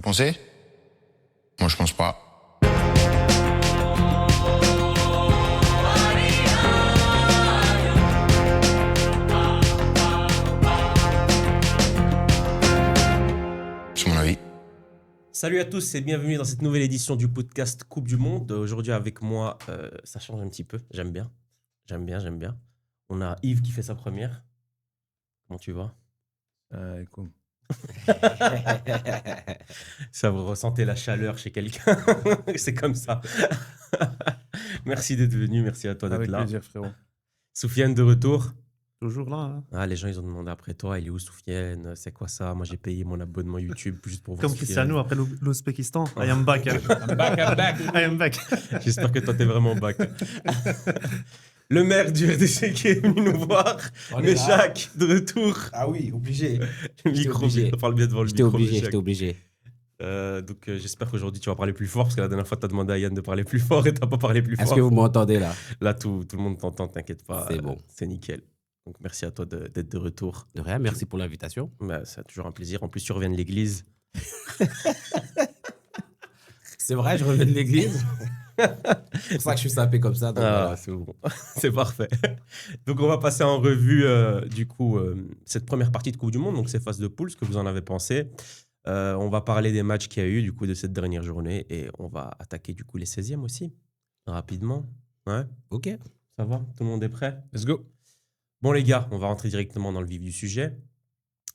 pensez? Moi, je pense pas. C'est mon avis. Salut à tous et bienvenue dans cette nouvelle édition du podcast Coupe du Monde. Aujourd'hui avec moi, ça change un petit peu, j'aime bien. On a Yves qui fait sa première. Comment tu vas? Cool. Ça, vous ressentez la chaleur chez quelqu'un. C'est comme ça. Merci d'être venu, merci à toi d'être Avec là. plaisir, frérot. Soufiane de retour. Toujours là. Hein. Ah, les gens ils ont demandé après toi, il est où Soufiane? C'est quoi ça? Moi j'ai payé mon abonnement YouTube juste pour voir Comme Soufiane. Cristiano après l'Ouzbékistan. I am back. I'm back. I am back. J'espère que toi, t'es vraiment back. Le maire du RDC qui est venu nous voir. On est là. Méchac, de retour. Ah oui, obligé. Le micro, obligé. on parle bien devant le micro. J'étais obligé. Donc, j'espère qu'aujourd'hui, tu vas parler plus fort, parce que la dernière fois, tu as demandé à Yann de parler plus fort et tu n'as pas parlé plus fort. Est-ce que vous m'entendez là? Là, tout le monde t'entend, t'inquiète pas. C'est bon. C'est nickel. Donc, merci à toi d'être de retour. De rien, merci pour l'invitation. Bah, c'est toujours un plaisir. En plus, tu reviens de l'église. C'est vrai, je reviens de l'église. C'est pour ça que je suis sapé comme ça. Donc voilà. C'est bon. C'est parfait. Donc, on va passer en revue, cette première partie de Coupe du Monde, donc ces phases de poule, ce que vous en avez pensé. On va parler des matchs qu'il y a eu, du coup, de cette dernière journée, et on va attaquer, du coup, les 16e aussi, rapidement. Ouais, Ok. ça va? Tout le monde est prêt? Let's go. Bon, les gars, on va rentrer directement dans le vif du sujet.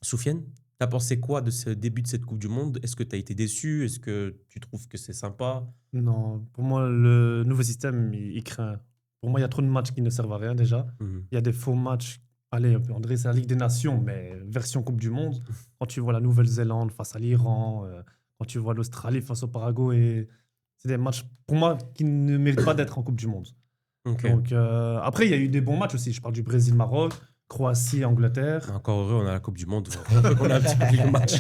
Soufiane, t'as pensé quoi de ce début de cette Coupe du Monde? Est-ce que t'as été déçu? Est-ce que tu trouves que c'est sympa? Non, pour moi, le nouveau système, il craint. Pour moi, il y a trop de matchs qui ne servent à rien déjà. Mhm. Il y a des faux matchs. Allez, André, c'est la Ligue des Nations, mais version Coupe du Monde. Quand tu vois la Nouvelle-Zélande face à l'Iran, quand tu vois l'Australie face au Paraguay, c'est des matchs, pour moi, qui ne méritent pas d'être en Coupe du Monde. Ok. Donc, après, il y a eu des bons matchs aussi. Je parle du Brésil-Maroc, Croatie-Angleterre. Encore heureux, on a la Coupe du Monde. On a un petit peu plus de matchs.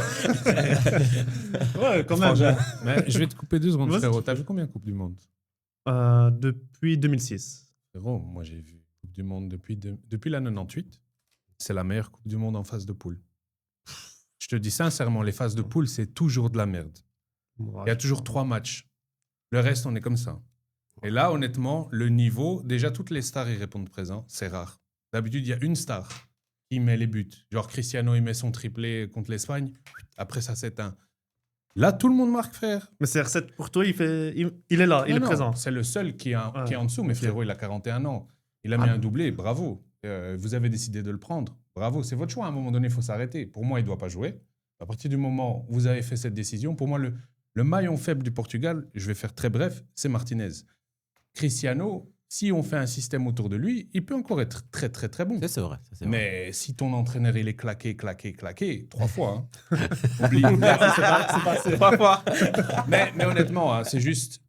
Ouais, quand même. Franchement. Mais je vais te couper 2 secondes, Vas-y. frérot. T'as vu combien de Coupe du Monde? Depuis 2006. Frérot, moi j'ai vu Coupe du Monde depuis la 98. C'est la meilleure Coupe du Monde en phase de poule. Je te dis sincèrement, les phases de poule, c'est toujours de la merde. Il y a toujours 3 matchs. Le reste, on est comme ça. Et là, honnêtement, le niveau, déjà toutes les stars y répondent présent, c'est rare. D'habitude, il y a une star qui met les buts. Genre Cristiano, il met son triplé contre l'Espagne. Après, ça s'éteint. Là, tout le monde marque, frère. Mais CR7, pour toi, il est là, il est Non, présent. c'est le seul qui est en dessous, mais Ok. frérot, il a 41 ans. Il a mis un doublé, bravo. Vous avez décidé de le prendre. Bravo, c'est votre choix. À un moment donné, il faut s'arrêter. Pour moi, il ne doit pas jouer. À partir du moment où vous avez fait cette décision, pour moi, le maillon faible du Portugal, je vais faire très bref, c'est Martinez. Cristiano, si on fait un système autour de lui, il peut encore être très, très, très bon. C'est vrai. ça, c'est vrai. Mais si ton entraîneur, il est claqué, 3 fois, hein. Oublie. C'est pas Mais honnêtement, hein, c'est juste...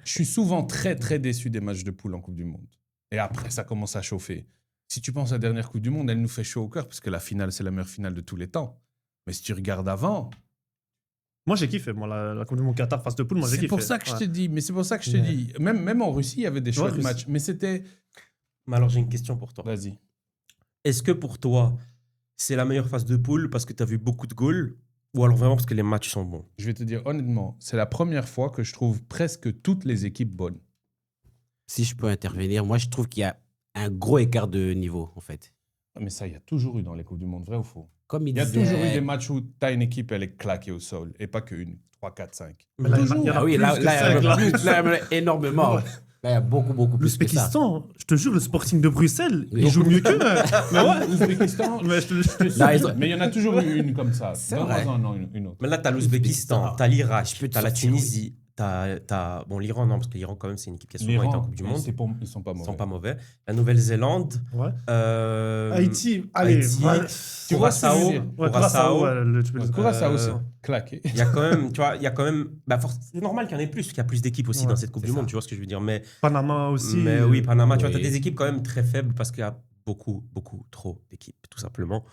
Je suis souvent très, très déçu des matchs de poule en Coupe du Monde. Et après, ça commence à chauffer. Si tu penses à la dernière Coupe du Monde, elle nous fait chaud au cœur parce que la finale, c'est la meilleure finale de tous les temps. Mais si tu regardes avant... Moi, j'ai kiffé. Moi, la Coupe du Monde Qatar face de poule, moi, j'ai C'est kiffé. pour ça que je te Ouais. dis. Mais c'est pour ça que je te dis. Même en Russie, il y avait des chouettes Russie. matchs. Mais c'était... Mais alors, j'ai une question pour toi. Vas-y. Est-ce que pour toi, c'est la meilleure phase de poule parce que tu as vu beaucoup de goals, ou alors vraiment parce que les matchs sont bons? Je vais te dire honnêtement, c'est la première fois que je trouve presque toutes les équipes bonnes. Si je peux intervenir, moi je trouve qu'il y a un gros écart de niveau en fait. Mais ça, il y a toujours eu dans les Coupes du Monde, vrai ou faux? Comme Il y a toujours eu des matchs où tu as une équipe, elle est claquée au sol. Et pas qu'une. 3, 4, 5. Mais là, il y en a- Ah il y en a oui, plus là, que là, il y en a cinq, là. plus, là, il y en a énormément. Ouais. Là, il y a beaucoup plus que ça. L'Ouzbékistan, je te jure, le Sporting de Bruxelles, Oui. il joue mieux qu'eux. Mais ouais. L'Ouzbékistan, Mais je te je te Là, sûr, mais il y en a toujours eu une comme ça. C'est Donne-moi vrai. un nom, une autre. Mais là, t'as l'Ouzbékistan, L'Ouzbékistan. t'as l'Irak, Je peux te t'as la sortir, Tunisie, t'as bon, l'Iran, non, parce que l'Iran, quand même, c'est une équipe qui a souvent été en Coupe du Monde. Ils sont pas Ils mauvais. sont pas mauvais. La Nouvelle-Zélande. Ouais. euh, Haïti, allez. Haïti, va- Tu vois ce que je veux Curaçao. dire? Ouais, Curaçao. ouais, tu peux le- Curaçao, c'est Euh, claqué. Il y a quand même, tu vois, il y a quand même. C'est normal qu'il y en ait plus, qu'il y a plus d'équipes aussi Ouais, dans cette Coupe c'est du ça. Monde, tu vois ce que je veux dire. Mais Panama aussi. oui, Panama, tu vois, oui. t'as des équipes quand même très faibles parce qu'il y a beaucoup trop d'équipes, tout simplement.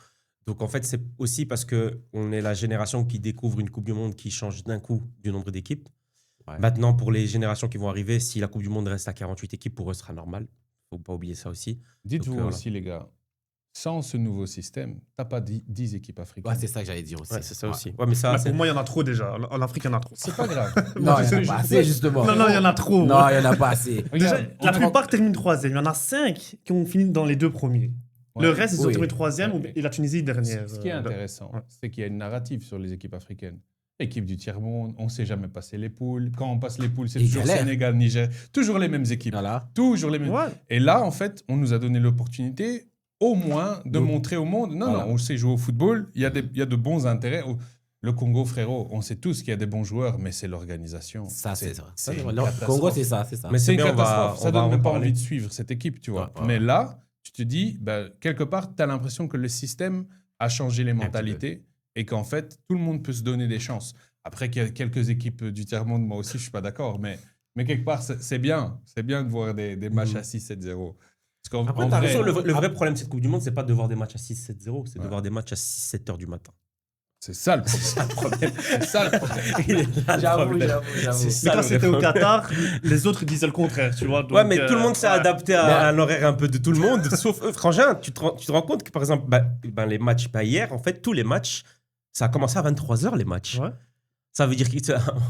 Donc en fait, c'est aussi parce qu'on est la génération qui découvre une Coupe du Monde qui change d'un coup du nombre d'équipes. Ouais. Maintenant, pour les générations qui vont arriver, si la Coupe du Monde reste à 48 équipes, pour eux, ce sera normal. Faut pas oublier ça aussi. Dites-vous Donc, aussi, les gars, sans ce nouveau système, t'as pas 10 équipes africaines. Ouais, c'est ça que j'allais dire aussi. Ouais, c'est ça aussi. Ouais, mais ça, Mais c'est- pour moi, il y en a trop déjà. En Afrique, il y en a trop. C'est pas grave. Non, je il sais, n'y en je a pas sais. assez, justement. Non, il y en a trop. Non, il n'y en a pas assez. Déjà, Regarde, la on te- plupart terminent troisième. Il y en a 5 qui ont fini dans les 2 premiers. Le Ouais. reste, ils ont Oui. terminé troisième Ouais. et la Tunisie dernière. Ce qui est intéressant, ouais. c'est qu'il y a une narrative sur les équipes africaines. Équipe du tiers-monde, on ne sait jamais passer les poules. Quand on passe les poules, c'est Ils toujours galèrent. Sénégal, Niger. Toujours les mêmes équipes. Voilà. Toujours les mêmes. Ouais. Et là, en fait, on nous a donné l'opportunité, au moins, de montrer au monde, non, Voilà. non, on sait jouer au football, il y a de bons intérêts. Le Congo, frérot, on sait tous qu'il y a des bons joueurs, mais c'est l'organisation. Ça, c'est ça. C'est une Le catastrophe. Congo, c'est ça. C'est ça. Mais C'est c'est une bien, on va, catastrophe. Ça on va donne en même pas reparler. envie de suivre cette équipe, tu vois. Ouais, ouais. Mais là, tu te dis, ben, quelque part, tu as l'impression que le système a changé les mentalités et qu'en fait, tout le monde peut se donner des chances. Après qu'il y a quelques équipes du tiers-monde, moi aussi, je suis pas d'accord. Mais quelque part, c'est bien. C'est bien de voir des matchs à 6-7-0. Parce qu'en Après, en t'as vrai, raison, le vrai problème de cette Coupe du Monde, c'est pas de voir des matchs à 6-7-0, c'est de Ouais. voir des matchs à 6-7 heures du matin. c'est ça le problème. C'est ça le problème. Il est là, le J'avoue, problème. j'avoue. C'est Mais ça, quand le c'était au vrai problème. Qatar, les autres disaient le contraire, tu vois. Ouais, donc, mais tout le monde s'est ouais. adapté à l'horaire un peu de tout le monde, sauf Frangin. Tu te rends compte que, par exemple, les matchs, hier, en fait, tous les matchs, ça a commencé à 23h, les matchs. Ouais. Ça veut dire qu'il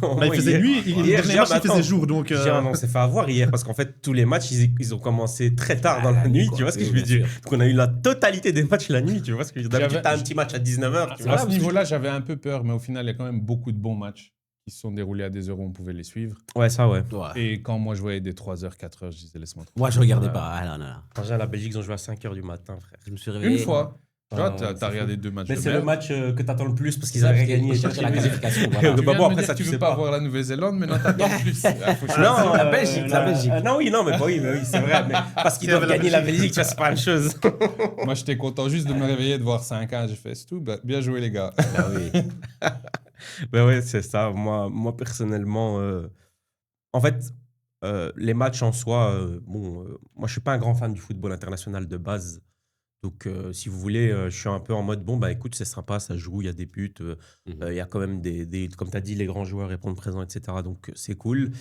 Bah, il faisait nuit, le dernier match, il faisait jour. Donc, Hier, on s'est fait avoir hier parce qu'en fait, tous les matchs, ils ont commencé très tard dans la nuit. Tu vois ce que je veux dire? Donc, on a eu la totalité des matchs la nuit. Tu vois ce que je veux dire? D'habitude, t'as un petit match à 19h. Tu vois À ce niveau-là, j'avais un peu peur, mais au final, il y a quand même beaucoup de bons matchs qui se sont déroulés à des heures où on pouvait les suivre. Ouais, ça, ouais. Ouais. Et quand moi, je voyais des 3h, 4h, je disais, laisse-moi tranquille. Moi, je regardais pas. Ah, non, non, non. Frangin, la Belgique, ils ont joué à 5h du matin, frère. Je me suis réveillé. Une fois. Tu vois, Ouais, t'as c'est regardé fou. 2 matchs Mais de c'est le merde. match que t'attends le plus parce qu'ils Ça, avaient parce gagné. qu'ils cherchaient la qualification. Tu Voilà. Bah, viens bon, de me après, dire ça, que tu tu veux sais pas pas. voir la Nouvelle-Zélande, maintenant t'attends plus. Ah, faut choisir. Non, la Belgique, la Belgique. Non, oui, non, mais oui, c'est vrai. Mais parce qu'ils Il y avait doivent la gagner la Belgique. Belgique, tu vois, c'est pas la même chose. Moi, j'étais content juste de me réveiller, de voir 5-1. J'ai fait, c'est tout. Bah, bien joué, les gars. Ah oui. Ben ouais, c'est ça. Moi personnellement, en fait, les matchs en soi, moi, je suis pas un grand fan du football international de base. Donc, si vous voulez, je suis un peu en mode, bon, bah écoute, c'est sympa, ça joue, il y a des buts, il y a quand même comme tu as dit, les grands joueurs répondent présents, etc. Donc, c'est cool.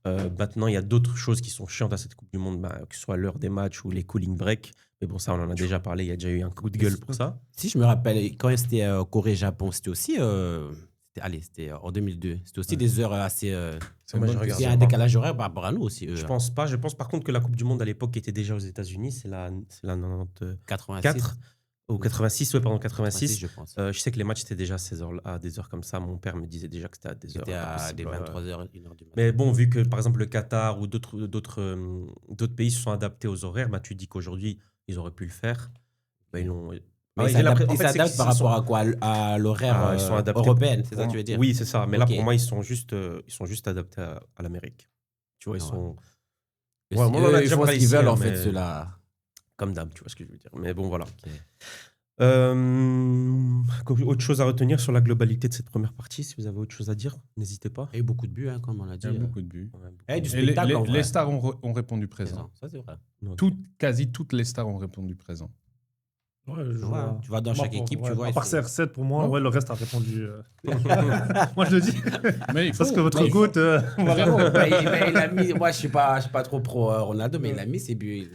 Maintenant, il y a d'autres choses qui sont chiantes à cette Coupe du Monde, que ce soit l'heure des matchs ou les cooling breaks. Mais bon, ça, on en a déjà parlé, il y a déjà eu un coup de gueule pour ça. Si je me rappelle, quand c'était Corée-Japon, c'était aussi. C'était en 2002. C'était aussi des heures assez. C'est une Moi, bonne je regarde Il y question. a un décalage horaire par rapport à nous aussi. Je pense pas. Je pense par contre que la Coupe du Monde à l'époque était déjà aux États-Unis. C'est la 94 86. ou 86, ouais, pardon, 86. je pense. Je sais que les matchs étaient déjà à 16 heures, à des heures comme ça. Mon père me disait déjà que c'était à des heures. C'était à impossibles, des ouais. 23h, 1h du matin. Mais bon, vu que par exemple le Qatar ou d'autres pays se sont adaptés aux horaires, bah, tu dis qu'aujourd'hui ils auraient pu le faire. Bah, ils l'ont. Mais Ah, ils j'ai l'impression- en s'adaptent fait, c'est s'adaptent qu'ils par sont- rapport à quoi? À l'horaire Ils sont adaptés. européenne, c'est ça que tu veux dire? Oui, c'est ça. Mais Ok. là, pour moi, ils sont juste adaptés à l'Amérique. Tu vois, ils Ah ouais. sont Eux, Ouais, moi, on en a ils déjà font ce parlé qu'ils ici, veulent, hein, en fait, mais- ceux-là. comme d'hab, tu vois ce que je veux dire. Mais bon, voilà. Ok. Autre chose à retenir sur la globalité de cette première partie, si vous avez autre chose à dire, n'hésitez pas. Il y a eu beaucoup de buts, hein, comme on l'a dit. Il y a beaucoup de buts. Du Et les, spectacle, en vrai. les stars ont répondu présent. Ça, c'est vrai. Quasi toutes les stars ont répondu présent. Ouais, je Ouais, vois. tu vas dans Moi, chaque équipe, tu ouais, vois. À ils part sont- CR7, pour moi, Ouais. ouais, le reste a répondu. Moi, je le dis. Mais il Parce faut- que votre mais il faut- goutte. Frérot, il a mis, moi, je suis pas trop pro Ronaldo, mais il a mis ses buts.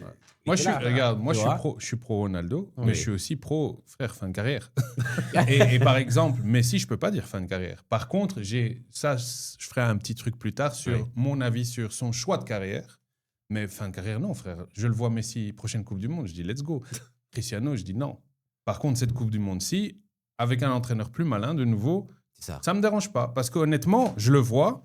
Moi, regarde, moi, Tu vois je suis pro Ronaldo, Oui. mais je suis aussi pro frère fin de carrière. et par exemple, Messi, je peux pas dire fin de carrière. Par contre, je ferai un petit truc plus tard sur Oui. mon avis sur son choix de carrière. Mais fin de carrière, non, frère. Je le vois Messi prochaine Coupe du Monde, je dis let's go. Cristiano, je dis non. Par contre, cette Coupe du Monde-ci, avec un entraîneur plus malin, de nouveau, C'est ça. ça me dérange pas. Parce qu'honnêtement, je le vois.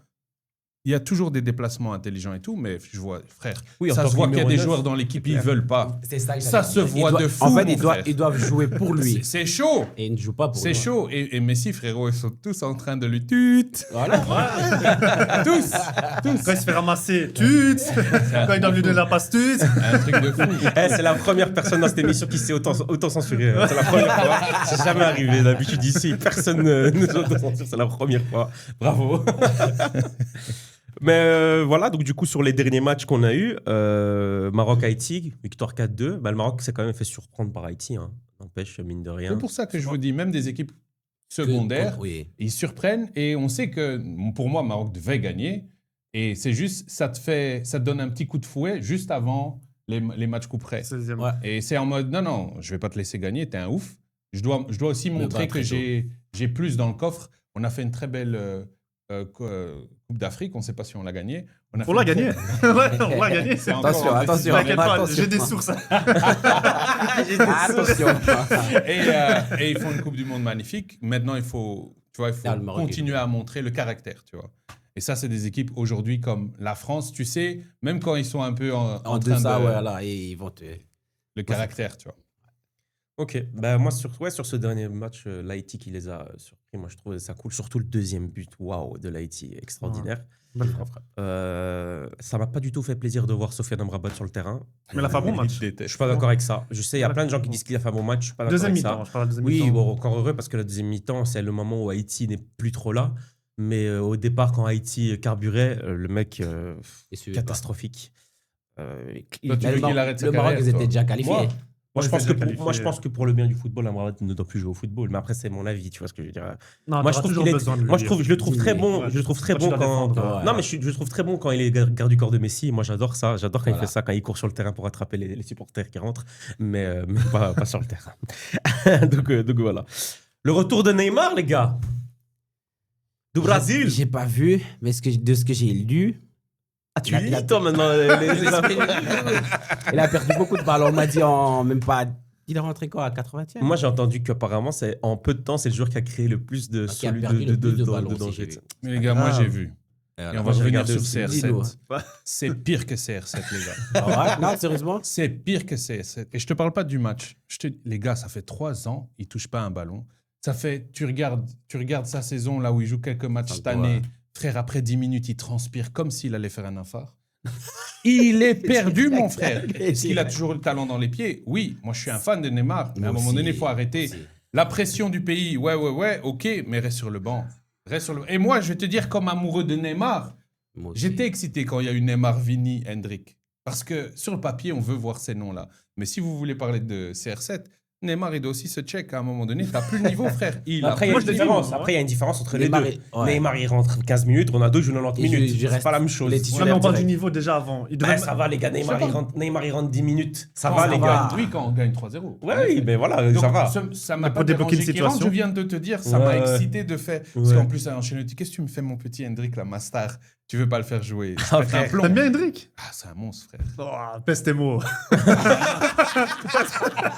Il y a toujours des déplacements intelligents et tout, mais je vois, frère, Oui, en ça tant se que voit qu'il y a numéro des 9, joueurs dans l'équipe, ils clair. veulent pas. C'est ça, que Ça j'allais se dire. voit Ils doivent- de fou, En fait, mon frère. ils doivent jouer pour lui. C'est chaud. Et ils ne jouent pas pour C'est lui. chaud. Et Messi, frérot, ils sont tous en train de lui tute. Voilà. Tous. Quand il se fait ramasser, tut. Quand il doit lui donner la passe, tut. Un truc de fou. C'est la première personne dans cette émission qui s'est autant censuré. C'est la première fois. C'est jamais arrivé. D'habitude, ici, personne ne nous autocensure. C'est la première fois. Bravo. Mais voilà, donc du coup, sur les derniers matchs qu'on a eus, Maroc-Haïti, victoire 4-2. Bah, le Maroc s'est quand même fait surprendre par Haïti. Hein. N'empêche, mine de rien. C'est pour ça que je vous dis, même des équipes secondaires, Oui. ils surprennent. Et on sait que, pour moi, Maroc devait gagner. Et c'est juste, ça te donne un petit coup de fouet juste avant les matchs coup près. 16e. Ouais. Et c'est en mode, non, je vais pas te laisser gagner, t'es un ouf. Je dois aussi montrer battre que et tout. j'ai plus dans le coffre. On a fait une très belle Coupe d'Afrique, on ne sait pas si on l'a gagnée. On l'a gagné. Ouais, on l'a gagné. C'est encore Attention, en attention. T'inquiète pas, Attention. j'ai des sources. Attention. Et ils font une Coupe du Monde magnifique. Maintenant, il faut Ah, le Maroc continuer à montrer le caractère, tu vois. Et ça, c'est des équipes aujourd'hui comme la France, tu sais, même quand ils sont un peu en En train deçà, de... voilà, et ils vont te. Le caractère, tu vois. Ok, bah moi sur ce dernier match, l'Haïti qui les a surpris, moi je trouvais ça cool, surtout le deuxième but, waouh, de l'Haïti, extraordinaire. Belle frappe. Ça m'a pas du tout fait plaisir de voir Sofiane Amrabat sur le terrain. Mais il a fait un bon match. Je suis pas d'accord avec ça. Je sais, il y a plein de gens qui disent qu'il a fait un bon match, je suis pas d'accord Deuxième avec ça. mi-temps, je parle de deuxième Oui, mi-temps. bon, encore heureux parce que la deuxième mi-temps, c'est le moment où Haïti n'est plus trop là. Mais au départ, quand Haïti carburait, le mec, Et suivez catastrophique. Toi, tu pas. veux qu'il arrête sa Le Maroc, carrière, ils étaient toi? déjà qualifiés. Moi, Ouais, je pense c'est que déjà pour, moi, je qualifié. pense que pour le bien du football, Amrabat ne doit plus jouer au football. Mais après, c'est mon avis, tu vois ce que je veux dire. Non, Moi, t'auras je trouve toujours qu'il est- besoin de lui. Moi, je le trouve très bon. Ouais. Je le trouve très Toi, tu bon dois quand. défendre, ouais. Non, mais je le trouve très bon quand il est garde du corps de Messi. Moi, j'adore ça. J'adore quand il Voilà. fait ça, quand il court sur le terrain pour attraper les supporters qui rentrent, mais pas sur le terrain. donc voilà. Le retour de Neymar, les gars. Du Brésil. J'ai pas vu, mais de ce que j'ai lu, Ah, tu il a- lis toi maintenant il a perdu beaucoup de ballons. On m'a dit en même pas. Il est rentré quoi à 80e? Moi, j'ai entendu qu'apparemment, c'est en peu de temps, c'est le joueur qui a créé le plus de Qui a perdu le plus de ballons aussi, dangers. j'ai vu. Mais les gars, moi, Ah. j'ai vu. Et Et voilà. on Moi, va j'ai revenir regardé sur aussi. Dis-nous. CR7. C'est pire que CR7, les gars. Ah ouais? Non, sérieusement? C'est pire que CR7. Et je te parle pas du match. Les gars, ça fait 3 ans, il touche pas un ballon. Ça fait, tu regardes sa saison là où il joue quelques matchs cette année. Frère, après 10 minutes, il transpire comme s'il allait faire un infart. Il est perdu, mon frère. Est-ce qu'il a toujours le talent dans les pieds? Oui, moi je suis un fan de Neymar, mais à un Moi moment aussi. donné, il faut arrêter. Aussi. La pression du pays, ouais, ok, mais reste sur le banc. Et moi, je vais te dire, comme amoureux de Neymar, Moi aussi. j'étais excité quand il y a eu Neymar, Vini, Hendrick. Parce que sur le papier, on veut voir ces noms-là. Mais si vous voulez parler de CR7, Neymar, il doit aussi se check à un moment donné. T'as plus le niveau, frère. Après, il y a plus une le différence. niveau. Après, il y a une différence entre les Neymar deux. est- ouais. Neymar, il rentre 15 minutes, Ronaldo joue 90 Et je minutes. C'est reste- pas la même chose. les Ouais, titulaires mais on parle du direct. niveau déjà avant. Il Ben, devrait... ça va, les gars. Neymar, il rentre 10 minutes. Ça va, les va. gars. Oui, quand on gagne 3-0. Oui, mais voilà, Donc, ça va. Ça m'a Mais pas pour débloquer débloqué une situation. Je viens de te dire, ça Ouais, m'a ouais. excité de faire. Parce Ouais. qu'en plus, ça a enchaîné. Qu'est-ce que tu me fais, mon petit Hendrick, la Mastar? Tu veux pas le faire jouer? Je Ah, pète un frère. plomb. T'aimes bien Hendrick? Ah, c'est un monstre, frère. Oh, peste tes mots.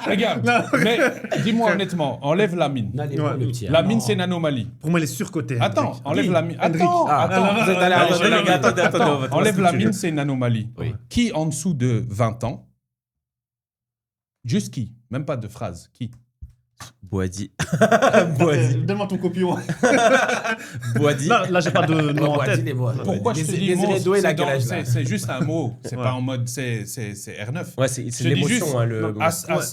Regarde, mais dis-moi honnêtement, enlève la mine. Non, les Ouais. bons, le petit, La hein. mine, Non. c'est une anomalie. Pour moi, il est surcoté. Attends, Hendrick. enlève la mine. Hendrick. Attends, Ah, attends. vous êtes allé à Attendez, les gars, attendez, on va Enlève la structurer. mine, c'est une anomalie. Oui. Qui en dessous de 20 ans, juste qui? Même pas de phrase. Qui? Boadi. Donne-moi ton copion. Boadi. Là, j'ai pas de nom en Ouais, tête. dis-les moi. Pourquoi je te dis Désiré monstre, Doué, il a c'est quel dans- âge, là? c'est juste un mot. C'est Ouais. pas en mode c'est R9. Ouais, c'est Je te dis l'émotion. juste, Hein, le...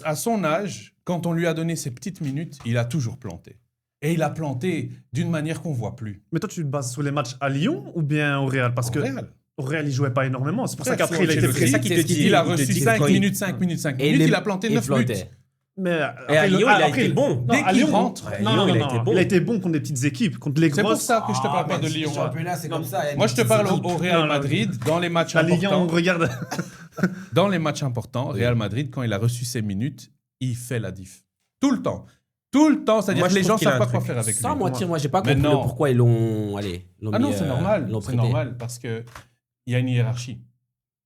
à son âge, quand on lui a donné ses petites minutes, il a toujours planté. Et il a planté d'une manière qu'on voit plus. Mais toi, tu te bases sur les matchs à Lyon ou bien au Real? Parce Au que Real. au Real, il jouait pas énormément. C'est pour ça Frère, qu'après, il a sur été Chelsea, pris. c'est ça qu'il te dit. Il a te reçu dit 5 quand minutes, 5 minutes, 5 Et minutes. les- Il a planté il 9 buts. flottait. Mais Et à Lyon, il a après, été bon. Non, Dès à qu'il Lyon, rentre, à non, Lyon, non, il a non, été bon. Il a été bon contre des petites équipes, contre les C'est pour grosses. ça que je te parle pas de Lyon. Le championnat, c'est comme ça. Moi, je te parle au Non, Real non. Madrid, dans les matchs La Ligue 1, on importants. regarde. Dans les matchs importants, Oui. Real Madrid, quand il a reçu ses minutes, il fait la diff. Tout le temps. Tout le temps. C'est-à-dire Moi, que je les trouve gens qu'il a savent un pas quoi truc. faire avec lui. Sans mentir, moi, j'ai pas Mais compris non. pourquoi ils l'ont. Allez, Ah non, c'est normal. l'ont C'est prêté. normal parce qu'il y a une hiérarchie.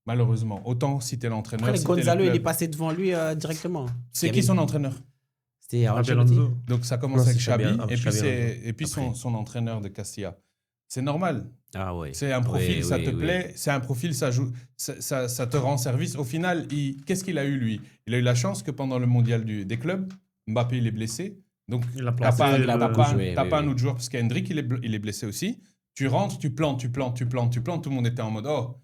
Malheureusement. Autant si t'es l'entraîneur. Après, si t'es le Gonzalo, il club. est passé devant lui directement. C'est Il y qui avait- son entraîneur? C'était Xabi Ancelotti. Alonso. Donc ça commence Non, avec c'est Xabi, Xabi- et puis, Xabi et puis Après. son entraîneur de Castilla. C'est normal. Ah ouais. C'est un profil, Oui, ça oui, te oui. plaît. C'est un profil, ça joue, ça te rend service. Au final, qu'est-ce qu'il a eu lui? Il a eu la chance que pendant le mondial des clubs, Mbappé il est blessé. Donc Il a t'as placé. pas, il a t'as beaucoup pas- joué, t'as oui, pas oui. un autre joueur parce qu'Hendrick il est blessé aussi. Tu rentres, tu plantes. Tout le monde était en mode oh.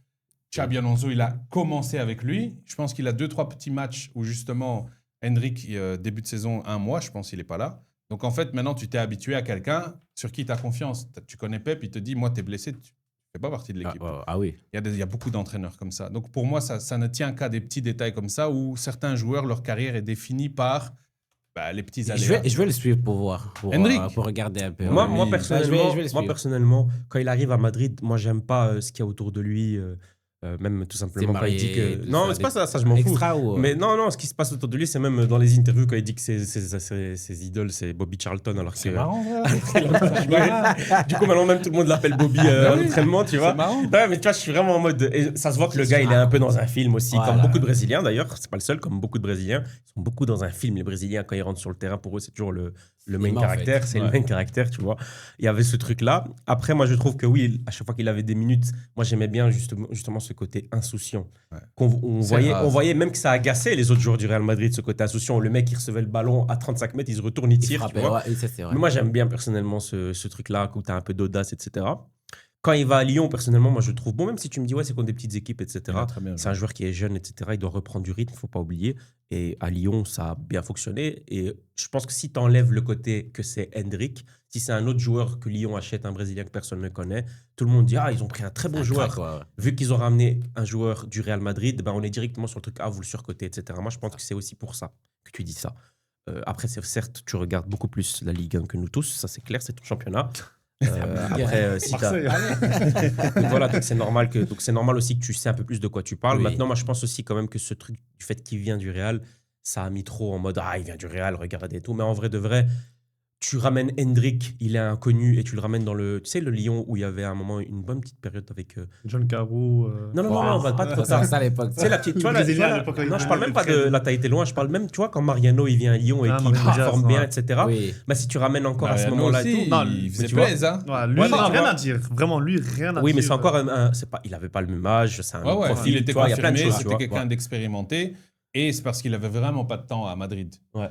Xabi Alonso, il a commencé avec lui. Je pense qu'il a 2-3 petits matchs où justement Hendrick, début de saison, 1 mois, je pense qu'il n'est pas là. Donc en fait, maintenant, tu t'es habitué à quelqu'un sur qui tu as confiance. Tu connais Pep, il te dit, moi, tu es blessé, tu fais pas partie de l'équipe. Ah oui. Il y a beaucoup d'entraîneurs comme ça. Donc pour moi, ça ne tient qu'à des petits détails comme ça où certains joueurs, leur carrière est définie par les petits aléas. Je vais le suivre pour voir. Hendrick. Pour regarder un peu. Moi, oui. moi, Bah, personnellement, je vais le suivre. moi, personnellement, quand il arrive à Madrid, moi, j'aime pas ce qu'il y a autour de lui. Même tout simplement quand il marié, dit que... tout Non, ça, c'est pas ça, je m'en fous. Extra ou. Mais non, ce qui se passe autour de lui, c'est même dans les interviews quand il dit que ses idoles, c'est Bobby Charlton, alors que... C'est marrant, Du coup, maintenant, même tout le monde l'appelle Bobby à l'entraînement, tu vois. C'est marrant. Ouais, mais tu vois, je suis vraiment en mode... Et ça se voit que le gars, il est un peu dans un film aussi, Voilà. comme beaucoup de Brésiliens d'ailleurs. C'est pas le seul, comme beaucoup de Brésiliens. Ils sont beaucoup dans un film, les Brésiliens, quand ils rentrent sur le terrain, pour eux, c'est toujours le main Neymar, en caractère. fait. C'est le Ouais. main caractère, tu vois. Il y avait ce truc-là. Après, moi, je trouve que oui, à chaque fois qu'il avait des minutes, moi, j'aimais bien justement ce côté insouciant. Ouais. On C'est rare, on ça. voyait même que ça agaçait les autres joueurs du Real Madrid, ce côté insouciant, où le mec, il recevait le ballon à 35 mètres, il se retourne, il Il tire, tu frappait, vois. ouais, ça, c'est vrai. Mais moi, j'aime bien personnellement ce truc-là, où tu as un peu d'audace, etc. Quand il va à Lyon, personnellement, moi, je trouve bon, même si tu me dis, ouais, c'est contre des petites équipes, etc. Il a très bien C'est joué. un joueur qui est jeune, etc. Il doit reprendre du rythme, il ne faut pas oublier. Et à Lyon, ça a bien fonctionné. Et je pense que si tu enlèves le côté que c'est Hendrick, si c'est un autre joueur que Lyon achète, un Brésilien que personne ne connaît, tout le monde dit, ah, ils ont pris un très bon Un joueur. crack, ouais. Vu qu'ils ont ramené un joueur du Real Madrid, ben on est directement sur le truc, ah, vous le surcotez, etc. Moi, je pense que c'est aussi pour ça que tu dis ça. Après, certes, tu regardes beaucoup plus la Ligue 1 que nous tous, ça c'est clair, c'est ton championnat. Après, si t'as- Marseille. donc voilà, donc c'est normal aussi que tu sais un peu plus de quoi tu parles. Oui. Maintenant, moi, je pense aussi quand même que ce truc du fait qu'il vient du Real, ça a mis trop en mode ah, il vient du Real, regardez et tout. Mais en vrai de vrai, tu ramènes Hendrick, il est inconnu, et tu le ramènes dans le, tu sais, le Lyon où il y avait à un moment une bonne petite période avec. John Carew. Non, on va pas trop Ça, tard. ça à l'époque. Tu sais, la petite, tu vois, la- Brésilien, tu vois, à l'époque, avec non, je le- parle même le pas de Fred. la taille était loin, je parle même, tu vois, quand Mariano il vient à Lyon et Ah, qu'il Mariano Diaz, performe bien, ouais. etc. Oui. Bah, si tu ramènes encore à ce Mariano moment-là aussi, et tout. Non, il mais faisait tu vois- plaisir, hein. Ouais, lui, Ouais, mais non, tu rien vois- à dire. Vraiment, lui, rien à dire. Oui, mais c'est encore c'est pas, il avait pas le même âge, c'est un Ouais, autre ouais, profil, il était tu vois, il y a plein de confirmé, choses, tu c'était vois. quelqu'un d'expérimenté. Et c'est parce qu'il avait vraiment pas de temps à Madrid. Ouais.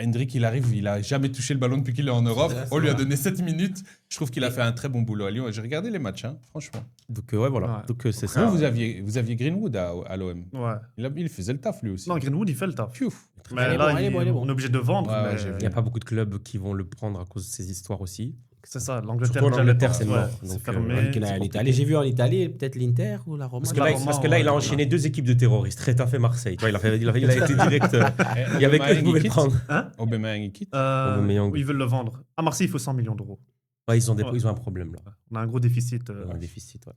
Hendrick, il arrive, il a jamais touché le ballon depuis qu'il est en Europe. C'est vrai, On lui a c'est vrai. donné 7 minutes. Je trouve qu'il a fait un très bon boulot à Lyon. J'ai regardé les matchs, hein, franchement. Donc ouais, voilà. Ouais. Donc c'est ça. Vous aviez Greenwood à l'OM. Ouais. Il faisait le taf lui aussi. Non, Greenwood, il fait le taf. Pfiou. Mais Il est là, bon, il est bon, il est bon. on est obligé de vendre. Ouais, ouais, mais j'ai vu. Il n'y a pas beaucoup de clubs qui vont le prendre à cause de ces histoires aussi. C'est ça, l'Angleterre. Surtout en déjà, Angleterre, le- c'est ouais, mort. c'est Donc, fermé. Qu'il c'est a en compliqué. Italie. J'ai vu en Italie, peut-être l'Inter ou la Roma. Parce que La là, Roma, parce que là, il a ouais. enchaîné 2 équipes de terroristes, Retafe et Marseille. Tu vois, il a été direct. Il y avait que Aubameyang, pouvait il le quitte. prendre. Aubameyang, il quitte. Aubameyang. Ils veulent le vendre. À Marseille, il faut 100 millions d'euros. Ouais, ils ont Ouais. ils ont un problème là. On a un gros déficit. Ils ont un déficit. Ouais.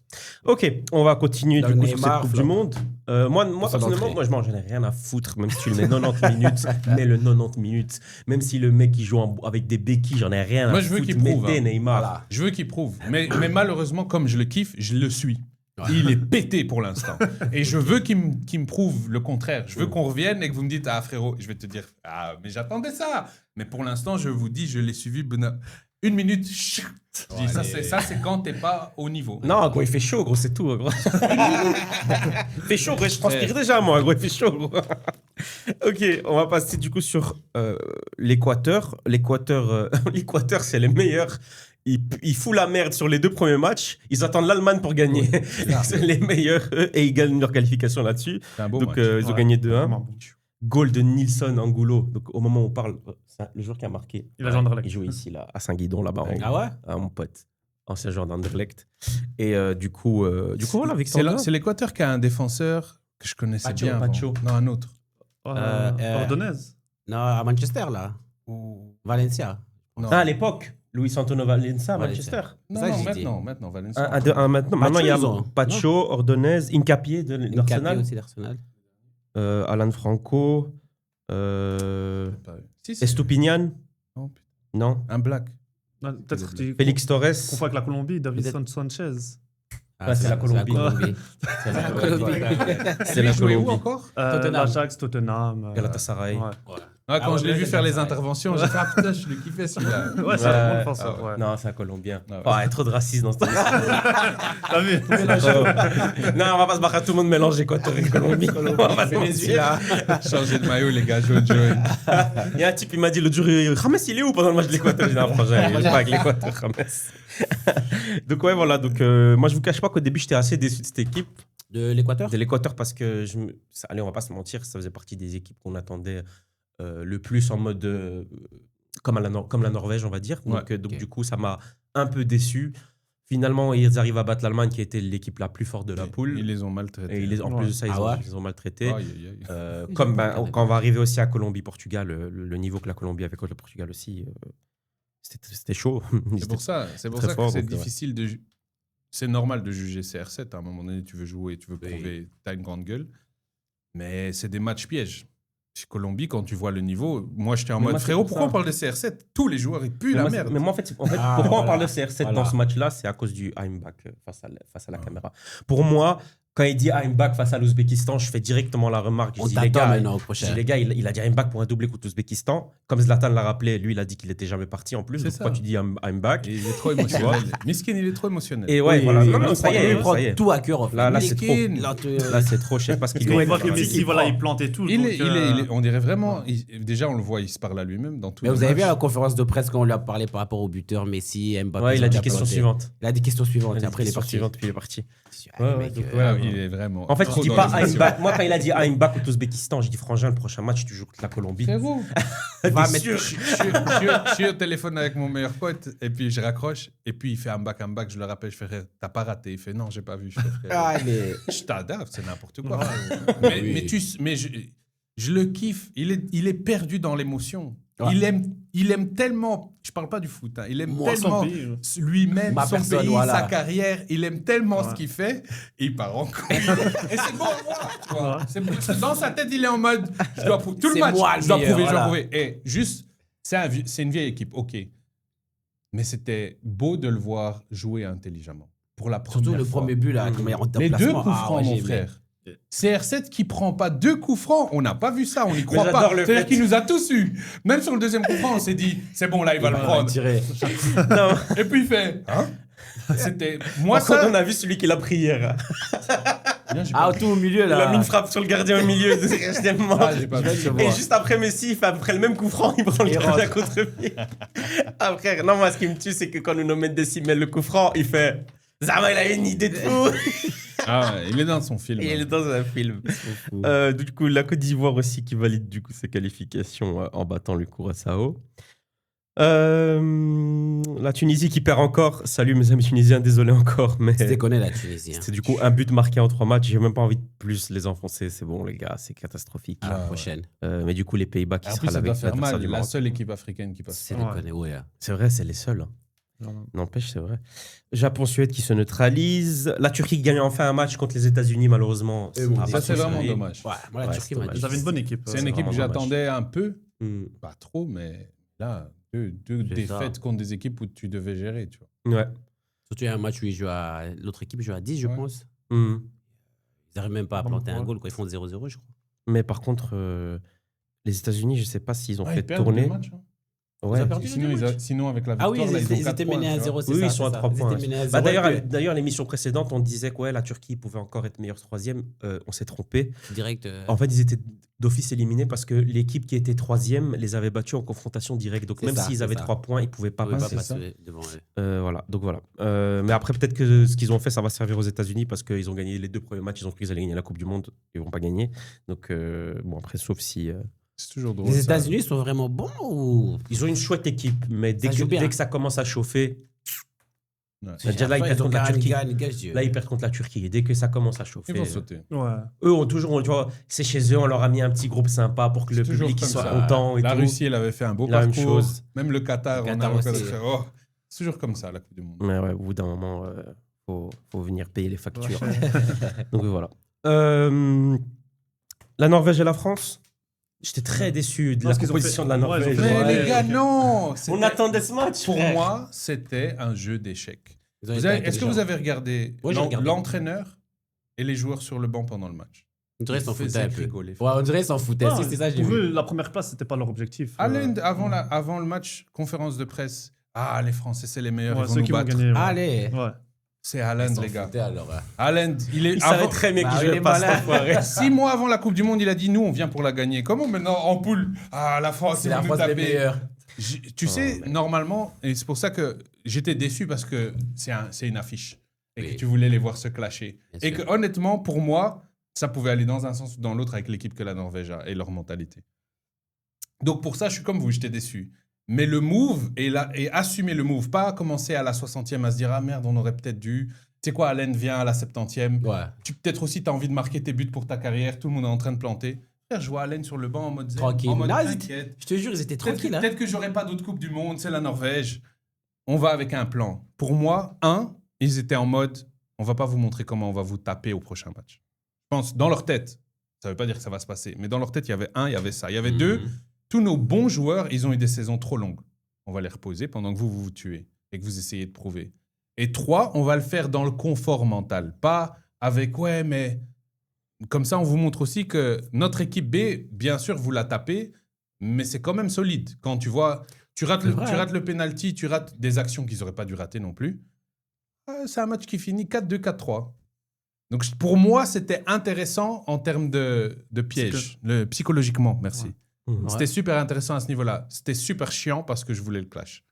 Ok, on va continuer Dans du le coup sur cette Neymar, Coupe flop. du Monde. Moi ça personnellement, d'entrée. moi, j'en ai rien à foutre, même si tu le mets 90 minutes, mets le 90 minutes. Même si le mec il joue avec des béquilles, j'en ai rien Moi, à je veux foutre. qu'il prouve, Mettez hein. Neymar. Voilà. Je veux qu'il prouve. Mais malheureusement, comme je le kiffe, je le suis. Il est pété pour l'instant. Et je veux qu'il me prouve le contraire. Je veux qu'on revienne et que vous me dites, ah frérot, je vais te dire, ah, mais j'attendais ça. Mais pour l'instant, je vous dis, je l'ai suivi. Une minute. Je dis, ça, c'est quand t'es pas au niveau. Non, gros, il fait chaud, gros, c'est tout, gros. Il fait chaud, gros, je transpire déjà, moi, gros, il fait chaud, gros. Ok, on va passer du coup sur l'Équateur. L'Équateur, c'est les meilleurs. Ils foutent la merde sur les 2 premiers matchs. Ils attendent l'Allemagne pour gagner. C'est les meilleurs, eux, et ils gagnent leur qualification là-dessus. C'est un beau Donc, match. ils ont Ouais. gagné 2-1. Vraiment bon. Goal de Nilson Angulo. Donc, au moment où on parle, c'est le joueur qui a marqué. Il a joué à Anderlecht. Il joue ici, là, à Saint-Guidon, là-bas. en Ah haut. ouais? Ah, mon pote. Ancien joueur d'Anderlecht. Et du coup, voilà, Victor. C'est l'Équateur qui a un défenseur que je connaissais Pacho, bien. avant. Pacho. Non, un autre. Ordonnaise. Non, à Manchester, là. Valencia. Non. Ah, à l'époque, Luis Antonio Valencia à Valencia. Manchester. Non, ça que non, j'ai dit. maintenant, Valencia. Maintenant, il y a ils ont. Pacho, Ordonez, Incapié de Capé l'Arsenal, aussi d'Arsenal. Alan Franco, Si, si. Estupinian, Non, putain. non, Un black. Non, peut-être tu Félix Torres. confonds avec la Colombie, Davidson Sanchez. Ah, Ouais, c'est la Colombie. C'est la Colombie. C'est la Il jouait où Colombie. encore Tottenham. L'Ajax, Tottenham. Galatasaray. Ouais, Quand Ah je l'ai ouais, vu c'est faire ça, les ouais. interventions, j'ai fait ah putain, je le kiffais celui-là. ouais c'est un bon défenseur. Ouais. Non, c'est un Colombien. Ah ouais. Ah, il y a trop de racisme dans ce truc. T'as vu Non, on va pas se barrer à tout le monde mélanger Équateur et Colombie. On va pas se mentir. Changer de maillot, les gars, jaune, jaune. Il y a un type, il m'a dit l'autre jour, James, il est où pendant le match de l'Équateur? J'ai dit, non, franchement, il est pas avec l'Équateur, James. Donc, ouais, voilà. Donc, moi, je vous cache pas qu'au début, j'étais assez déçu de cette équipe, De l'Équateur? de l'Équateur, parce que, allez, on va pas se mentir, ça faisait partie des équipes qu'on attendait le plus en mode comme la Norvège, on va dire. Donc, Ouais, donc ok. du coup, ça m'a un peu déçu. Finalement, ils arrivent à battre l'Allemagne, qui était l'équipe la plus forte de la poule. Ils les ont maltraités. Et en Ouais. plus de ça, ils Ah ouais? les ont maltraités. Aïe, aïe, aïe. Comme Ils ont pas quand on va arriver aussi à Colombie-Portugal, le niveau que la Colombie avait contre le Portugal aussi, c'était chaud. Ils C'est étaient pour ça, très que fort, c'est donc, ouais. difficile de. c'est normal de juger CR7. À un moment donné, tu veux jouer, tu veux prouver, tu as une grande gueule. Mais c'est des matchs pièges. Colombie, quand tu vois le niveau, moi j'étais en Mais mode moi, c'est frérot, pour pourquoi ça. on parle de CR7? Tous les joueurs ils puent Mais la moi, merde. Mais moi, en fait, Ah, pourquoi on voilà. parle de CR7 dans Voilà. ce match-là, c'est à cause du I'm back face à la caméra. Pour moi, quand il dit I'm back face à l'Ouzbékistan, je fais directement la remarque. Je On dis, les t'attend gars, maintenant au je prochain. dis, les gars, il a dit I'm back pour un doublé contre l'Ouzbékistan. Comme Zlatan l'a rappelé, lui, il a dit qu'il était jamais parti en plus. C'est Donc pourquoi ça. tu dis I'm back? Et il est trop émotionnel. Miskin, il est trop émotionnel. Et ouais, voilà. Non, non, ça y est, Il prend ça y est. tout à cœur. En fait. Là, c'est trop. Mikin, Là, c'est trop. Je sais pas ce qu'il Parce qu'on doit voit faire. que Messi, voilà, il plante et tout. Il donc, est- on dirait vraiment. Déjà, on le voit, il se parle à lui-même dans tout. Mais vous avez vu à la conférence de presse quand on lui a parlé par rapport au buteur Messi, Mbappé. Ouais, il a dit ont question planté. suivante. Il a dit question suivante. Il Et a après, il est question parti. suivante, puis il est parti. Ah, Ouais, le ouais, mec, donc, Ouais, il est vraiment. En fait, trop je dis dans pas les I'm émotions. back. Moi, quand il a dit I'm back contre l'Ouzbékistan, j'ai dit frangin, le prochain match, tu joues contre la Colombie. Frérot, T'es va, mais sûr? je suis au téléphone avec mon meilleur pote et puis je raccroche et puis il fait un back. Je le rappelle, je fais frère, t'as pas raté. Il fait non, j'ai pas vu. Je fais frère, Allez. je t'adapte, c'est n'importe quoi. mais je le kiffe. Il est perdu dans l'émotion. Ouais. Il aime tellement. Je parle pas du foot. Hein, il aime Moi, tellement son pays, lui-même, Ma son personne, pays, voilà. sa carrière. Il aime tellement ce Ouais. qu'il fait. Et il part en couille. Et c'est bon, voilà, tu vois. Dans sa tête, il est en mode. Je dois tout le C'est match. moi le Je dois meilleur, prouver, je dois voilà. prouver. Et juste, c'est une vieille équipe, ok. Mais c'était beau de le voir jouer intelligemment. Pour la première Surtout le fois. premier but, là, comment il rentre en Les deux placement. coups Ah, francs, ouais, mon j'ai aimé. frère. CR7 qui prend pas 2 coups francs, on n'a pas vu ça, on n'y croit j'adore pas. le C'est-à-dire fait- qu'il nous a tous eu. Même sur le deuxième coup franc, on s'est dit, c'est bon, là, il va le Il va prendre. tirer. Non. Et puis il fait, hein? C'était. Moi, Quand ça. on a vu celui qui l'a pris hier. Bien, j'ai Ah, pas- tout au milieu, Il là. a mis une frappe sur le gardien au milieu. J'étais mort. Ah, j'ai pas vu. Je Et vois. juste après Messi, il fait à peu près le même coup franc, il prend le Il gardien rentre. contre-pied. Après, non, moi, ce qui me tue, c'est que quand Nuno Mendes il met le coup franc, il fait Zama, il a une idée de fou. Ah, ouais, il est dans son film. Et il est dans un film. fou. Du coup, la Côte d'Ivoire aussi qui valide du coup ses qualifications en battant le Curaçao. La Tunisie qui perd encore. Salut mes amis tunisiens, désolé encore, mais C'est déconné, la Tunisie. hein. c'est du coup un but marqué en 3 matchs. J'ai même pas envie de plus les enfoncer. C'est bon les gars, c'est catastrophique. À la Ah, ouais. prochaine. Mais du coup les Pays-Bas qui En sera plus, ça doit faire l'adversaire mal. du La Maroc. seule équipe africaine qui passe. C'est Ouais. déconné, ouais. C'est vrai, c'est les seuls. hein. N'empêche, c'est vrai. Japon-Suède qui se neutralise. La Turquie qui gagne enfin un match contre les États-Unis, malheureusement. Et bon, Ah, Ça, pas c'est trop vraiment serré. dommage. Ouais, moi, la Ouais, Turquie c'est m'a dommage. dit. Ils avaient une bonne équipe. C'est une c'est équipe que vraiment j'attendais un peu, Hmm. pas trop, mais là, deux C'est ça. défaites contre des équipes où tu devais gérer, tu vois. Ouais. Surtout, il y a un match où ils jouent à. L'autre équipe joue à 10, je Ouais. pense. Hmm. Ils n'arrivent même pas à Bon, planter un ouais. goal, quoi. Ils font 0-0, je crois. Mais par contre, les États-Unis, je sais pas s'ils ont Ah, fait ils perdent tourner. le match, hein. Ouais. Ils ont perdu Sinon, le match. sinon, avec la Ah victoire, oui, là, ils ils ont étaient 4 menés points, à tu 0, vois. c'est Oui, ça. ils sont à c'est ça. 3 Ils points. étaient menés à Bah, 0. d'ailleurs, l'émission précédente, on disait que ouais, la Turquie pouvait encore être meilleure troisième. On s'est trompé. Direct. En fait, ils étaient d'office éliminés parce que l'équipe qui était troisième les avait battus en confrontation directe. Donc C'est même ça, s'ils c'est avaient ça. 3 points, ils pouvaient pas Ils pouvaient passer. pas c'est passer devant eux. Voilà. Donc voilà. Mais après, peut-être que ce qu'ils ont fait, ça va servir aux États-Unis parce qu'ils ont gagné les 2 premiers matchs. Ils ont cru qu'ils allaient gagner la Coupe du Monde. Ils vont pas gagner. Donc bon, après, sauf si. C'est toujours drôle. Les ça. États-Unis sont vraiment bons ou. Ils ont une chouette équipe, mais Ça joue bien. dès que ça commence à chauffer, Ouais. déjà, là, ils perdent contre la Turquie. Là, là, ils perdent contre la Turquie. Et dès que ça commence à chauffer. Ils vont sauter. Ouais. Eux ont toujours, tu vois, c'est chez eux, on leur a mis un petit groupe sympa pour que le C'est toujours public il comme soit ça. content. Et La tout. Russie, elle avait fait un beau La même parcours. chose. Même le Qatar, Le on Qatar a aussi. fait. Oh, c'est toujours comme ça, la Coupe du Monde. Mais ouais, au bout d'un moment, faut venir payer les factures. Ouais. Donc voilà. La Norvège et la France. J'étais très déçu de la Parce qu'ils ont composition fait- de la ouais, ils ont Norvège. fait- Mais Ouais, les gars, ok. non On c'était- attendait ce match. Pour frère. moi, c'était un jeu d'échecs. Ils ont Est-ce été que intelligents. vous avez regardé Ouais, j'ai regardé. l'entraîneur et les joueurs sur le banc pendant le match? On dirait qu'ils s'en Ils foutaient un faisaient peu. rigoler. Ouais, on dirait qu'ils s'en foutaient. Si, c'est ça, j'ai Pour vu. eux, la première place, c'était pas leur objectif. Haaland, avant le match, conférence de presse. Ah, les Français, c'est les meilleurs, Ouais, ils vont ceux nous qui vont battre. gagner. Ouais. Allez. Ouais. C'est Ils Haaland, s'en les gars. foutaient, alors. hein. Haaland, Il savait très bien Bah, qu'il il jouait est pas malin. cette fois. 6 mois avant la Coupe du Monde, il a dit nous, on vient pour la gagner. Comment maintenant en poule? Ah, la France, C'est ils la vont nous France les taper. meilleurs. Tu sais, normalement, et c'est pour ça que j'étais déçu parce que c'est une affiche et Oui. que tu voulais les voir se clasher. Bien Et sûr. que honnêtement, pour moi, ça pouvait aller dans un sens ou dans l'autre avec l'équipe que la Norvège a et leur mentalité. Donc pour ça, je suis comme vous, j'étais déçu. Mais le move, et assumer le move, pas commencer à la 60e à se dire « Ah merde, on aurait peut-être dû... » Tu sais quoi, Allen vient à la 70e. Ouais. Peut-être aussi, tu as envie de marquer tes buts pour ta carrière. Tout le monde est en train de planter. Frère, je vois Allen sur le banc en mode zen, Tranquille. en mode Non, t'inquiète. Je te jure, ils étaient Peut-être tranquilles. hein. peut-être que j'aurai pas d'autres Coupes du Monde, c'est la Norvège. On va avec un plan. Pour moi, ils étaient en mode, on va pas vous montrer comment on va vous taper au prochain match. Je pense, dans leur tête, ça veut pas dire que ça va se passer, mais dans leur tête, il y avait il y avait ça. Il y avait deux, tous nos bons joueurs, ils ont eu des saisons trop longues. On va les reposer pendant que vous tuez et que vous essayez de prouver. Et 3, on va le faire dans le confort mental, pas avec, ouais, mais... Comme ça, on vous montre aussi que notre équipe B, bien sûr, vous la tapez, mais c'est quand même solide. Quand tu vois, tu rates le penalty, tu rates des actions qu'ils n'auraient pas dû rater non plus. C'est un match qui finit 4-2, 4-3. Donc, pour moi, c'était intéressant en termes de piège, psychologiquement, merci. Ouais. C'était super intéressant à ce niveau-là. C'était super chiant parce que je voulais le clash.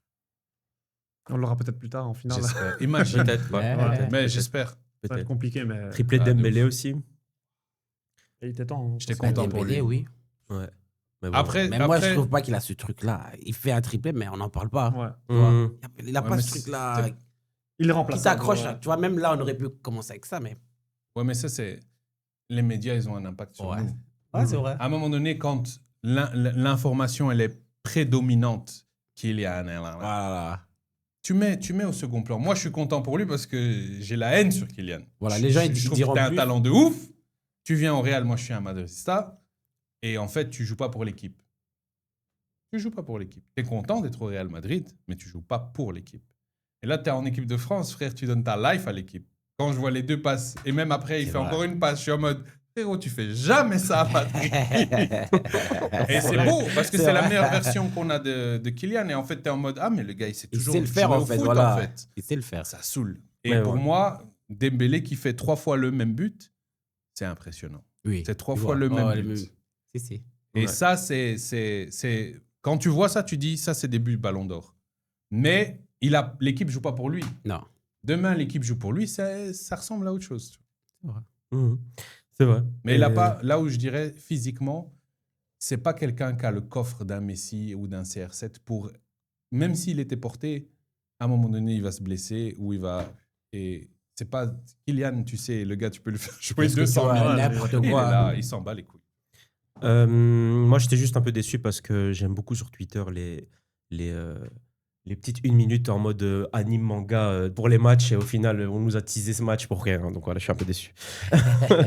On l'aura peut-être plus tard en finale. J'espère. Imagine. Peut-être, ouais. Ouais. Mais j'espère. Ça va être Peut-être. compliqué, mais Triplé de Ah, de Dembélé aussi. il était temps. hein. J'étais Parce que- content pour Dembélé, lui. oui. Ouais. Mais bon. Après, Mais moi, je trouve pas qu'il a ce truc-là. Il fait un triplé, mais on n'en parle pas. Ouais. Tu vois. Mmh. Il a Ouais, pas mais ce truc-là Il est qui remplaçable. t'accroche. ouais. Tu vois, même là, on aurait pu commencer avec ça, mais... Ouais, mais ça, c'est... Les médias, ils ont un impact sur Ouais. nous. Ouais, c'est vrai. À un moment donné, quand l'information, elle est prédominante, Kylian, Voilà. tu mets au second plan. Moi, je suis content pour lui parce que j'ai la haine sur Kylian. Voilà, les gens, ils je trouve diront que t'as un plus. talent de ouf. Tu viens au Real, moi, je suis un Madridista. Et en fait, tu joues pas pour l'équipe. Tu joues pas pour l'équipe. Tu es content d'être au Real Madrid, mais tu joues pas pour l'équipe. Et là, tu es en équipe de France, frère, tu donnes ta life à l'équipe. Quand je vois les 2 passes, et même après, il C'est fait vrai. encore une passe, je suis en mode, frérot, tu fais jamais ça à Madrid. Et c'est beau, parce que C'est c'est la vrai. meilleure version qu'on a de Kylian. Et en fait, tu es en mode, ah, mais le gars, il sait Il toujours sait le faire, jouer en au fait. foot, Voilà. en fait. Il sait le faire. Ça saoule. Et Mais pour ouais. moi, Dembélé qui fait 3 fois le même but, c'est impressionnant. Oui. C'est 3 Tu fois vois. le même les but. mêmes- Si. Et Ouais. ça, c'est... Quand tu vois ça, tu dis, ça, c'est des buts Ballon d'Or. Mais l'équipe joue pas pour lui. Non. Demain, l'équipe joue pour lui, ça ressemble à autre chose. Mmh. C'est vrai. Mais il a pas, là où je dirais, physiquement, c'est pas quelqu'un qui a le coffre d'un Messi ou d'un CR7 pour... Même s'il était porté, à un moment donné, il va se blesser ou il va... Et c'est pas... Kylian, tu sais, le gars, tu peux le faire jouer Parce que tu 200 vois, 000. n'importe Il est quoi. là, il s'en bat les couilles. Moi, j'étais juste un peu déçu parce que j'aime beaucoup sur Twitter les petites 1 minute en mode anime manga pour les matchs et au final, on nous a teasé ce match pour rien. Donc voilà, je suis un peu déçu.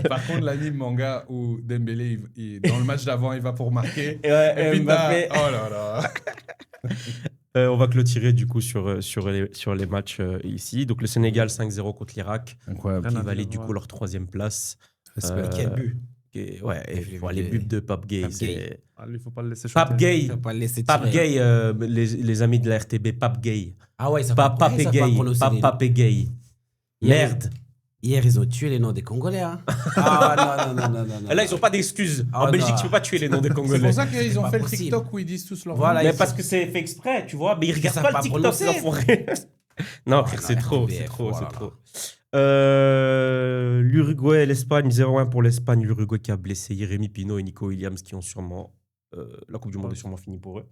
Par contre, l'anime manga où Dembélé, dans le match d'avant, il va pour marquer. Ouais, Et puis Mbappé. oh là là. On va clôturer du coup sur les matchs ici. Donc le Sénégal 5-0 contre l'Irak, Incroyable. Rien à qui valide dire, du ouais. coup leur 3e place. Quel but. Ouais, et Je l'ai voilà, vu, les buts de Pape Gay. Pape c'est- Gay. Ah, lui, il faut pas le laisser Pape shooter. Gay. Il faut pas le laisser Pape tirer. Gay, les amis de la RTB, Pape Gay. Ah ouais, ça Pas va Pape Gay, pas Pape Gay. Merde. Hier, ils ont tué les noms des Congolais. Hein. Ah non. Là, ils n'ont pas d'excuses. En Ah, Belgique, non. tu peux pas tuer les noms des C'est Congolais. pour ça qu'ils ont pas fait le possible. TikTok où ils disent tous leur Voilà, nom. Mais parce que c'est fait exprès, tu vois. Mais ils regardent savent pas pas le TikTok, prononcer. l'enfoiré. Non, frère, non, c'est trop, RTBF, c'est trop, voilà. c'est trop. L'Uruguay et l'Espagne, 0-1 pour l'Espagne. L'Uruguay qui a blessé Jérémy Pino et Nico Williams qui ont sûrement... la Coupe du Monde est sûrement finie pour eux.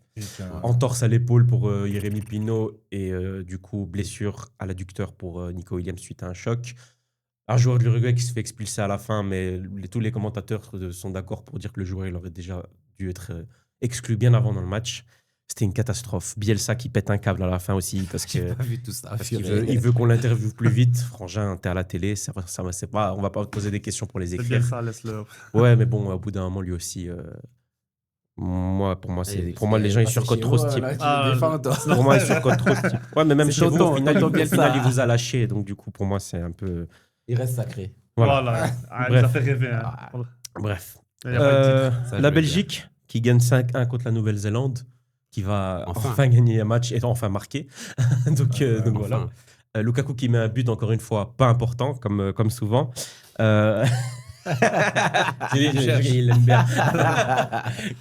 Entorse à l'épaule pour Jérémy Pino et du coup blessure à l'adducteur pour Nico Williams suite à un choc. Un joueur de l'Uruguay qui se fait expulser à la fin, mais tous les commentateurs sont d'accord pour dire que le joueur il aurait déjà dû être exclu bien avant dans le match. C'était une catastrophe. Bielsa qui pète un câble à la fin aussi parce que J'ai pas vu tout ça. parce qu'il veut qu'on l'interviewe plus vite. Frangin, t'es à la télé, c'est pas, on va pas te poser des questions pour les C'est bien écrire. ça, laisse-le. Ouais, mais bon, au bout d'un moment, lui aussi. Pour moi, les gens ils surcotent trop ce type. Pour moi, ils surcotent trop ce type. Ouais, mais même C'est chez vous, tonton, au final, tonton au Bielsa. final, il vous a lâché. Donc, du coup, pour moi, c'est un peu. Il reste sacré. Voilà. Voilà. Ah, il Bref. nous a fait rêver. Hein. Ah. Bref. Il y a pas de titre. Ça, je La veux Belgique qui gagne 5-1 contre la Nouvelle-Zélande, qui va Enfin. enfin gagner un match et enfin marquer. donc Enfin. voilà. Lukaku qui met un but, encore une fois, pas important, comme souvent. Il aime bien.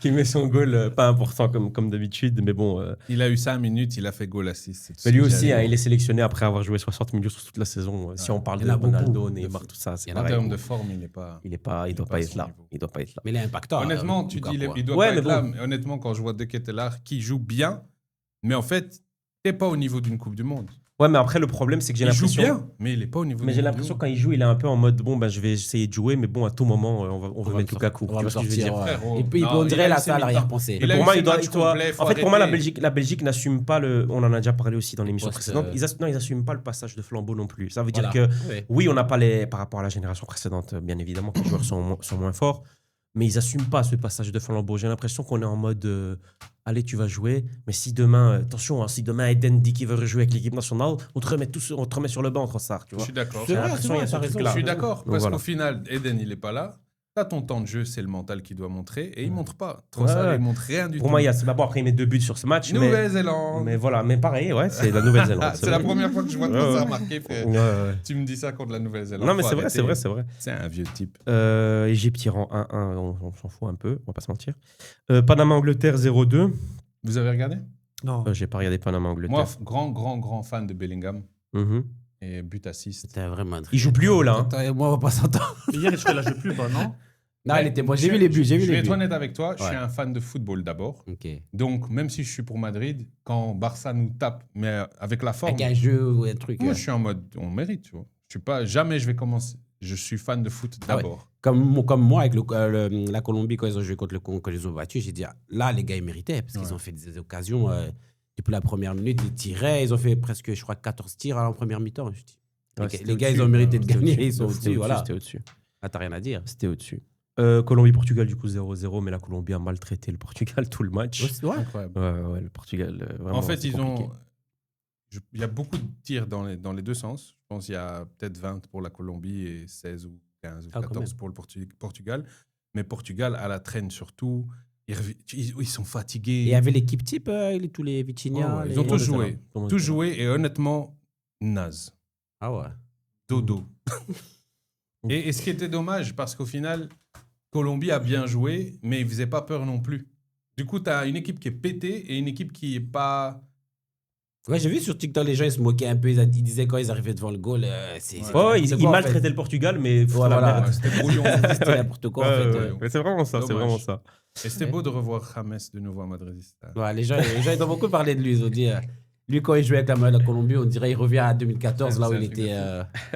Qui met son goal pas important comme d'habitude, mais bon. Il a eu 5 minutes, il a fait goal assist. Mais lui aussi, hein, il est sélectionné après avoir joué 60 minutes sur toute la saison. Si on parle Il y de en a Ronaldo, beaucoup. Neymar, tout ça, c'est Il y en a En pareil. termes de forme, il n'est pas... Il doit pas à être son là. niveau. Il doit pas être là. Mais il est impactant. Honnêtement, tu dis il doit Ouais, pas mais être bon. là. Mais honnêtement, quand je vois De Ketelaere qui joue bien, mais en fait, t'es pas au niveau d'une Coupe du Monde. Ouais, mais après, le problème, c'est que j'ai Il joue l'impression. bien, mais il est pas au niveau. Mais du j'ai milieu. l'impression quand il joue, il est un peu en mode bon, ben, je vais essayer de jouer, mais bon, à tout moment, on veut mettre Lukaku. Tu On va vois me ce que je veux dire? sortir. Frérot, Et puis, non, on il dirait a là, eu ses ça, à mi-temps. l'arrière-pensée. Il Mais a pour eu moi, ses il doit. matchs complets, faut En fait, pour moi, arrêter. la Belgique n'assume pas le. On en a déjà parlé aussi dans l'émission poste, précédente. Non, ils n'assument pas le passage de flambeau non plus. Ça veut dire Voilà. que Ouais. oui, on n'a pas les. Par rapport à la génération précédente, bien évidemment, que les joueurs sont moins forts. Mais ils n'assument pas ce passage de flambeau. J'ai l'impression qu'on est en mode allez, tu vas jouer. Mais si demain, attention, hein, si demain Eden dit qu'il veut rejouer avec l'équipe nationale, on te remet sur le banc, Trossard. Tu Je vois. suis d'accord. C'est J'ai vrai, l'impression c'est qu'il y a vrai, ce t'as raison. truc-là. Je suis d'accord, Donc parce voilà. qu'au final, Eden, il est pas là. T'as ton temps de jeu, c'est le mental qui doit montrer, et il montre pas. Trossard, Ouais. il montre rien du Pour tout. moi, il y a. Bon, après, il met 2 buts sur ce match. Nouvelle-Zélande. Mais voilà, mais pareil, ouais, c'est la Nouvelle-Zélande. C'est la première fois que je vois Ouais, Trossard ouais. marquer, frère. Ouais, ouais. Tu me dis ça contre la Nouvelle-Zélande. Non, mais Faut c'est vrai, arrêter. c'est vrai, c'est vrai. C'est un vieux type. Égypte, Iran 1-1, on s'en fout un peu, on va pas se mentir. Panama-Angleterre 0-2. Vous avez regardé? Non. J'ai pas regardé Panama-Angleterre. Moi, grand fan de Bellingham. Mhm. Et but assist. C'était un vrai Madrid. Il joue plus haut, là, hein. Attends, et moi, on va pas s'entendre. Hier, je crois qu'il a joué plus bas, non? Non, il était bon. J'ai vu les buts, j'ai vu Je vais les être buts. honnête avec toi, je suis Ouais. un fan de football d'abord. Ok. Donc, même si je suis pour Madrid, quand Barça nous tape, mais avec la forme, Avec un jeu ou un truc. moi, je suis en mode, on mérite, tu vois. Je suis pas, jamais je vais commencer. Je suis fan de foot Ah ouais. d'abord. Comme moi, avec la Colombie, quand ils ont joué contre le Congo, quand ils ont battu, j'ai dit, ah, là, les gars, ils méritaient, parce qu'ils Ouais. ont fait des occasions. Depuis la première minute, ils tiraient. Ils ont fait presque, je crois, 14 tirs en première mi-temps. Je dis, Ouais, les c'était gars, ils au-dessus. ont mérité de C'était gagner. au-dessus. Ils sont C'était au-dessus, voilà. C'était au-dessus. Ah, t'as rien à dire. C'était au-dessus. Colombie-Portugal, du coup, 0-0, mais la Colombie a maltraité le Portugal tout le match. Ouais. Incroyable. Ouais, le Portugal, vraiment. En fait, c'est ils compliqué. ont. Il y a beaucoup de tirs dans les deux sens. Je pense qu'il y a peut-être 20 pour la Colombie et 16 ou 15 ou Ah, quand 14 même. pour le Portugal. Mais Portugal, à la traîne surtout. Ils sont fatigués. Et il y avait l'équipe type, tous les Vitinha. Ouais, ouais, les- ils ont tous Tout le monde joué. était là. Tout le monde Tout était là. joué et honnêtement, naze. Ah ouais. Dodo. Et ce qui était dommage, parce qu'au final, Colombie a bien joué, mais il faisait pas peur non plus. Du coup, tu as une équipe qui est pétée et une équipe qui est pas. Ouais, j'ai vu sur TikTok, les gens, ils se moquaient un peu. Ils disaient quand ils arrivaient devant le goal, c'est Ouais, Ouais, c'est il quoi, en fait maltraitait le Portugal, mais foutait Voilà. la merde. C'était brouillon. C'était n'importe quoi, en Ouais, fait. ouais, ouais, c'est vraiment ça, c'est Dommage. vraiment ça. Et c'était beau de revoir James de nouveau à Madrid. Ouais, les gens, ils ont beaucoup parlé de lui. Ils ont dit, lui, quand il jouait avec la Colombie, on dirait qu'il revient à 2014, là où C'est un il truc était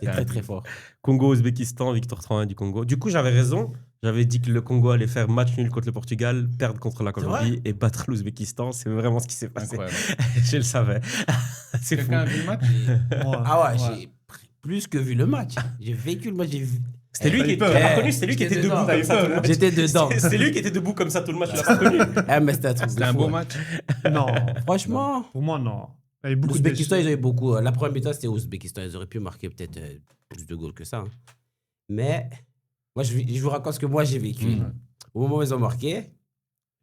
de très, très fort. Congo-Ouzbékistan, victoire 3-1 du Congo. Du coup, j'avais raison. J'avais dit que le Congo allait faire match nul contre le Portugal, perdre contre la Colombie et battre l'Ouzbékistan. C'est vraiment ce qui s'est passé. Incroyable. Je le savais. C'est fou. Quelqu'un a vu le match? Ah ouais, j'ai plus que vu le match. J'ai vécu le match, j'ai vu. C'était lui qui peur. était reconnu, c'était lui qui J'étais était debout dedans. comme ça tout le match. J'étais dedans. C'est lui qui était debout comme ça tout le match, tu l'as pas reconnu. Ah, mais c'était un truc de C'était un fou, beau hein. match. Non. Franchement, Pour moi, non. Il y a eu beaucoup de l'Ouzbékistan, ils déchets. avaient beaucoup. La première mi-temps, c'était Ouzbékistan. Ils auraient pu marquer peut-être plus de goals que ça. Hein. Mais moi, je vous raconte ce que moi j'ai vécu. Mm. Au moment où ils ont marqué,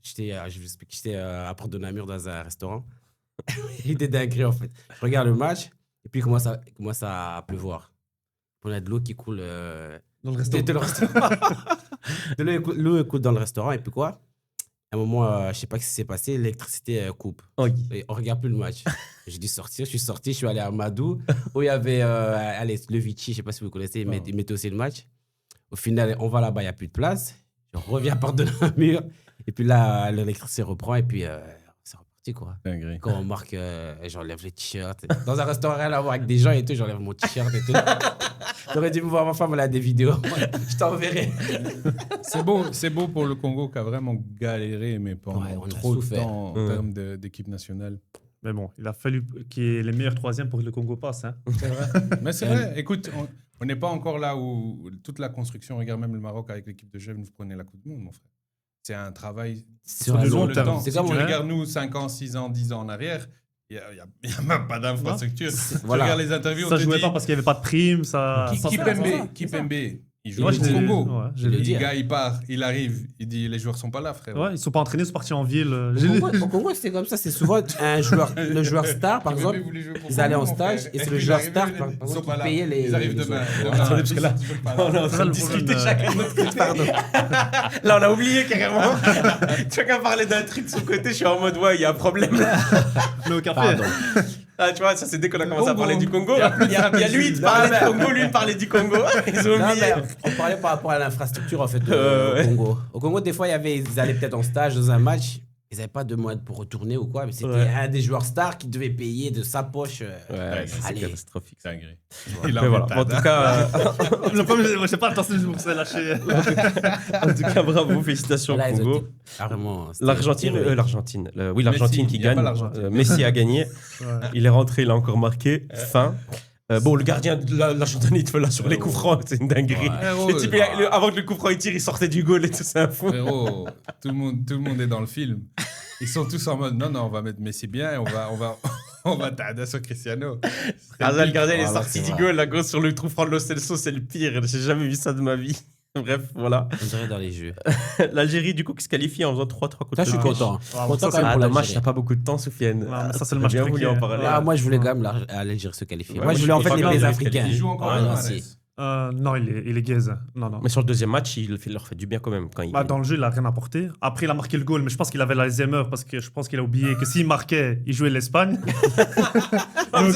j'étais à Porte de Namur dans un restaurant. Il était dingue en fait. Je regarde le match et puis il commence à pleuvoir. On a de l'eau qui coule Dans le restaurant. de le restaurant. L'eau coule dans le restaurant et puis quoi? À un moment, je sais pas ce qui s'est passé, l'électricité coupe. Oh, Et on regarde plus le match. J'ai dû sortir, je suis sorti, je suis allé à Madou où il y avait le Vichy, je sais pas si vous connaissez, il mettait aussi le match. Au final, on va là-bas, il n'y a plus de place. Je reviens par de la mur et puis là, l'électricité reprend et puis c'est reparti quoi. Dinguerie. Quand on marque, j'enlève les t-shirts. Dans un restaurant, rien à voir avec des gens et tout, j'enlève mon t-shirt et tout. J'aurais dû me voir ma femme, elle a des vidéos. Je t'enverrai. C'est beau pour le Congo qui a vraiment galéré, mais pendant Ouais, on a trop de souffert. temps en Ouais. termes d'équipe nationale. Mais bon, il a fallu qu'il y ait les meilleurs troisièmes pour que le Congo passe. Hein. Mais c'est vrai, écoute, on n'est pas encore là où toute la construction, regarde même le Maroc avec l'équipe de jeunes, vous prenez la Coupe du Monde, mon frère. C'est un travail Sur le sur long le terme. temps. C'est Si comme tu on- regardes nous 5 ans, 6 ans, 10 ans en arrière, il n'y a même pas d'infrastructure. Tu Voilà. regardes les interviews, on Ça te jouait dit pas parce qu'il n'y avait pas de prime. Ça, ça- Kipembe, il joue Moi, au je l'ai- Congo. ouais, je le Le dis, hein. gars, il part, il arrive, il dit les joueurs sont pas là, frère. Ouais, ils sont pas entraînés, ils sont partis en ville. Au Congo, c'était comme ça. C'est souvent le joueur star, par exemple. Ils allaient en stage et c'est le joueur star, par exemple, qui payait les. Ils arrivent demain. Attendez, parce que là, on est en train de discuter chacun de notre côté. Là, on a oublié carrément. Chacun parlait d'un truc de son côté. Je suis en mode, ouais, il y a un problème là. Mais au café. Pardon. Ah, tu vois, ça c'est dès qu'on a commencé à Congo. parler du Congo. Il y a lui qui parlait du Congo, lui il parlait du Congo. Ils ont Non, oublié. mais on parlait par rapport à l'infrastructure en fait Ouais. au Congo. Au Congo, des fois, ils allaient peut-être en stage dans un match. Ils n'avaient pas de moyens pour retourner ou quoi, mais c'était Ouais. un des joueurs stars qui devait payer de sa poche. Ouais, c'est allez. catastrophique. C'est agréable. Mais voilà. En tout cas, Le problème, je sais pas, attention, je me suis lâché. en tout cas, bravo, félicitations Là, ils ont Congo. été- carrément, c'était L'Argentine, heureux. l'Argentine. Oui, l'Argentine Messi, qui il y a gagne. pas l'Argentine. Messi a gagné. Ouais. Il est rentré, il a encore marqué. Fin. Bon, le gardien de l'Argentine, il te fait là sur les coups francs, c'est une dinguerie. Frérot, Le type, avant que le coup franc il tire, il sortait du goal et tout, c'est un fou. frérot, tout le monde est dans le film. Ils sont tous en mode non, on va mettre Messi bien et on va t'aider sur Cristiano. Le gardien, il est Voilà, sorti c'est du vrai. goal, la gauche sur le trou franc de Lo Celso, c'est le pire. J'ai jamais vu ça de ma vie. Bref, voilà. On dirait dans les jeux. L'Algérie, du coup, qui se qualifie en faisant 3-3 contre Ça, je suis l'Autriche. content. Ah, Content ça, quand c'est- même Ah, pour dommage, l'Algérie. t'as pas beaucoup de temps, Soufiane. Ouais, mais ça, c'est le J'ai match bien voulu truqué. en parler. Ah, moi, je voulais quand même l'Algérie se qualifier. Ouais, moi, je voulais en je fait suis les pas pays bien africains. Il joue encore Ah, à non, Rames. si. Non, il est gaze. Non. Mais sur le deuxième match, leur fait du bien quand même. Quand il... Bah, dans le jeu, il a rien apporté. Après, il a marqué le goal, mais je pense qu'il avait l'Alzheimer parce que je pense qu'il a oublié que s'il marquait, il jouait l'Espagne. Ah, mais Donc,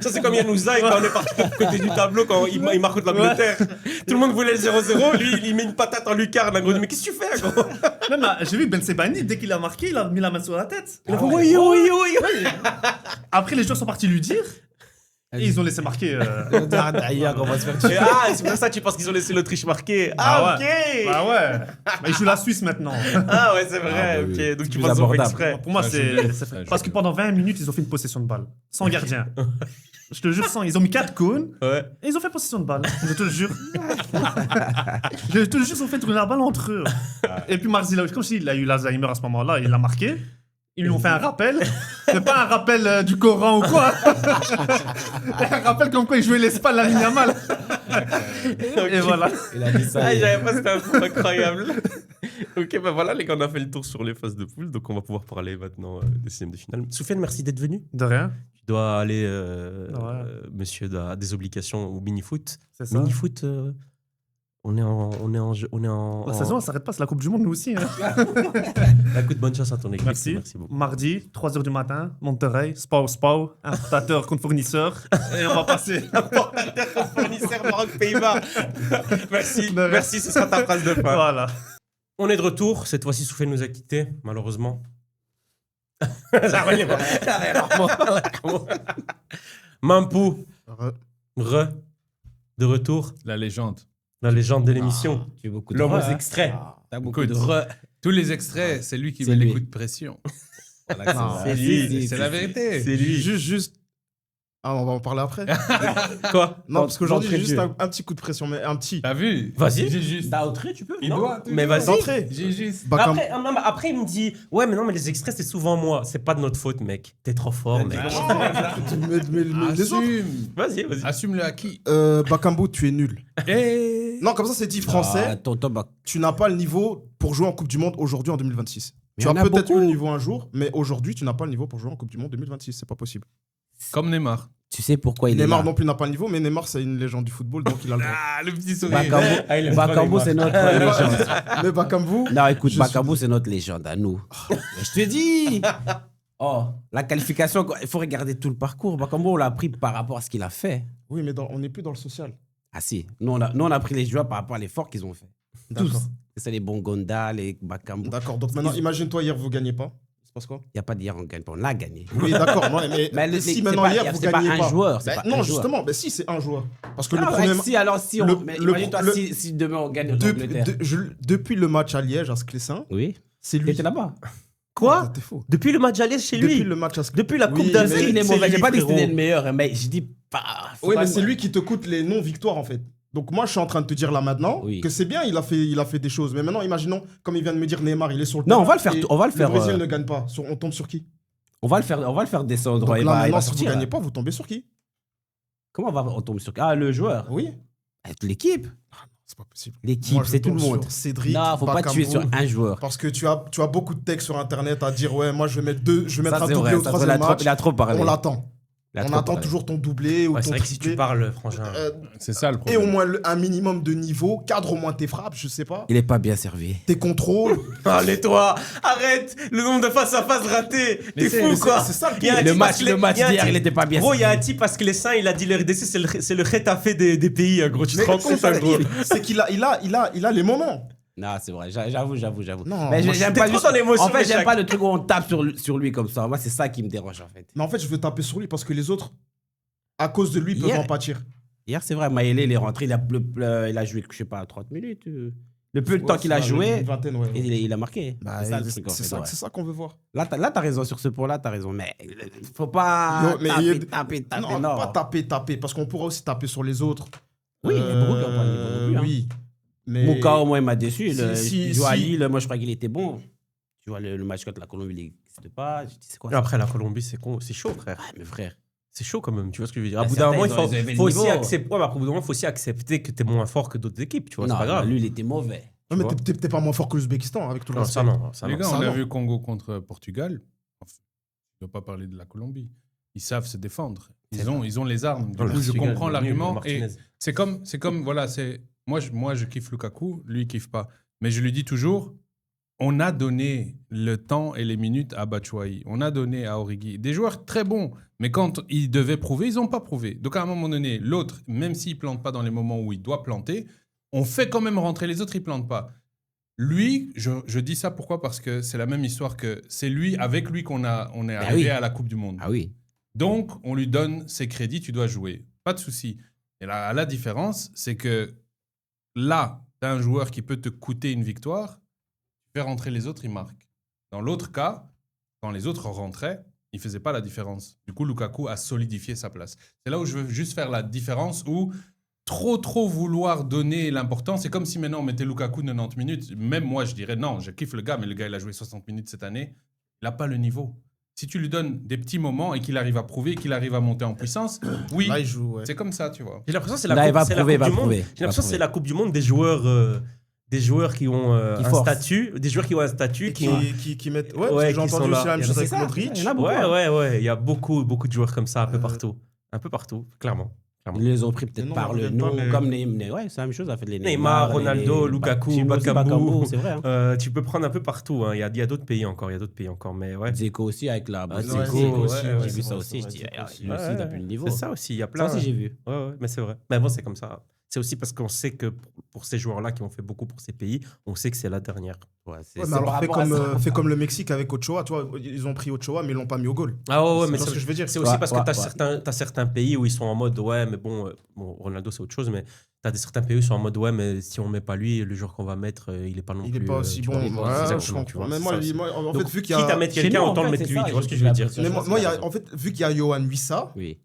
ça, c'est comme Yanouza, quand on est parti de côté du tableau, quand il marque contre l'Angleterre. Tout le monde voulait le 0-0, lui, il met une patate en lucarne. Gros. Mais qu'est-ce que tu fais, gros? Non, mais j'ai vu Ben Sebani, dès qu'il a marqué, il a mis la main sur la tête. Il a fait oui, oui, oui. Après, les joueurs sont partis lui dire et ils ont laissé marquer. D'ailleurs, on va se faire tuer. Ah, c'est pour ça que tu penses qu'ils ont laissé l'Autriche marquer. Ah, Ah ok. Bah ouais. Bah, il joue la Suisse maintenant. Ah, ouais, c'est vrai. Ah, bah oui. Ok, donc C'est tu plus penses qu'ils ont fait abordable. exprès. Pour moi, Ça c'est. joue bien. c'est- Ça joue Parce que bien. pendant 20 minutes, ils ont fait une possession de balle. Sans gardien. Je te jure, sans. Ils ont mis 4 cônes Ouais. et ils ont fait possession de balle. Je te le jure. Je te le jure, ils ont fait tourner la balle entre eux. Et puis Marzi, comme je dis, il a eu l'Alzheimer à ce moment-là, il a marqué. Ils lui ont fait un rappel. C'est pas un rappel du Coran ou quoi. Un rappel comme quoi il jouait l'Espagne, la ligne mal. Et voilà. Il a dit ça. Ah, j'avais pas, c'était un fou incroyable. Ok, ben voilà, les gars, on a fait le tour sur les phases de poule, donc on va pouvoir parler maintenant des systèmes de finale. Soufiane, merci d'être venu. De rien. Tu dois aller, Ouais. monsieur, à des obligations au mini-foot. C'est ça. Mini-foot, on est en. La saison, elle s'arrête pas, c'est la Coupe du Monde, nous aussi. Hein. Bah, écoute, bonne chance à ton équipe. Merci. beaucoup. Mardi, 3h du matin, Monterrey, Spau, importateur contre fournisseur. Et on va passer. Fournisseur Maroc-Pays-Bas. Merci, De rien. merci, ce sera ta phrase de fin. Voilà. On est de retour. Cette fois-ci, Soufiane nous a quittés, malheureusement. Ça va, il est bon. Mampou, de retour, La légende. la légende de l'émission. Ah, tu veux beaucoup de L'homme re, aux hein. extraits. Ah, T'as beaucoup de Écoute, re. tous les extraits, c'est lui qui C'est met les lui. coups de pression. Voilà, Non, c'est lui, C'est la vérité. C'est lui. Juste. Ah, on va en parler après. Quoi? Non, parce qu'aujourd'hui, j'ai d'entrée juste de jeu. un petit coup de pression, mais un petit. T'as vu? Vas-y. J'ai juste. T'as autre, tu peux Il Non, doit. mais vas-y. D'entrée. J'ai juste. Bah, comme- Après, non, mais après, il me dit ouais, mais non, mais les extraits, c'est souvent moi. C'est pas de notre faute, mec. T'es trop fort, mec. mais les autres. Assume. Vas-y. Assume le acquis. Bakambu, tu es nul. Et. Non, comme ça, c'est dit français. Ah, tonton, bah, Tu n'as pas le niveau pour jouer en Coupe du Monde aujourd'hui en 2026. Mais Tu il y as en a peut-être eu beaucoup. le niveau un jour, mais aujourd'hui, tu n'as pas le niveau pour jouer en Coupe du Monde 2026. C'est pas possible. Comme Neymar. tu sais pourquoi il est Neymar là. non plus n'a pas le niveau, mais Neymar, c'est une légende du football, donc il a le droit. Ah, le petit sourire. Bakambu, Ah, il aime pas Bakambu, Neymar. c'est notre légende. Mais Bakambu, Non, écoute, Je Bakambu, c'est notre légende à nous. Je te dis. Oh, la qualification, il faut regarder tout le parcours. Bakambu, on l'a pris par rapport à ce qu'il a fait. oui, mais on n'est plus dans le social. Ah si, nous on a pris les joueurs par rapport à l'effort qu'ils ont fait. Tous. D'accord. C'est les Bongonda, les Bakambu. D'accord. Donc maintenant, imagine-toi, hier, vous gagnez pas. Il se passe quoi? Il n'y a pas d'hier, on gagne pas. On a gagné. Oui, d'accord. Mais, Mais si c'est maintenant, pas- hier, vous c'est pas gagnez un pas. joueur, c'est Ben pas non, un joueur. justement, ben si, c'est un joueur. Parce que le Ah, premier. ouais, si, alors si on. le- mais le- imagine-toi le- si demain on gagne de- l'Angleterre. depuis le match à Liège, à Sclessin, Oui, c'est il lui. était là-bas. Quoi? C'était faux. Depuis le match aller chez Depuis lui. le match à Sclessin. Depuis la Coupe Oui, d'Asie. mais- Il est c'est mauvais. lui, J'ai pas dit que c'était frérot. le meilleur, mais je dis pas. faut Oui, pas mais me- c'est lui qui te coûte les non-victoires en fait. Donc moi, je suis en train de te dire là maintenant Oui. que c'est bien, il a fait des choses. Mais maintenant, imaginons, comme il vient de me dire, Neymar, il est sur le Non, terrain on va le faire. et On va le faire. Brésil ne gagne pas. On tombe sur qui? On va le faire descendre. Donc il là, va maintenant, si vous sortir. gagnez pas, vous tombez sur qui? Comment on tombe sur Ah, le joueur. Oui, L'équipe. c'est pas possible. L'équipe, Moi, je c'est tout le tombe monde. sur Cédric, Non, faut pas Bakambu, tuer sur un joueur. Parce que tu as beaucoup de textes sur internet à dire ouais, moi je vais mettre Ça, un c'est doublé vrai. au Ça, troisième match. il a trop parlé. On l'attend. Il a On trop attend parlé. toujours ton doublé ou Ouais, ton c'est vrai que si tu triplé. parles, frangin. C'est ça le Et problème. au moins un minimum de niveau, cadre au moins tes frappes, je sais pas. Il est pas bien servi. Tes contrôles. Allez-toi, arrête le nombre de face à face raté. T'es c'est- fou mais quoi. c'est ça le Il y a un Le type match, parce que les- le match il y a un d'hier, type- il était pas bien Gros, il y a un servi. type parce que les seins, il a dit le RDC, c'est le rétafé des pays, gros. Tu te Mais rends compte, c'est ça, gros. c'est qu'il a les moments. Non, c'est vrai, j'avoue. Non, Mais moi, j'aime t'es pas trop dans l'émotion, En fait, j'aime Meshach. pas le truc où on tape sur lui comme ça. Moi, c'est ça qui me dérange, en fait. Mais en fait, je veux taper sur lui parce que les autres, à cause de lui, peuvent Hier- en pâtir. Hier, c'est vrai, Maëlé, il est rentré, il a joué, je sais pas, 30 minutes. Le peu de temps qu'il a joué, Une vingtaine, ouais. il a marqué. Bah, c'est ça le truc, en c'est fait, ça, ouais. c'est ça qu'on veut voir. Là, t'as raison sur ce point-là, t'as raison. Mais faut pas Non, mais taper. Non, Non, pas taper, parce qu'on pourra aussi taper sur les autres. Oui, il y a beaucoup qui ont pas le niveau non plus, hein. Oui. Mais... Mouka, au moins, il m'a déçu. Si- Il joue à si- Lille, moi, je crois qu'il était bon. Tu vois, le match contre la Colombie, il n'existe pas. Je dis, c'est quoi ça? Après, la Colombie, c'est chaud, frère. Ouais, mais frère. C'est chaud quand même, tu vois ce que je veux dire. À Bah, bout d'un moment, certains, ils ont élevé le faut aussi niveau. accepter. Ouais, mais après, au bout d'un moment, faut aussi accepter que t'es moins fort que d'autres équipes, tu vois. Non, C'est pas grave. lui, il était mauvais. Ouais, mais vois. t'es pas moins fort que l'Ouzbékistan, avec tout le Non, respect. ça non. Ça, Les non. gars, ça, on a non. vu Congo contre Portugal. Enfin, je ne veux pas parler de la Colombie. Ils savent se défendre. Ils ont les armes. Du Non, le coup, je Portugal, comprends nul, l'argument. Et Martinez. c'est comme voilà, moi, je kiffe Lukaku, lui, il kiffe pas. Mais je lui dis toujours, on a donné le temps et les minutes à Batshuayi. On a donné à Origi. Des joueurs très bons. Mais quand ils devaient prouver, ils n'ont pas prouvé. Donc, à un moment donné, l'autre, même s'il ne plante pas dans les moments où il doit planter, on fait quand même rentrer les autres, il ne plante pas. Lui, je dis ça pourquoi? Parce que c'est la même histoire que c'est lui, avec lui on est arrivé oui. à la Coupe du Monde. Ah oui. Donc, on lui donne ses crédits, tu dois jouer. Pas de souci. Et la différence, c'est que là, tu as un joueur qui peut te coûter une victoire, tu fais rentrer les autres, il marque. Dans l'autre cas, quand les autres rentraient, il ne faisait pas la différence. Du coup, Lukaku a solidifié sa place. C'est là où je veux juste faire la différence où trop vouloir donner l'importance, c'est comme si maintenant on mettait Lukaku 90 minutes. Même moi, je dirais non, je kiffe le gars, mais le gars, il a joué 60 minutes cette année. Il n'a pas le niveau. Si tu lui donnes des petits moments et qu'il arrive à prouver, qu'il arrive à monter en puissance, oui, Là, il joue, ouais. c'est comme ça, tu vois. J'ai l'impression que c'est Là, la il va coupe, c'est la prouver, coupe il va du monde. prouver. J'ai Il va l'impression que c'est prouver. la Coupe du Monde des joueurs qui ont un forcent. statut, des joueurs qui ont un statut, Et qui mettent... Ouais, Ouais, parce que j'ai qui entendu sont là. aussi la même C'est chose avec ça, Modric. il y en a beaucoup. Ouais. Il y a beaucoup de joueurs comme ça un peu partout. Un peu partout, clairement. Ils les ont pris peut-être Non, par on le regarde nom, pas, mais- comme les. Ouais, c'est la même chose, en fait. Les Neymar, Ronaldo, Lukaku, aussi Bakambu. c'est vrai. Hein. Tu peux prendre un peu partout. Hein. Il y a d'autres pays encore. Mais ouais. Dzeko aussi avec la. Ah, Dzeko, Dzeko aussi, j'ai ouais, vu c'est ça vrai, aussi. c'est Je dis, vrai, ah, Dzeko lui Ouais, aussi, il a plus le niveau. C'est ça aussi. Il y a plein. Ça aussi, j'ai vu. Ouais, mais c'est vrai. Mais bon, c'est comme ça. C'est aussi parce qu'on sait que pour ces joueurs-là qui ont fait beaucoup pour ces pays, on sait que c'est la dernière. Ouais, c'est Ouais, mais par alors, rapport à ça. fais comme le Mexique avec Ochoa. Tu vois, ils ont pris Ochoa, mais ils l'ont pas mis au goal. Ah ouais, mais C'est ce que je veux dire. c'est aussi Ouais, parce que ouais, t'as certains pays où ils sont en mode ouais, mais bon, Ronaldo c'est autre chose, mais t'as certains pays où ils sont en mode ouais, mais si on met pas lui, le joueur qu'on va mettre, il est pas non Il plus. est pas aussi tu bon. vois, il est pas- Ouais, exactement, je tu vois, comprends. Mais c'est moi, ça aussi. moi, en Donc, fait, vu qu'il y quitte à a... mettre Chez quelqu'un, nous, en autant le fait, mettre c'est lui, ça, tu vois ce que j'ai je veux dire. l'impression. Mais moi, en fait, vu qu'il y a Johan Wissa, Oui.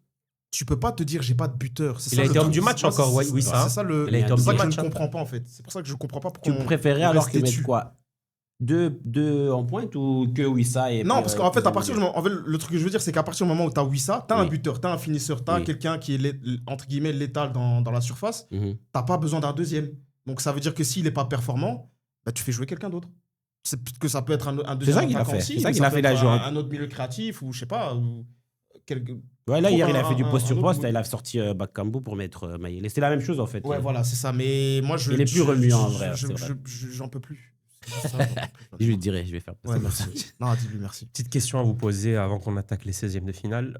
tu peux pas te dire j'ai pas de buteur. C'est Il ça a le été homme truc. du match Moi, encore, c'est- Wissa. C'est ça le. Il a été C'est homme ça du que je match, ne hein. comprends pas en fait. C'est pour ça que je comprends pas Tu pourquoi. préférais alors rester qu'ils mettent dessus. quoi deux en pointe ou que Wissa et Non, puis, parce qu'en fait, à plus partir au du milieu? moment, en fait, le truc que je veux dire, c'est qu'à partir du moment où tu as Wissa, tu as un Oui. buteur, tu as un finisseur, tu as Oui. quelqu'un qui est entre guillemets létal dans la surface, Mhm. t'as pas besoin d'un deuxième. Donc ça veut dire que s'il est pas performant, bah, tu fais jouer quelqu'un d'autre. C'est que ça peut être un deuxième ça qu'il a attaquant fait. aussi, C'est ça mais qu'il a peut fait, être la joueur. un autre milieu créatif ou je sais pas. Ou quelque... Ouais, là, hier, il a Trouve fait du un poste sur autre- poste. Il a sorti Bakambu pour mettre Maïlé. C'est la même chose, en fait. Ouais, voilà, c'est ça. Mais moi, Il est plus remuant, en vrai, c'est vrai. J'en peux plus. C'est ça, j'en peux plus. Je lui dirai, je vais faire passer Ouais, le merci. message. Non, dis-lui merci. Petite question à vous poser avant qu'on attaque les 16e de finale.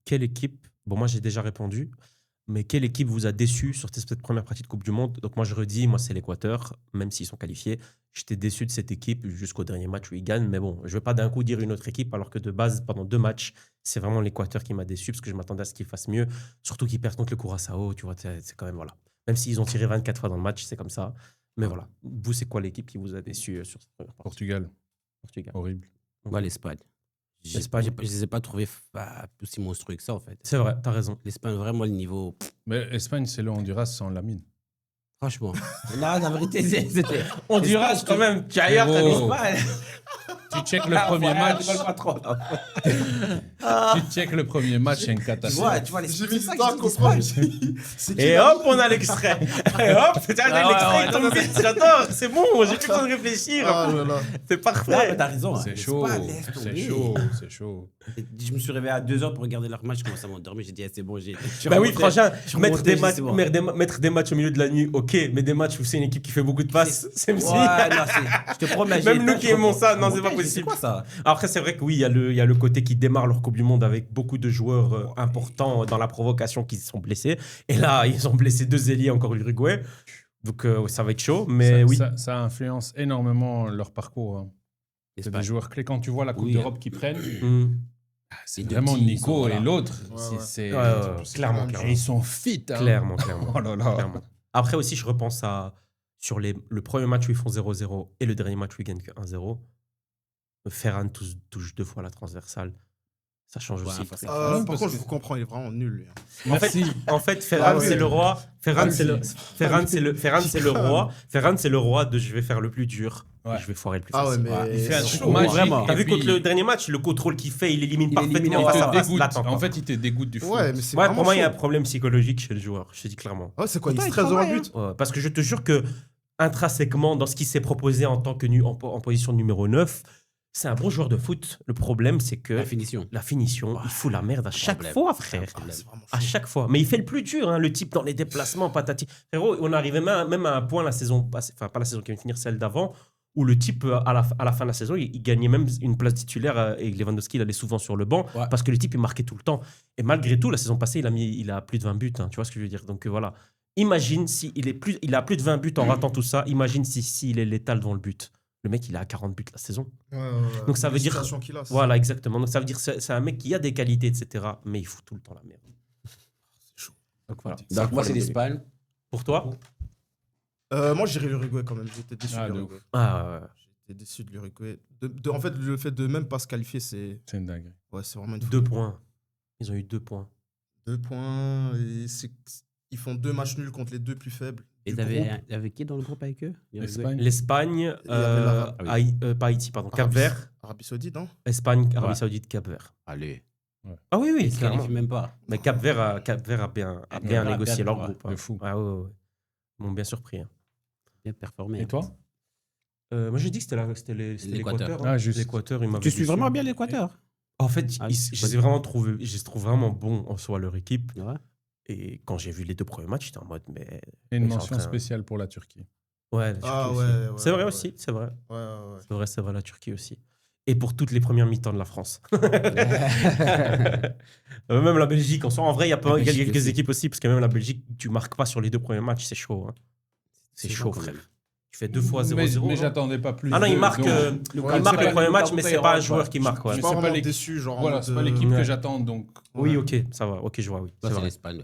Quelle équipe, bon moi j'ai déjà répondu, mais quelle équipe vous a déçu sur cette première partie de Coupe du Monde? Donc moi je redis, moi c'est l'Équateur, même s'ils sont qualifiés. J'étais déçu de cette équipe jusqu'au dernier match où ils gagnent, mais bon, je ne vais pas d'un coup dire une autre équipe alors que de base, pendant 2 matchs, c'est vraiment l'Équateur qui m'a déçu parce que je m'attendais à ce qu'ils fassent mieux, surtout qu'ils perdent contre le Curaçao, tu vois, c'est quand même voilà. Même s'ils ont tiré 24 fois dans le match, c'est comme ça. Mais voilà, vous c'est quoi l'équipe qui vous a déçu sur cette première partie? Portugal, Portugal. horrible. Ouais, l'Espagne. L'Espagne. Je ne les ai pas trouvés aussi monstrueux que ça, en fait. C'est vrai, t'as raison. L'Espagne, vraiment, le niveau. Mais Espagne, c'est le Honduras sans Lamine. Franchement. Non, la vérité, c'était. Honduras quand même, tu es ailleurs, t'as Frérot. l'Espagne. Tu check le premier match. Pas trop, non. Tu check le premier match, c'est une Tu catastrophe. vois, J'ai c'est mis ça du que temps à je dis, comprendre. l'Espagne. C'est qui, Et là hop, on a l'extrait. Et hop, l'extrait il tombe vite. J'adore, c'est bon, j'ai plus besoin de réfléchir. Ah là là. C'est Ouais, mais parfait. t'as raison. C'est l'Espagne, chaud, laisse c'est tomber. chaud, c'est chaud. Je me suis réveillé à 2h pour regarder leur match, je commençais à m'endormir, j'ai dit, eh, c'est bon, j'ai. Bah oui, franchement, je suis mettre remonté, des, matchs, c'est bon. mettre des matchs au milieu de la nuit, ok, mais des matchs où c'est une équipe qui fait beaucoup de passes, c'est Ouais, aussi. non, je te promets. Même j'ai nous été- qui aimons ça, non, je c'est pas remontais, possible. C'est quoi ça? Après, c'est vrai que oui, il y a le côté qui démarre leur Coupe du Monde avec beaucoup de joueurs importants dans la provocation qui sont blessés. Et là, ils ont blessé 2 ailiers, encore l'Uruguay. Donc ça va être chaud, mais oui. Ça influence énormément leur parcours. Hein. C'est Espagne. des joueurs clés. Quand tu vois la Coupe Oui, d'Europe qu'ils prennent, c'est Et de vraiment petits, Nico voilà. et l'autre. Ouais, ouais. C'est- Clairement. Et ils sont fit. Hein. Clairement. Oh là là. Clairement. Après aussi, je repense sur le premier match où ils font 0-0 et le dernier match où ils gagnent que 1-0. Ferran touche 2 fois la transversale. Ça change Ouais, aussi. enfin, c'est- Par parce contre, je que- vous comprends, il est vraiment nul. Lui. Merci. En fait, Ferran, Ah ouais. c'est le roi. Ferran, c'est le roi. Ferran, c'est le roi de je vais faire le plus dur Ouais. et je vais foirer le plus Ah ouais, facile. mais. Ouais, Il fait un c'est truc chaud. magique. Vraiment. T'as et vu puis- contre le dernier match, le contrôle qu'il fait, il élimine parfaitement élimine, face Il à te face. dégoûte. l'attend, quoi. En fait, il te dégoûte du foot. Ouais, mais c'est Ouais, vraiment pour moi, il y a un chaud. problème psychologique chez le joueur. Je te dis clairement. Ouais, c'est quoi, il Pourtant, il stresse devant le travaille, but. Ouais, parce que je te jure que intrinsèquement, dans ce qu'il s'est proposé en tant que en position numéro 9, c'est un bon joueur de foot. Le problème, c'est que La finition. la finition, Ouais, il fout la merde à chaque problème. fois, C'est un frère. problème. C'est vraiment À chaud. chaque fois. Mais il fait le plus dur, hein, le type dans les déplacements, patati. Frérot, on arrivait même à un point la saison passée, enfin pas la saison qui vient de finir, celle d'avant, où le type, à la fin de la saison, il gagnait même une place titulaire et Lewandowski, il allait souvent sur le banc Ouais. parce que le type, il marquait tout le temps. Et malgré tout, la saison passée, il a plus de 20 buts, hein, tu vois ce que je veux dire. Donc voilà. Imagine s'il il a plus de 20 buts en ratant tout ça. Imagine s'il est létal devant le but. Le mec, il est à 40 buts la saison. Ouais. Donc ça Les veut dire- situations qu'il a, c'est- Voilà, exactement. Donc ça veut dire que c'est un mec qui a des qualités, etc. Mais il fout tout le temps la merde. Donc voilà. Donc, moi, c'est l'Espagne. Pour toi Moi, je dirais l'Uruguay quand même. J'étais déçu Ah, de de l'Uruguay. Ah, ouais. J'étais déçu de l'Uruguay. En fait, le fait de même pas se qualifier, c'est C'est une dinguerie. ouais, c'est vraiment une 2 points. Ils ont eu 2 points. 2 points. Et ils font 2 matchs nuls contre les 2 plus faibles. Et du t'avais groupe. avait qui dans le groupe avec eux L'Espagne. L'Espagne, Il y avait l'Arabe- pas Haïti, pardon, Cap-Vert, Arabie Saoudite, non? Espagne, Arabie Ouais. Saoudite, Cap-Vert. Allez. Ah oui, oui, Ils se clairement. qualifient même pas. Mais Cap-Vert a bien Cap-Vert a négocié bien, leur ouais. groupe. De hein. fou. Ah ouais, ouais. Ils m'ont bien surpris. Hein. Bien performé. Et toi Moi, j'ai dit que c'était L'Équateur. l'Équateur. Ah, juste. L'Équateur, il m'avait Tu suis déçu. vraiment bien l'Équateur En fait, Ah, je les ai vraiment trouvés, je les trouve vraiment bons en soi, leur équipe. Ouais. Et quand j'ai vu les 2 premiers matchs, j'étais en mode, mais. Et une Ils sont en mention train- spéciale pour la Turquie. Ouais, la Turquie Ah aussi. ouais, ouais, C'est vrai ouais, aussi, c'est vrai. Ouais. C'est vrai, la Turquie aussi. Et pour toutes les premières mi-temps de la France. Même la Belgique, en soi, en vrai, il y a La Belgique quelques aussi. équipes aussi, parce que même la Belgique, tu marques pas sur les 2 premiers matchs, c'est chaud. Hein. C'est chaud, quand frère. même. Tu fais 2 fois 0-0. Mais non j'attendais pas plus. Ah non, il de- marque, donc- il Ouais, marque c'est le pas- premier match, Lucas mais c'est Montero, pas un ouais. joueur qui marque. Je Ouais. suis Mais pas c'est pas vraiment l'équipe- déçu, genre. en Voilà, mode, c'est pas l'équipe ouais. que j'attends, donc. Oui, ok, ça va. Ok, je vois, oui. Toi, C'est c'est vrai. l'Espagne.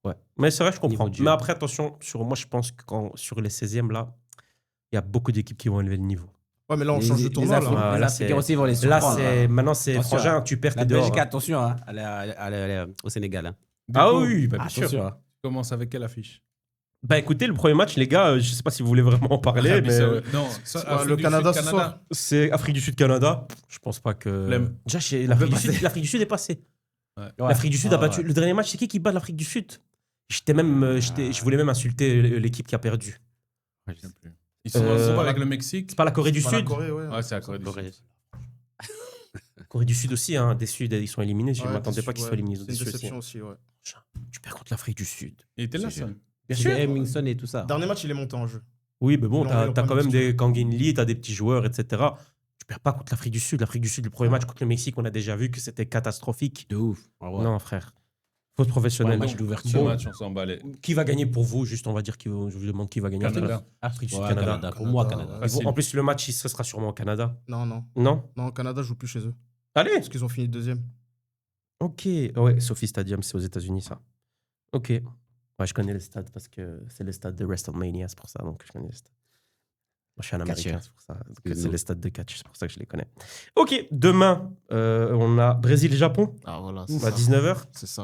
Ouais. Mais c'est vrai, je comprends. Niveau de jeu. Mais après, attention, moi, je pense que sur les 16e, là, il y a beaucoup d'équipes qui vont élever le niveau. Ouais, mais là, on Les- change de les tournoi, Africains- là. là, les c'est- Africains aussi vont les Là, surprendre. maintenant, c'est Attention, frangin, tu perds, La t'es dehors. Belgique, hein. attention, hein, elle est au Sénégal. Hein. Du Ah coup, oui, bah, bien sûr. Attention. Hein. tu commences avec quelle affiche Bah écoutez, le premier match, les gars, je sais pas si vous voulez vraiment en parler, Arabie mais Saoudite. Non, ça, Ouais, Afrique le du Canada Sud, ce soir. c'est Afrique du Sud-Canada. Je pense pas que. Flemme. Déjà, l'Afrique du Sud est passée. Ouais. L'Afrique du Sud a Ah, battu. ouais. Le dernier match, c'est qui bat l'Afrique du Sud? Je voulais même insulter l'équipe qui a perdu. Je sais plus. Ils sont pas avec le Mexique. C'est pas la Corée du Pas la Sud. Corée, ouais. Ouais, c'est la Corée du Sud. Corée. Corée du Sud aussi, hein, déçus, ils sont éliminés. Je Ouais, m'attendais déçu, pas qu'ils ouais. soient éliminés. C'est une Déçus aussi. déception aussi, ouais. Tu perds contre l'Afrique du Sud. Il était là, C'est ça. Bien C'est sûr. Hemmingson et tout ça. Dernier match, il est monté en jeu. Oui, mais bon, Non, t'as ils ont t'as pas quand mis même de des Kangin Lee, t'as des petits joueurs, etc. Tu perds pas contre l'Afrique du Sud. L'Afrique du Sud, le premier match contre le Mexique, on a déjà vu que c'était catastrophique. De ouf. Ah ouais. Non, frère. Faute professionnelle. Ouais, match Ce d'ouverture. match, on s'en balait. Qui va gagner pour vous? Juste, on va dire, je vous demande qui va gagner. Canada. Afrique du Sud, Ouais, Canada. Canada. Pour moi, Canada. Canada. Facile. En plus, le match, ce sera sûrement au Canada. Non, Non? Canada joue plus chez eux. Allez! Parce qu'ils ont fini deuxième. Ok. Ouais, Sophie Stadium, c'est aux États-Unis, ça. Ok. Ouais, je connais les stades parce que c'est les stades de WrestleMania, c'est pour ça. Donc, je connais les stades. Moi, je suis un Américain, Catcher. c'est pour ça. Donc, Excuse-nous. c'est les stades de catch, c'est pour ça que je les connais. Ok, demain, on a Brésil-Japon Ah, voilà. à 19h. C'est ça.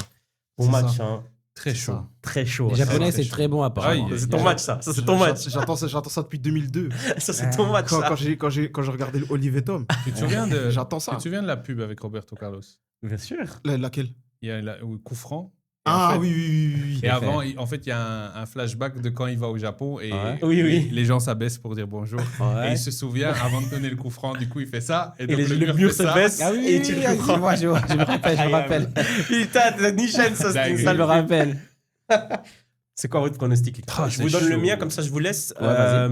Bon C'est match, ça. hein. Très C'est chaud. ça. Très chaud. Les ça. Japonais, très c'est chaud. très bon apparemment. Aïe, C'est ton match, ça. Ça, c'est ton match. J'attends ça depuis 2002. Ça, c'est ton match, ça. Quand j'ai regardé Olive et Tom. Tu te souviens de, J'attends ça. tu te souviens de la pub avec Roberto Carlos? Bien sûr. Laquelle? Il y a le coup franc. Et Ah en fait- oui. Et avant, en fait, il y a un flashback de quand il va au Japon et Ouais. Oui, oui. les gens s'abaissent pour dire bonjour. Et Ouais. il se souvient, avant de donner le coup franc, du coup, il fait ça. Et, Et donc le mur se fait ça. baisse Ah oui, et tu le comprends. je me rappelle, je me rappelle. Putain, t'as ni chaîne, ça, c'était une Dingue. Je sale me pub. rappelle. C'est quoi votre pronostic? Ah, je c'est vous donne le chaud. mien, comme ça je vous laisse. Ouais, vas-y.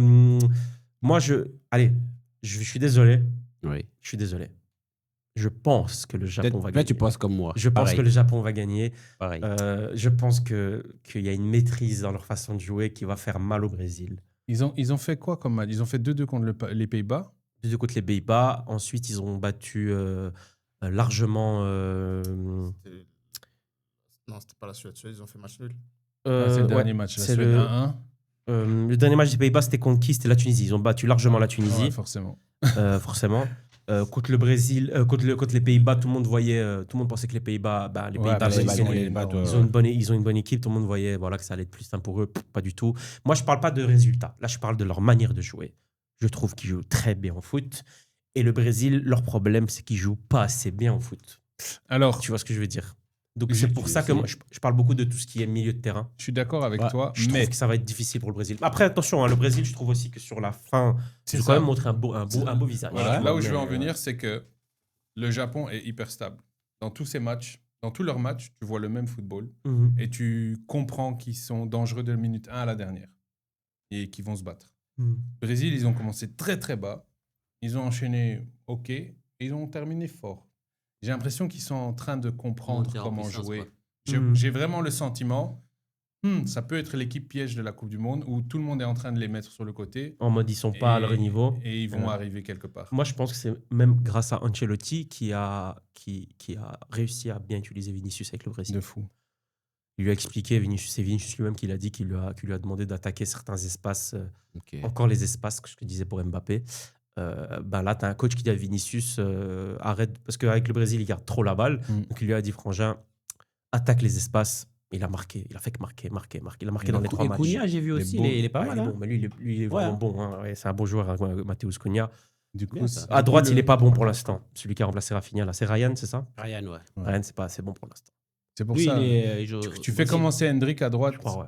Moi, allez, je suis désolé. Oui. Je suis désolé. Je pense que le Japon va Là, gagner. tu penses comme moi. Je pense Pareil, que le Japon va gagner. pareil. Je pense qu'il y a une maîtrise dans leur façon de jouer qui va faire mal au Brésil. Ils ont fait quoi comme match? Ils ont fait 2-2 contre les Pays-Bas. De côté les Pays-Bas. Ensuite, ils ont battu largement. Non, c'était pas la Suède. Ils ont fait match nul. C'est le dernier ouais, match. La c'est Suède 1-1. le dernier match des Pays-Bas, c'était contre qui? C'était la Tunisie. Ils ont battu largement la Tunisie, Ouais, forcément. forcément. Contre le Brésil, contre les Pays-Bas, tout le monde pensait que les Pays-Bas, les Ouais, Pays-Bas, parce qu'ils ils ont une bonne équipe. Tout le monde voyait voilà, que ça allait être plus simple pour eux. Pas du tout. Moi, je parle pas de résultats. Là, je parle de leur manière de jouer. Je trouve qu'ils jouent très bien au foot. Et le Brésil, leur problème, c'est qu'ils jouent pas assez bien au foot. Alors, Tu vois ce que je veux dire? Donc, Je- c'est pour ça que moi, je parle beaucoup de tout ce qui est milieu de terrain. je suis d'accord avec Ouais, toi, Je mais trouve que ça va être difficile pour le Brésil. Après, attention, le Brésil, je trouve aussi que sur la fin, C'est ils ont ça. quand même montré un beau visage. voilà, Tu là vois, où je veux en mais, venir, c'est que le Japon est hyper stable. Dans tous ses matchs, dans tous leurs matchs, tu vois le même football et tu comprends qu'ils sont dangereux de la minute 1 à la dernière et qu'ils vont se battre. Brésil, ils ont commencé très très bas. Ils ont enchaîné OK et ils ont terminé fort. J'ai l'impression qu'ils sont en train de comprendre Monter en comment puissance, jouer. quoi. J'ai vraiment le sentiment, ça peut être l'équipe piège de la Coupe du Monde où tout le monde est en train de les mettre sur le côté. En mode, ils sont pas à leur niveau. Et ils vont arriver quelque part. Moi, je pense que c'est même grâce à Ancelotti qui a réussi à bien utiliser Vinicius avec le Brésil. De fou. Il lui a expliqué, c'est Vinicius lui-même qui l'a dit, qui lui a demandé d'attaquer certains espaces, Ok. encore les espaces que je te disais pour Mbappé. Là, tu as un coach qui dit à Vinicius, arrête, parce qu'avec le Brésil, il garde trop la balle. Donc, il lui a dit, Frangin, attaque les espaces. Il a marqué, il a fait que marquer. Il a marqué dans les 3 Et matchs. Cunha, j'ai vu aussi, beaux. il est pas Ouais, mal. il est hein. bon. Mais lui, il est Ouais. vraiment bon. Hein. Ouais, c'est un bon joueur, hein, Matheus Cunha. Du coup, Bien, ça. À droite, il n'est pas bon pour l'instant. Celui qui a remplacé Rafinha, là, c'est Ryan, c'est ça? Ryan, ouais. Ouais. Ryan, c'est pas assez bon pour l'instant. c'est pour Lui, ça. il joue Tu fais aussi. commencer Hendrick à droite. Je crois, ouais.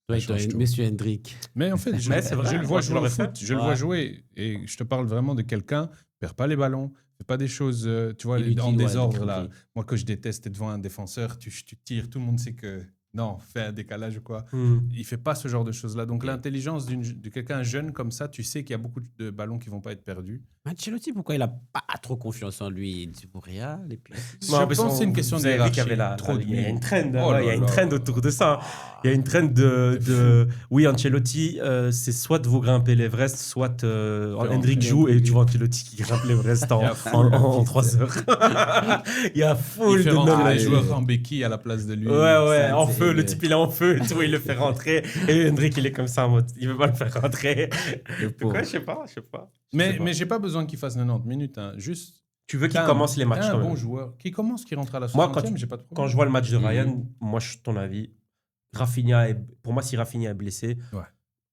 Ouais, Ça change tout. Monsieur Hendrick. Mais en fait, Mais c'est vrai, je le vois moi, je jouer au l'aurais foot. fait. Je le vois Ouais. jouer. Et je te parle vraiment de quelqu'un qui perd pas les ballons, fait pas des choses, tu vois, Il lui en dit, ouais, désordre. donc, Là. ok. Moi, que je déteste, t'es devant un défenseur, tu tires, tout le monde sait que non, fais un décalage ou quoi. Il fait pas ce genre de choses-là. Donc l'intelligence de quelqu'un jeune comme ça, tu sais qu'il y a beaucoup de ballons qui vont pas être perdus. Ancelotti, pourquoi il a pas trop confiance en lui? Il dit pour rien. Et puis... Je pense que c'est une question de Vous avez vu qu'il y hiérarchie. avait Trop de il y a mine. une trend, Oh ouais, il y a là une là. trend autour de ça. Il y a une trend oui, Ancelotti, c'est soit vous grimpez l'Everest, soit Hendrick joue et tu vois Ancelotti qui grimpe l'Everest en, Il y a full en de 3 heures. Il y a full Il fait de rentrer noms. les joueurs en béquille à la place de lui. Ouais, Ça, en c'est- feu, le type il est en feu et tout, il le fait rentrer. Et Hendrick il est comme ça en mode, il veut pas le faire rentrer. Le pauvre. Quoi, je sais pas. Mais j'ai pas besoin qu'il fasse 90 minutes. Hein. Juste. Tu veux qu'il t'as un- commence les matchs t'as quand un même. bon joueur. Qui commence, qui rentre à la 60e, Moi, quand j'ai pas de problème. Quand je vois le match de Mhm. Ryan, moi, je suis de ton avis. Rafinha, pour moi, si Rafinha est blessé, Ouais.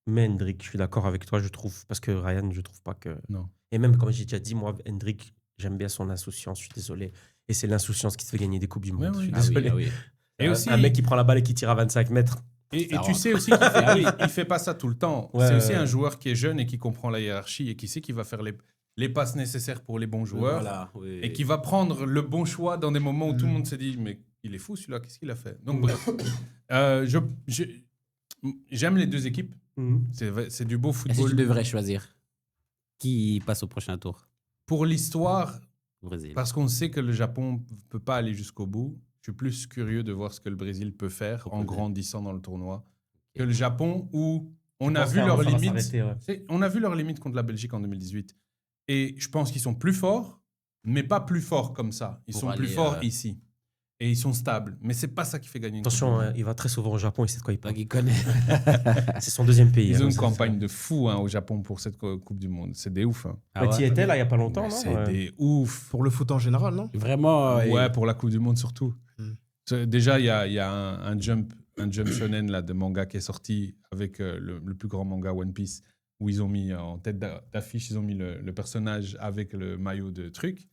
mais Hendrick, je suis d'accord avec toi, je trouve. Parce que Ryan, je trouve pas que. Non. Et même, comme j'ai déjà dit, moi, Hendrick, j'aime bien son insouciance, je suis désolé. Et c'est l'insouciance qui te fait gagner des Coupes du Monde. Ouais, Je suis ouais. Ah oui, désolé. ah oui. Et aussi, Un mec qui prend la balle et qui tire à 25 mètres. et Ça tu rentre. sais aussi qu'il fait, il fait pas ça tout le temps. Ouais, c'est aussi ouais. un joueur qui est jeune et qui comprend la hiérarchie et qui sait qu'il va faire les passes nécessaires pour les bons joueurs. Voilà, oui. Et qui va prendre le bon choix dans des moments où tout le monde se dit mais il est fou celui-là, qu'est-ce qu'il a fait? Donc bref, j'aime les deux équipes. C'est du beau Et si football. tu devrais choisir, qui passe au prochain tour Pour l'histoire, au Brésil? parce qu'on sait que le Japon peut pas aller jusqu'au bout, je suis plus curieux de voir ce que le Brésil peut faire en grandissant dans le tournoi que le Japon où on a vu leurs limites. On a vu leurs limites contre la Belgique en 2018. Et je pense qu'ils sont plus forts, mais pas plus forts comme ça. Ils Pour sont plus aller, forts ici. Et ils sont stables. Mais c'est pas ça qui fait gagner une Attention, Coupe du Monde. il va très souvent au Japon, il sait de quoi il Toi parle. qui connais. C'est son deuxième pays. Ils ont hein, une ça, campagne de fou au Japon pour cette Coupe du Monde. C'est des ouf. Hein. Mais tu y étais là il y a pas longtemps, non C'est des ouf. Pour le foot en général, non? Vraiment. Ouais, pour la Coupe du Monde surtout. Hmm. Déjà, il y a un jump shonen là, de manga qui est sorti avec le plus grand manga One Piece, où ils ont mis en tête d'affiche, ils ont mis le personnage avec le maillot de truc.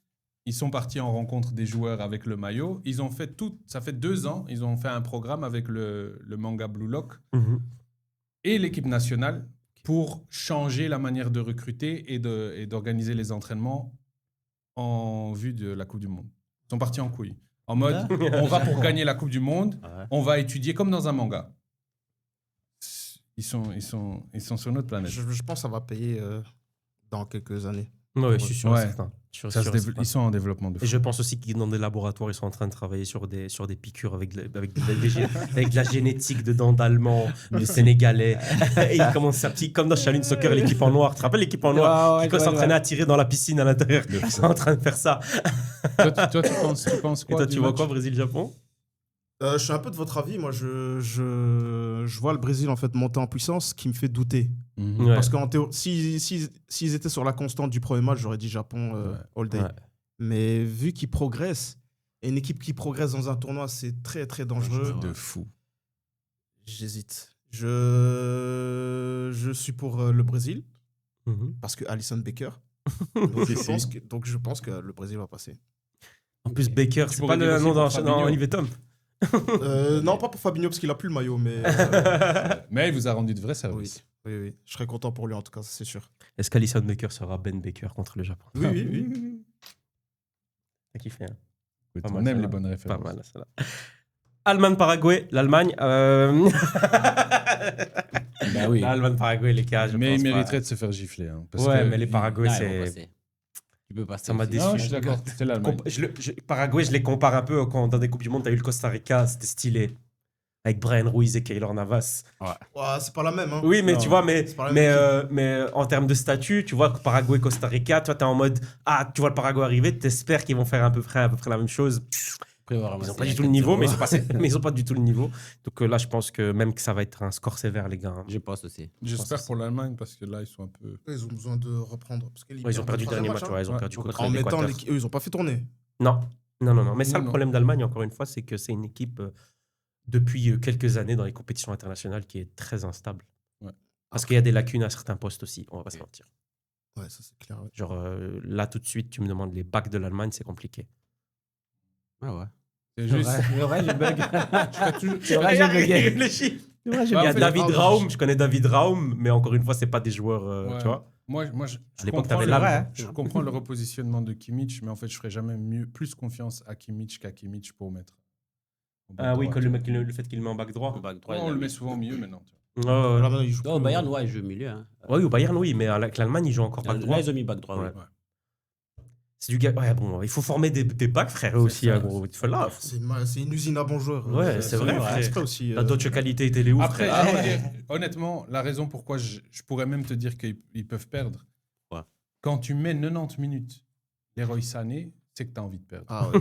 Ils sont partis en rencontre des joueurs avec le maillot. Ils ont fait tout. Ça fait 2 ans. Ils ont fait un programme avec le manga Blue Lock Mhm. et l'équipe nationale pour changer la manière de recruter et d'organiser les entraînements en vue de la Coupe du Monde. Ils sont partis en couille. En mode, on va pour gagner la Coupe du Monde, Ouais. on va étudier comme dans un manga. Ils sont sur notre planète. Je pense que ça va payer dans quelques années. Ouais, je suis sûr et Ouais. certain. Je suis Ça sûr se et développe- certain. ils sont en développement de Et fou. je pense aussi que dans des laboratoires, ils sont en train de travailler sur des piqûres avec de la génétique de dents d'Allemands, de Sénégalais. Et ils commencent à comme dans Shaolin Soccer, l'équipe en noir. Tu te rappelles l'équipe en noir Ouais, qui s'entraînait à tirer dans la piscine à l'intérieur? Le Ils sont en train de faire ça. Toi, tu penses Et quoi toi, du tu vois match quoi, Brésil-Japon? Je suis un peu de votre avis. Moi, je vois le Brésil en fait monter en puissance, ce qui me fait douter. Mhm. Ouais. Parce qu'en théorie, s'ils étaient sur la constante du premier match, j'aurais dit Japon all day. Ouais. Mais vu qu'ils progressent, et une équipe qui progresse dans un tournoi, c'est très très dangereux. De fou. J'hésite. Je suis pour le Brésil, Mhm. parce que Alisson Becker. Donc je pense que le Brésil va passer. En plus, Baker, Tu c'est pourrais pas dire le aussi nom pour dans Fabinho. Olivier Tom. Non, pas pour Fabinho, parce qu'il a plus le maillot, mais Mais il vous a rendu de vrais services. oui. Je serais content pour lui en tout cas, c'est sûr. Est-ce qu'Alisson Baker sera Ben Baker contre le Japon? Oui. T'as kiffé, hein? Écoute, Pas on mal, aime ça les va. bonnes Pas références. mal, celle-là. Allemagne-Paraguay, l'Allemagne. Bah oui. L'Allemagne-Paraguay, les gars, je Mais pense il pas. mériterait de se faire gifler. Hein, parce Ouais, que mais les Paraguay, Non, ils vont c'est. passer. Tu peux passer. Ça m'a aussi. déçu. Non, je suis d'accord. C'est l'Allemagne. Paraguay, je les compare un peu quand dans des Coupes du Monde, t'as eu le Costa Rica, c'était stylé. Avec Brian Ruiz et Keylor Navas. Ouais, c'est pas la même. Hein. Oui, mais Non, tu vois, c'est pas la même mais en termes de statut, tu vois, Paraguay-Costa Rica, toi, t'es en mode, tu vois le Paraguay arriver, t'espères qu'ils vont faire à peu près la même chose. Après, on va Ils ramasser n'ont pas la du tout le tête niveau, de mais roi. ils ont pas du tout le niveau. Donc là, je pense que même que ça va être un score sévère, les gars. Je pense aussi. J'espère pour l'Allemagne parce que là, ils sont un peu. Ils ont besoin de reprendre. Parce qu'ils Ouais, ils ont perdu le dernier match, hein. ouais, ils ont Ouais. perdu contre En mettant l'Équateur. eux, ils ont pas fait tourner. Non. Mais ça, Non, le problème d'Allemagne, encore une fois, c'est que c'est une équipe, depuis quelques années dans les compétitions internationales, qui est très instable. Ouais. Parce qu'il y a des lacunes à certains postes aussi, on va pas se mentir. Ouais, ça c'est clair. Ouais. Genre, là, tout de suite, tu me demandes les backs de l'Allemagne, c'est compliqué. Ah ouais. C'est juste. Le vrai, je bug. toujours- C'est vrai, j'ai bugué. Réfléchis. Il y Bah, a en fait, David Raum, Raum, je connais David Raum, mais encore une fois, c'est pas des joueurs, Ouais. tu vois. Moi, À l'époque, comprends t'avais le- l'âme. je comprends le repositionnement de Kimmich, mais en fait, je ferais jamais plus confiance à Kimmich qu'à Kimmich pour mettre. au back Ah oui, droit, que tu vois. le fait qu'il met en back droit. On le met souvent au milieu maintenant. tu vois. Ouais, ouais. Là, maintenant, ils jouent Non, au plus, Bayern, ouais, il joue au milieu. Hein. Oui, au Bayern, oui, mais avec l'Allemagne, ils jouent encore back droit. Là, ils ont mis back droit. Ouais. Oui. C'est du gars. Ouais, bon, il faut former des backs, frère, eux aussi, ça, hein, gros. Tu fais là. C'est une usine à bons joueurs. Ouais, c'est vrai, frère. C'est pas aussi. T'as d'autres qualités et télé ouf. Après, frère. je veux dire, honnêtement, la raison pourquoi je pourrais même te dire qu'ils peuvent perdre, Ouais. quand tu mets 90 minutes Leroy Sané, c'est que tu as envie de perdre. Ah ouais.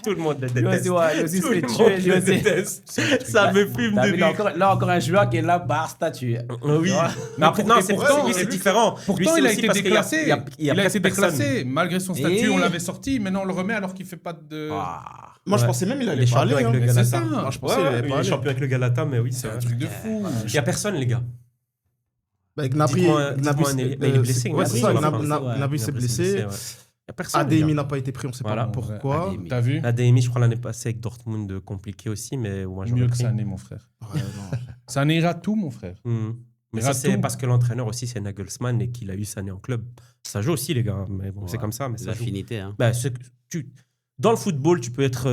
Tout le monde le Lui déteste. aussi, ouais, lui aussi, Tout se le fait monde tuer. Lui le aussi. déteste. Ça me fume T'as de vu, là, rire. encore un joueur qui est là, barre statue. Oui. Mais après, non, c'est pourtant, lui, c'est différent. Lui, Pourtant, c'est il a aussi été parce qu'il y a- déclassé. il y a Il a presque été personne. déclassé. Malgré son statut, Et- on l'avait sorti. Maintenant, on le remet alors qu'il fait pas de. Ah. Moi, je Ouais. pensais même il Il allait est pas champion aller. avec le hein. Mais c'est Galata. ça. Moi, je pensais qu'il allait il pas est aller. champion avec le Galata, mais oui, C'est c'est un vrai. truc de fou. Il n'y a personne, les gars. Bah, Gnabry, Dites-moi un élément. Mais il est blessé, Ouais, c'est Gnabry, ça. sur la Gnabry fin. Gnabry s'est blessé. Il n'y a personne. les ADMI gars. n'a pas été pris, on ne sait Voilà. pas pourquoi. ADMI. T'as vu L'ADMI, je crois, l'année passée avec Dortmund, compliqué aussi, mais moi, j'aurais Mieux que pris. Sané, mon frère. Ouais, non. Sané ira tout, mon frère. Mais Il ça, rate c'est tout. parce que l'entraîneur aussi, c'est Nagelsmann et qu'il a eu Sané en club. Ça joue aussi, les gars. Mais bon, c'est Ouais. comme ça, mais Des ça joue. affinités. Hein. Bah, dans le football, tu peux être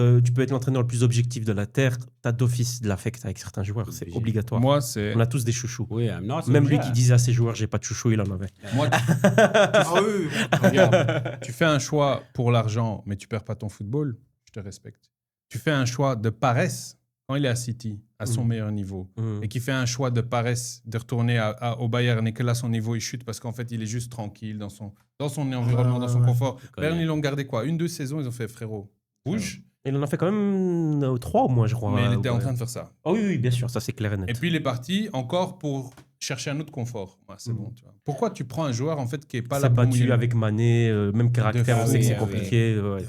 l'entraîneur le plus objectif de la Terre. Tu as d'office de l'affect avec certains joueurs. C'est Obligé. obligatoire. Moi, c'est. On a tous des chouchous. Oui, non, c'est Même obligé, lui qui hein. disait à ses joueurs, j'ai pas de chouchou, il en avait. Moi, Ah oui, regarde, tu fais un choix pour l'argent, mais tu perds pas ton football, je te respecte. Tu fais un choix de paresse quand il est à City, à son meilleur niveau, et qui fait un choix de paresse de retourner au Bayern et que là, son niveau, il chute parce qu'en fait, il est juste tranquille dans son environnement, dans son confort. Bayern, ils l'ont gardé quoi 1-2 saisons, ils ont fait frérot. Bouge, Il en a fait quand même 3 au moins, je crois. mais il était en Ouais. train de faire ça. Oh oui, oui, bien sûr, ça c'est clair et net. Et puis, il est parti encore pour chercher un autre confort. Ouais, c'est bon, tu vois. Pourquoi tu prends un joueur en fait qui est pas là s'est pour battu mouiller avec Mané, même caractère, on fou. sait que c'est Oui, compliqué. Ouais.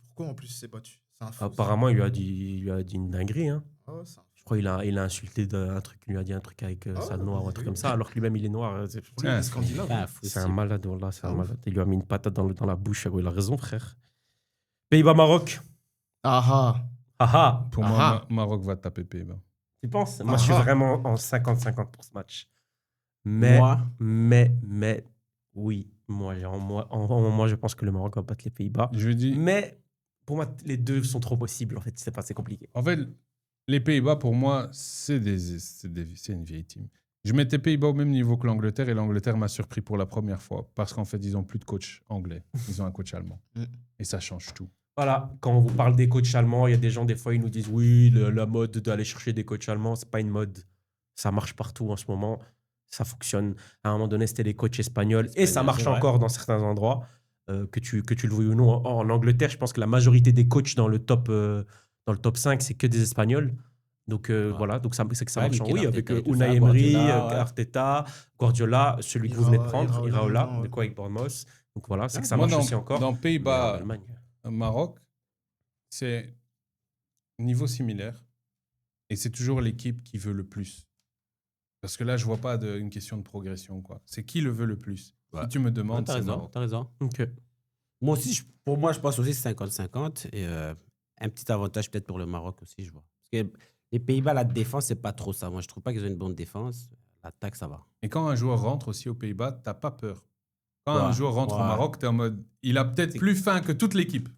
Pourquoi en plus il s'est battu? C'est un fou. Apparemment, il lui a dit une dinguerie. Hein. Ah ouais, c'est un fou. Je crois qu'il a insulté un truc, il lui a dit un truc avec sa noire ou un truc comme ça, alors que lui-même il est noir. C'est Pour lui, il est scandinave. Ah, fou, c'est un malade, voilà, c'est un ouf. malade. Il lui a mis une patate dans la bouche, il a raison, frère. Pays-Bas-Maroc. Ah Ah Pour Ah. moi, Maroc va taper Pays-Bas. tu penses? Moi, je suis Ah. vraiment en 50-50 pour ce match. Mais, oui, moi, je pense que le Maroc va battre les Pays-Bas. Je dis, Mais pour moi, les deux sont trop possibles, en fait, c'est compliqué. en fait, les Pays-Bas, pour moi, c'est une vieille team. Je mettais Pays-Bas au même niveau que l'Angleterre et l'Angleterre m'a surpris pour la première fois parce qu'en fait, ils n'ont plus de coach anglais. Ils ont un coach allemand. Et ça change tout. Voilà, quand on vous parle des coachs allemands, il y a des gens, des fois, ils nous disent oui, la mode d'aller chercher des coachs allemands, c'est pas une mode. Ça marche partout en ce moment. Ça fonctionne. À un moment donné, c'était les coachs espagnols. Et ça marche encore dans certains endroits, que tu le veuilles ou non. En Angleterre, je pense que la majorité des coachs dans le top 5, c'est que des Espagnols. Donc voilà, donc c'est que ça marche. Oui, avec Unai Emery, Arteta, Guardiola, celui que vous venez de prendre, Iraola, de quoi avec Bournemouth. Donc voilà, c'est que ça marche aussi encore. Dans Pays-Bas, Maroc, c'est niveau similaire. Et c'est toujours l'équipe qui veut le plus. Parce que là, je vois pas une question de progression, quoi. C'est qui le veut le plus. Si tu me demandes, c'est Maroc. T'as raison. Ok. Moi aussi, pour moi, je pense aussi 50-50. Et un petit avantage peut-être pour le Maroc aussi, je vois. Parce que les Pays-Bas, la défense, c'est pas trop ça. Moi, je trouve pas qu'ils ont une bonne défense. L'attaque, ça va. Et quand un joueur rentre aussi aux Pays-Bas, t'as pas peur. Quand un joueur rentre au Maroc, t'es en mode, il a peut-être plus faim que toute l'équipe.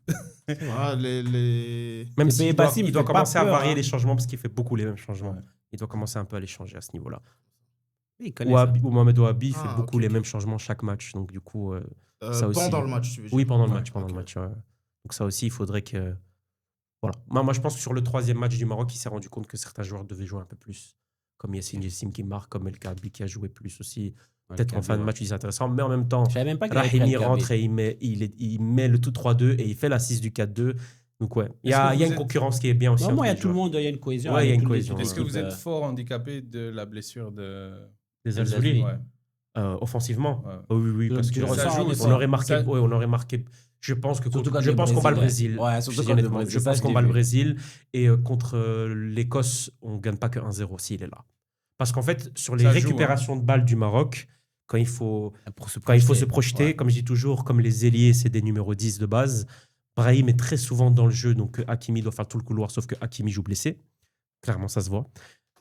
Même s'il doit commencer à varier les changements parce qu'il fait beaucoup les mêmes changements. Ouais. Il doit commencer un peu à les changer à ce niveau-là. Ou Mohamed Ouabi fait beaucoup les mêmes changements chaque match. Donc du coup, ça aussi. Pendant le match, tu veux dire. Oui, pendant le match. Ouais. Donc ça aussi, il faudrait que... Voilà. Moi, je pense que sur le 3e match du Maroc, il s'est rendu compte que certains joueurs devaient jouer un peu plus. Comme Yassine Jessim qui marque, comme El Kaabi qui a joué plus aussi. Peut-être en fin de match, il est intéressant. Mais en même temps, Rahimi rentre et il met le tout 3-2 et il fait l'assist du 4-2. Donc ouais, il y a une concurrence qui est bien aussi. Moi, il y a tout le monde, il y a une cohésion. Ouais, il y a une cohésion. Est-ce que vous êtes fort handicapé de la blessure des Alzouli offensivement? Oui, parce que on aurait marqué. Je pense qu'on bat le Brésil. Je pense qu'on bat le Brésil et contre l'Écosse, on ne gagne pas que 1-0 s'il est là. Parce qu'en fait, sur les récupérations de balles du Maroc, quand il faut se projeter, comme je dis toujours, comme les ailiers, c'est des numéros 10 de base, Brahim est très souvent dans le jeu, donc Hakimi doit faire tout le couloir, sauf que Hakimi joue blessé. Clairement, ça se voit.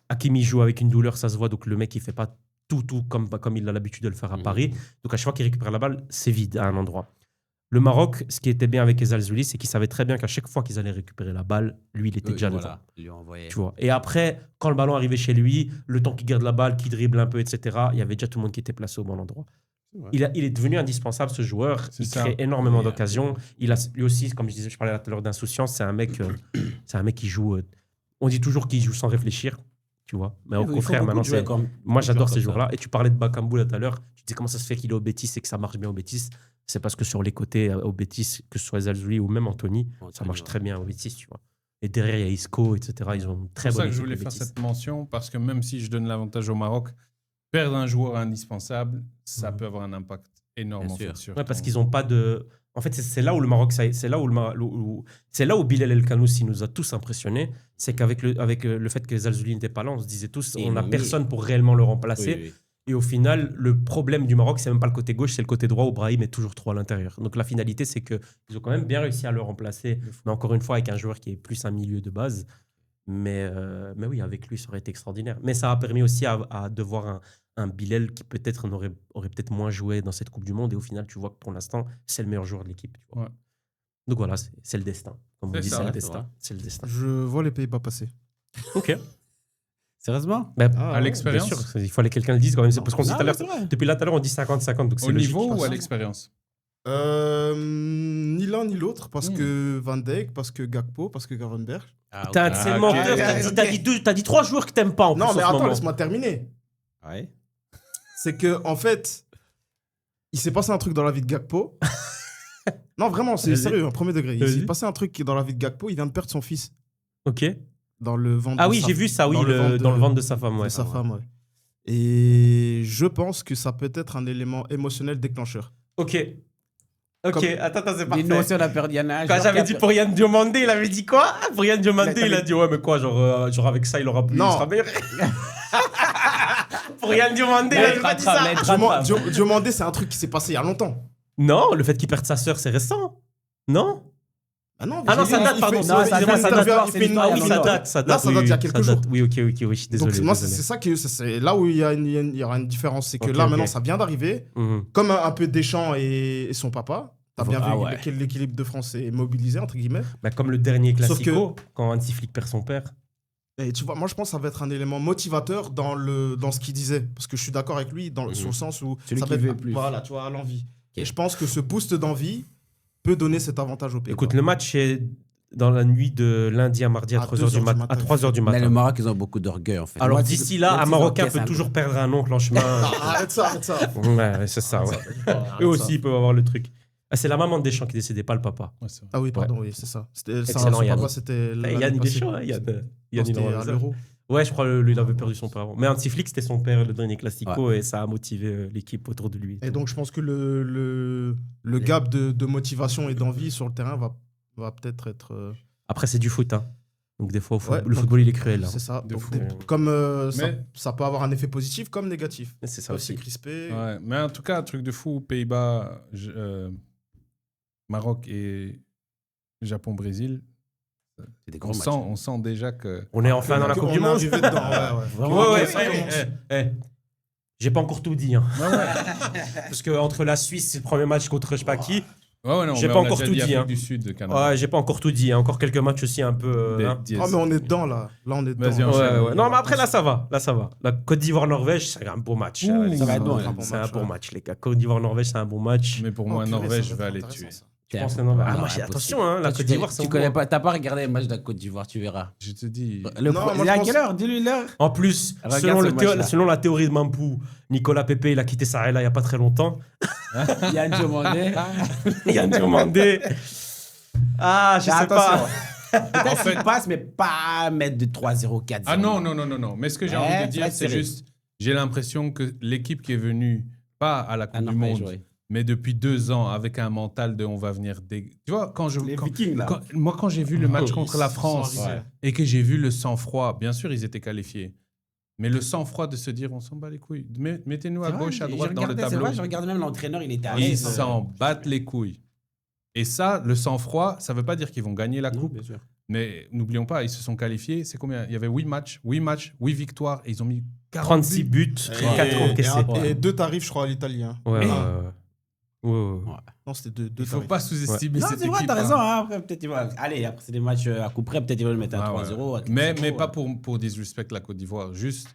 Hakimi joue avec une douleur, ça se voit, donc le mec, il ne fait pas tout comme il a l'habitude de le faire à Paris. Donc à chaque fois qu'il récupère la balle, c'est vide à un endroit. Le Maroc, ce qui était bien avec les Alzouli, c'est qu'ils savaient très bien qu'à chaque fois qu'ils allaient récupérer la balle, lui, il était déjà devant. Tu vois. Et après, quand le ballon arrivait chez lui, le temps qu'il garde la balle, qu'il dribble un peu, etc., il y avait déjà tout le monde qui était placé au bon endroit. Il est devenu indispensable, ce joueur. Il crée énormément d'occasions. Lui aussi, comme je disais, je parlais tout à l'heure d'insouciance, c'est un mec qui joue... on dit toujours qu'il joue sans réfléchir, tu vois. Mais au contraire, maintenant, moi, j'adore ces joueurs-là. Et tu parlais de Bakambu tout à l'heure. Tu dis comment ça se fait qu'il est au Betis et que ça marche bien au Betis. C'est parce que sur les côtés, au Betis, que ce soit Zalzouli ou même Anthony, ça marche très bien au Betis, tu vois. Et derrière, il y a Isco, etc. Ils ont une très bonne équipe. C'est pour ça que je voulais faire cette mention, parce que même si je donne l'avantage au Maroc, perdre un joueur indispensable, ça peut avoir un impact énorme. Ouais, parce qu'ils n'ont pas de... En fait, c'est là où le Maroc, c'est là où Bilal El Kanoussi nous a tous impressionnés. C'est qu'avec le fait que Zalzouli n'était pas là, on se disait tous, on n'a personne pour réellement le remplacer. Oui. Et au final, le problème du Maroc, c'est même pas le côté gauche, c'est le côté droit où Brahim est toujours trop à l'intérieur. Donc la finalité, c'est qu'ils ont quand même bien réussi à le remplacer. Mais encore une fois, avec un joueur qui est plus un milieu de base. Mais oui, avec lui, ça aurait été extraordinaire. Mais ça a permis aussi de voir un Bilal qui peut-être aurait peut-être moins joué dans cette Coupe du Monde. Et au final, tu vois que pour l'instant, c'est le meilleur joueur de l'équipe. Tu vois. Ouais. Donc voilà, c'est le destin. Comme on dit, c'est le destin. C'est le destin. Je vois les Pays-Bas passer. Ok. Sérieusement? À l'expérience? Bien sûr, il fallait que quelqu'un le dise quand même. C'est parce qu'on dit depuis là tout à l'heure, on dit 50-50. Donc au niveau ou à l'expérience? Ni l'un ni l'autre, parce que Van Dijk, parce que Gakpo, parce que Gravenberch. C'est le menteur. T'as dit 3 joueurs que t'aimes pas en plus. Non, mais attends, laisse-moi terminer. Ouais. C'est que, en fait, il s'est passé un truc dans la vie de Gakpo. Non, vraiment, c'est sérieux, un premier degré. Il s'est passé un truc dans la vie de Gakpo, il vient de perdre son fils. Ok. Dans le ventre j'ai vu ça, oui, dans le ventre de sa femme. Ouais. De sa femme, ouais. Et je pense que ça peut être un élément émotionnel déclencheur. Ok, attends, c'est parfait. Nous aussi, on a perdu Yana. Quand j'avais dit pour Yann Diomandé, il avait dit quoi? Pour Yann Diomandé, il a dit ouais, mais quoi, genre avec ça, il aura plus. Non. Il sera meilleur. Pour Yann Diomandé, il avait pas dit ça. Diomandé, c'est un truc qui s'est passé il y a longtemps. Non, le fait qu'il perde sa sœur, c'est récent. Non? Ah non, ça date, pardon. Ça date il y a quelques jours. Oui, ok, je suis désolé. Donc, moi, c'est ça c'est là où il y aura une différence. C'est que là, maintenant, ça vient d'arriver. Comme un peu Deschamps et son papa. T'as bien vu que l'équilibre de France est mobilisé, entre guillemets. Comme le dernier Classico, quand Hansi Flick perd son père. Et tu vois, moi, je pense que ça va être un élément motivateur dans ce qu'il disait. Parce que je suis d'accord avec lui sur le sens où Celui ça qui va veut être, plus. voilà, tu vois, à l'envie. Et je pense que ce boost d'envie peut donner cet avantage au Pays. Écoute, le match est dans la nuit de lundi à mardi à 3h du matin. À 3h du Mais le matin. Maroc, ils ont beaucoup d'orgueil, en fait. Alors Moi, d'ici là, même un s'ils Marocain encaissent peut un toujours but. perdre un oncle en chemin. Arrête ça. Ouais, c'est ça, ouais. Eux aussi, ils peuvent avoir le truc. Ah, c'est la maman de Deschamps qui décédait, pas le papa. Ouais, c'est vrai. Ah oui, pardon, oui, c'est ça. C'était Excellent, son Yann. papa, c'était l'année Yann passée. Deschamps, hein, Yann. Non, Yann, c'était il en à avait l'Euro. Ouais, je crois lui, il avait perdu son père avant. Mais Hansi Flick, c'était son père le dernier Classico et ça a motivé l'équipe autour de lui. Et donc, je pense que le gap de motivation et d'envie sur le terrain va peut-être être. Après, c'est du foot. Hein. Donc, des fois, Ouais, le football, il est cruel. Hein. C'est ça. De Donc, fou. comme Mais- ça peut avoir un effet positif comme négatif. C'est ça Peuvent se aussi. crisper. Ouais, mais en tout cas, un truc de fou, Pays-Bas, Maroc et Japon-Brésil, C'est des gros on matchs. sent, on sent déjà que... On est enfin dans la Coupe On du est Monde. arrivé dedans. Ouais. Vraiment, Ouais, ça commence. J'ai pas encore tout dit. Hein. Ouais, ouais. Parce que entre la Suisse, c'est le premier match contre je sais pas qui. Ouais, non, J'ai mais pas on a encore déjà tout dit, Afrique hein. du Sud, de Canada. Ouais, j'ai pas encore tout dit. Hein. Encore quelques matchs aussi un peu. Hein. Dièse. Ah, mais on est dedans là. Là, on est dedans. Vas-y, Ouais, enchaîne. ouais. Non, mais après, là, ça va. Là, ça va. La Côte d'Ivoire-Norvège, c'est un beau match. Ouh, les ça va gars. être bon, C'est un match, bon ouais. match, les gars. Côte d'Ivoire-Norvège, c'est un bon match. Mais pour Oh, moi, purée, Norvège ça va être aller intéressant, tuer. ça. Je pense que non. Ah, Non, moi, j'ai impossible. attention, hein, la Toi, Côte d'Ivoire, c'est tu connais pas, t'as pas regardé les matchs de la Côte d'Ivoire, tu verras. Je te dis... Le Non, pro- moi, il est je à pense- quelle heure? Dis-lui l'heure. En plus, Regarde selon, ce match-là. selon la théorie de Mampou, Nicolas Pepe, il a quitté Sarela il n'y a pas très longtemps. Yann Diomandé. Yann Diomandé. Ah, je sais Attention. pas. Peut-être qu'il passe, mais pas mettre de 3-0, 4-0. Ah non, non, non, non, non. Mais ce que j'ai Ouais, envie de ça va dire, être c'est serré. juste... J'ai l'impression que l'équipe qui est venue, pas à la Ah Coupe non, du mais Monde, joué. mais depuis 2 ans, avec un mental de on va venir... Tu vois, quand je... Les quand- Vikings, là. Moi, quand j'ai vu le match Oh, contre ils la sont France arrivés. et que j'ai vu le sang-froid, bien sûr, ils étaient qualifiés. Mais le sang-froid de se dire, on s'en bat les couilles. Mettez-nous à C'est vrai, gauche, à je droite dans le regardais, c'est tableau. vrai, je regardais même l'entraîneur, il était à Ils l'aise. s'en battent les couilles. Et ça, le sang-froid, ça ne veut pas dire qu'ils vont gagner la Non, coupe. bien sûr. Mais n'oublions pas, ils se sont qualifiés. C'est combien? Il y avait 8 matchs, 8 victoires. Et ils ont mis 40 36 buts, Et- 4 encaissés. Et 2 tarifs, je crois, à l'Italie. Hein. Ouais, ouais, Ah. ouais. Ouais. Non, c'était 2 Il ne faut tarifs. pas sous-estimer Non, cette c'est vrai, équipe. t'as hein. raison. Hein. Après, peut-être ils vont... Allez, après, c'est des matchs à coup près. Peut-être ils vont le mettre à Ah ouais. 3-0. à 4-0, Mais pas ouais. pour disrespect la Côte d'Ivoire. Juste.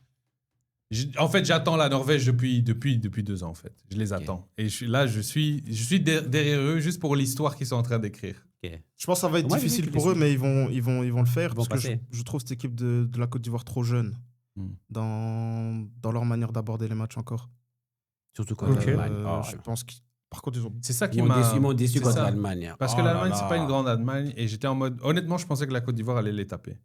En fait, j'attends la Norvège depuis 2 ans, en fait. Je les attends. Et je suis derrière eux juste pour l'histoire qu'ils sont en train d'écrire. Ok. Je pense que ça va être Moi, difficile j'ai vu pour eux, qu'ils mais ils vont le faire. Ils vont Parce que passer. je trouve cette équipe de la Côte d'Ivoire trop jeune Hmm. dans leur manière d'aborder les matchs encore. Surtout quand Ok. l'Allemagne. Oh, Je pense que. Par contre, ils ont. C'est ça qui Ils m'a. m'ont déçu c'est contre ça. l'Allemagne. Parce Oh que là l'Allemagne, là. c'est pas une grande Allemagne. Et j'étais en mode. Honnêtement, je pensais que la Côte d'Ivoire allait les taper.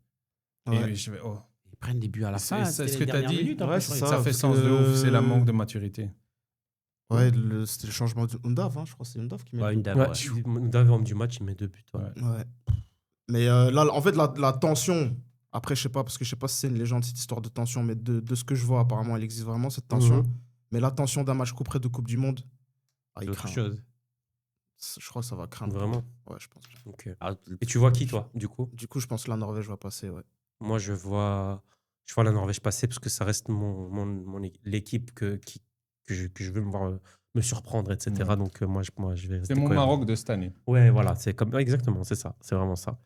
Ouais. Et je vais. Oh. Ils prennent des buts à la C'est- fin. c'est c'était ce les que t'as dernières dit. minutes, en Ouais, plus, c'est je ça. crois. Ça fait parce sens de que- ouf. C'est la manque de maturité. Ouais, c'était le changement de Undav, hein, je crois que c'est Undav qui met. Ouais, une dame, Ouais, ouais. D'avant du match, il met 2 buts. Ouais. Ouais. Ouais. Mais là, en fait, la tension. Après, je sais pas, parce que je sais pas si c'est une légende, cette histoire de tension, mais de ce que je vois, apparemment, elle existe vraiment, cette tension. Mhm. Mais la tension d'un match coup près de Coupe du Monde, il C'est autre craint. chose. Je crois que ça va craindre. Vraiment. Ouais, je pense. Ok. Alors, Et tu vois qui, toi, du coup? Du coup, je pense que la Norvège va passer, ouais. Moi, je vois la Norvège passer parce que ça reste l'équipe que je veux me voir me surprendre, etc. Ouais. Donc, moi, je vais rester C'est mon cohérent. Maroc de cette année. Ouais, voilà, c'est comme exactement, c'est ça, c'est vraiment ça.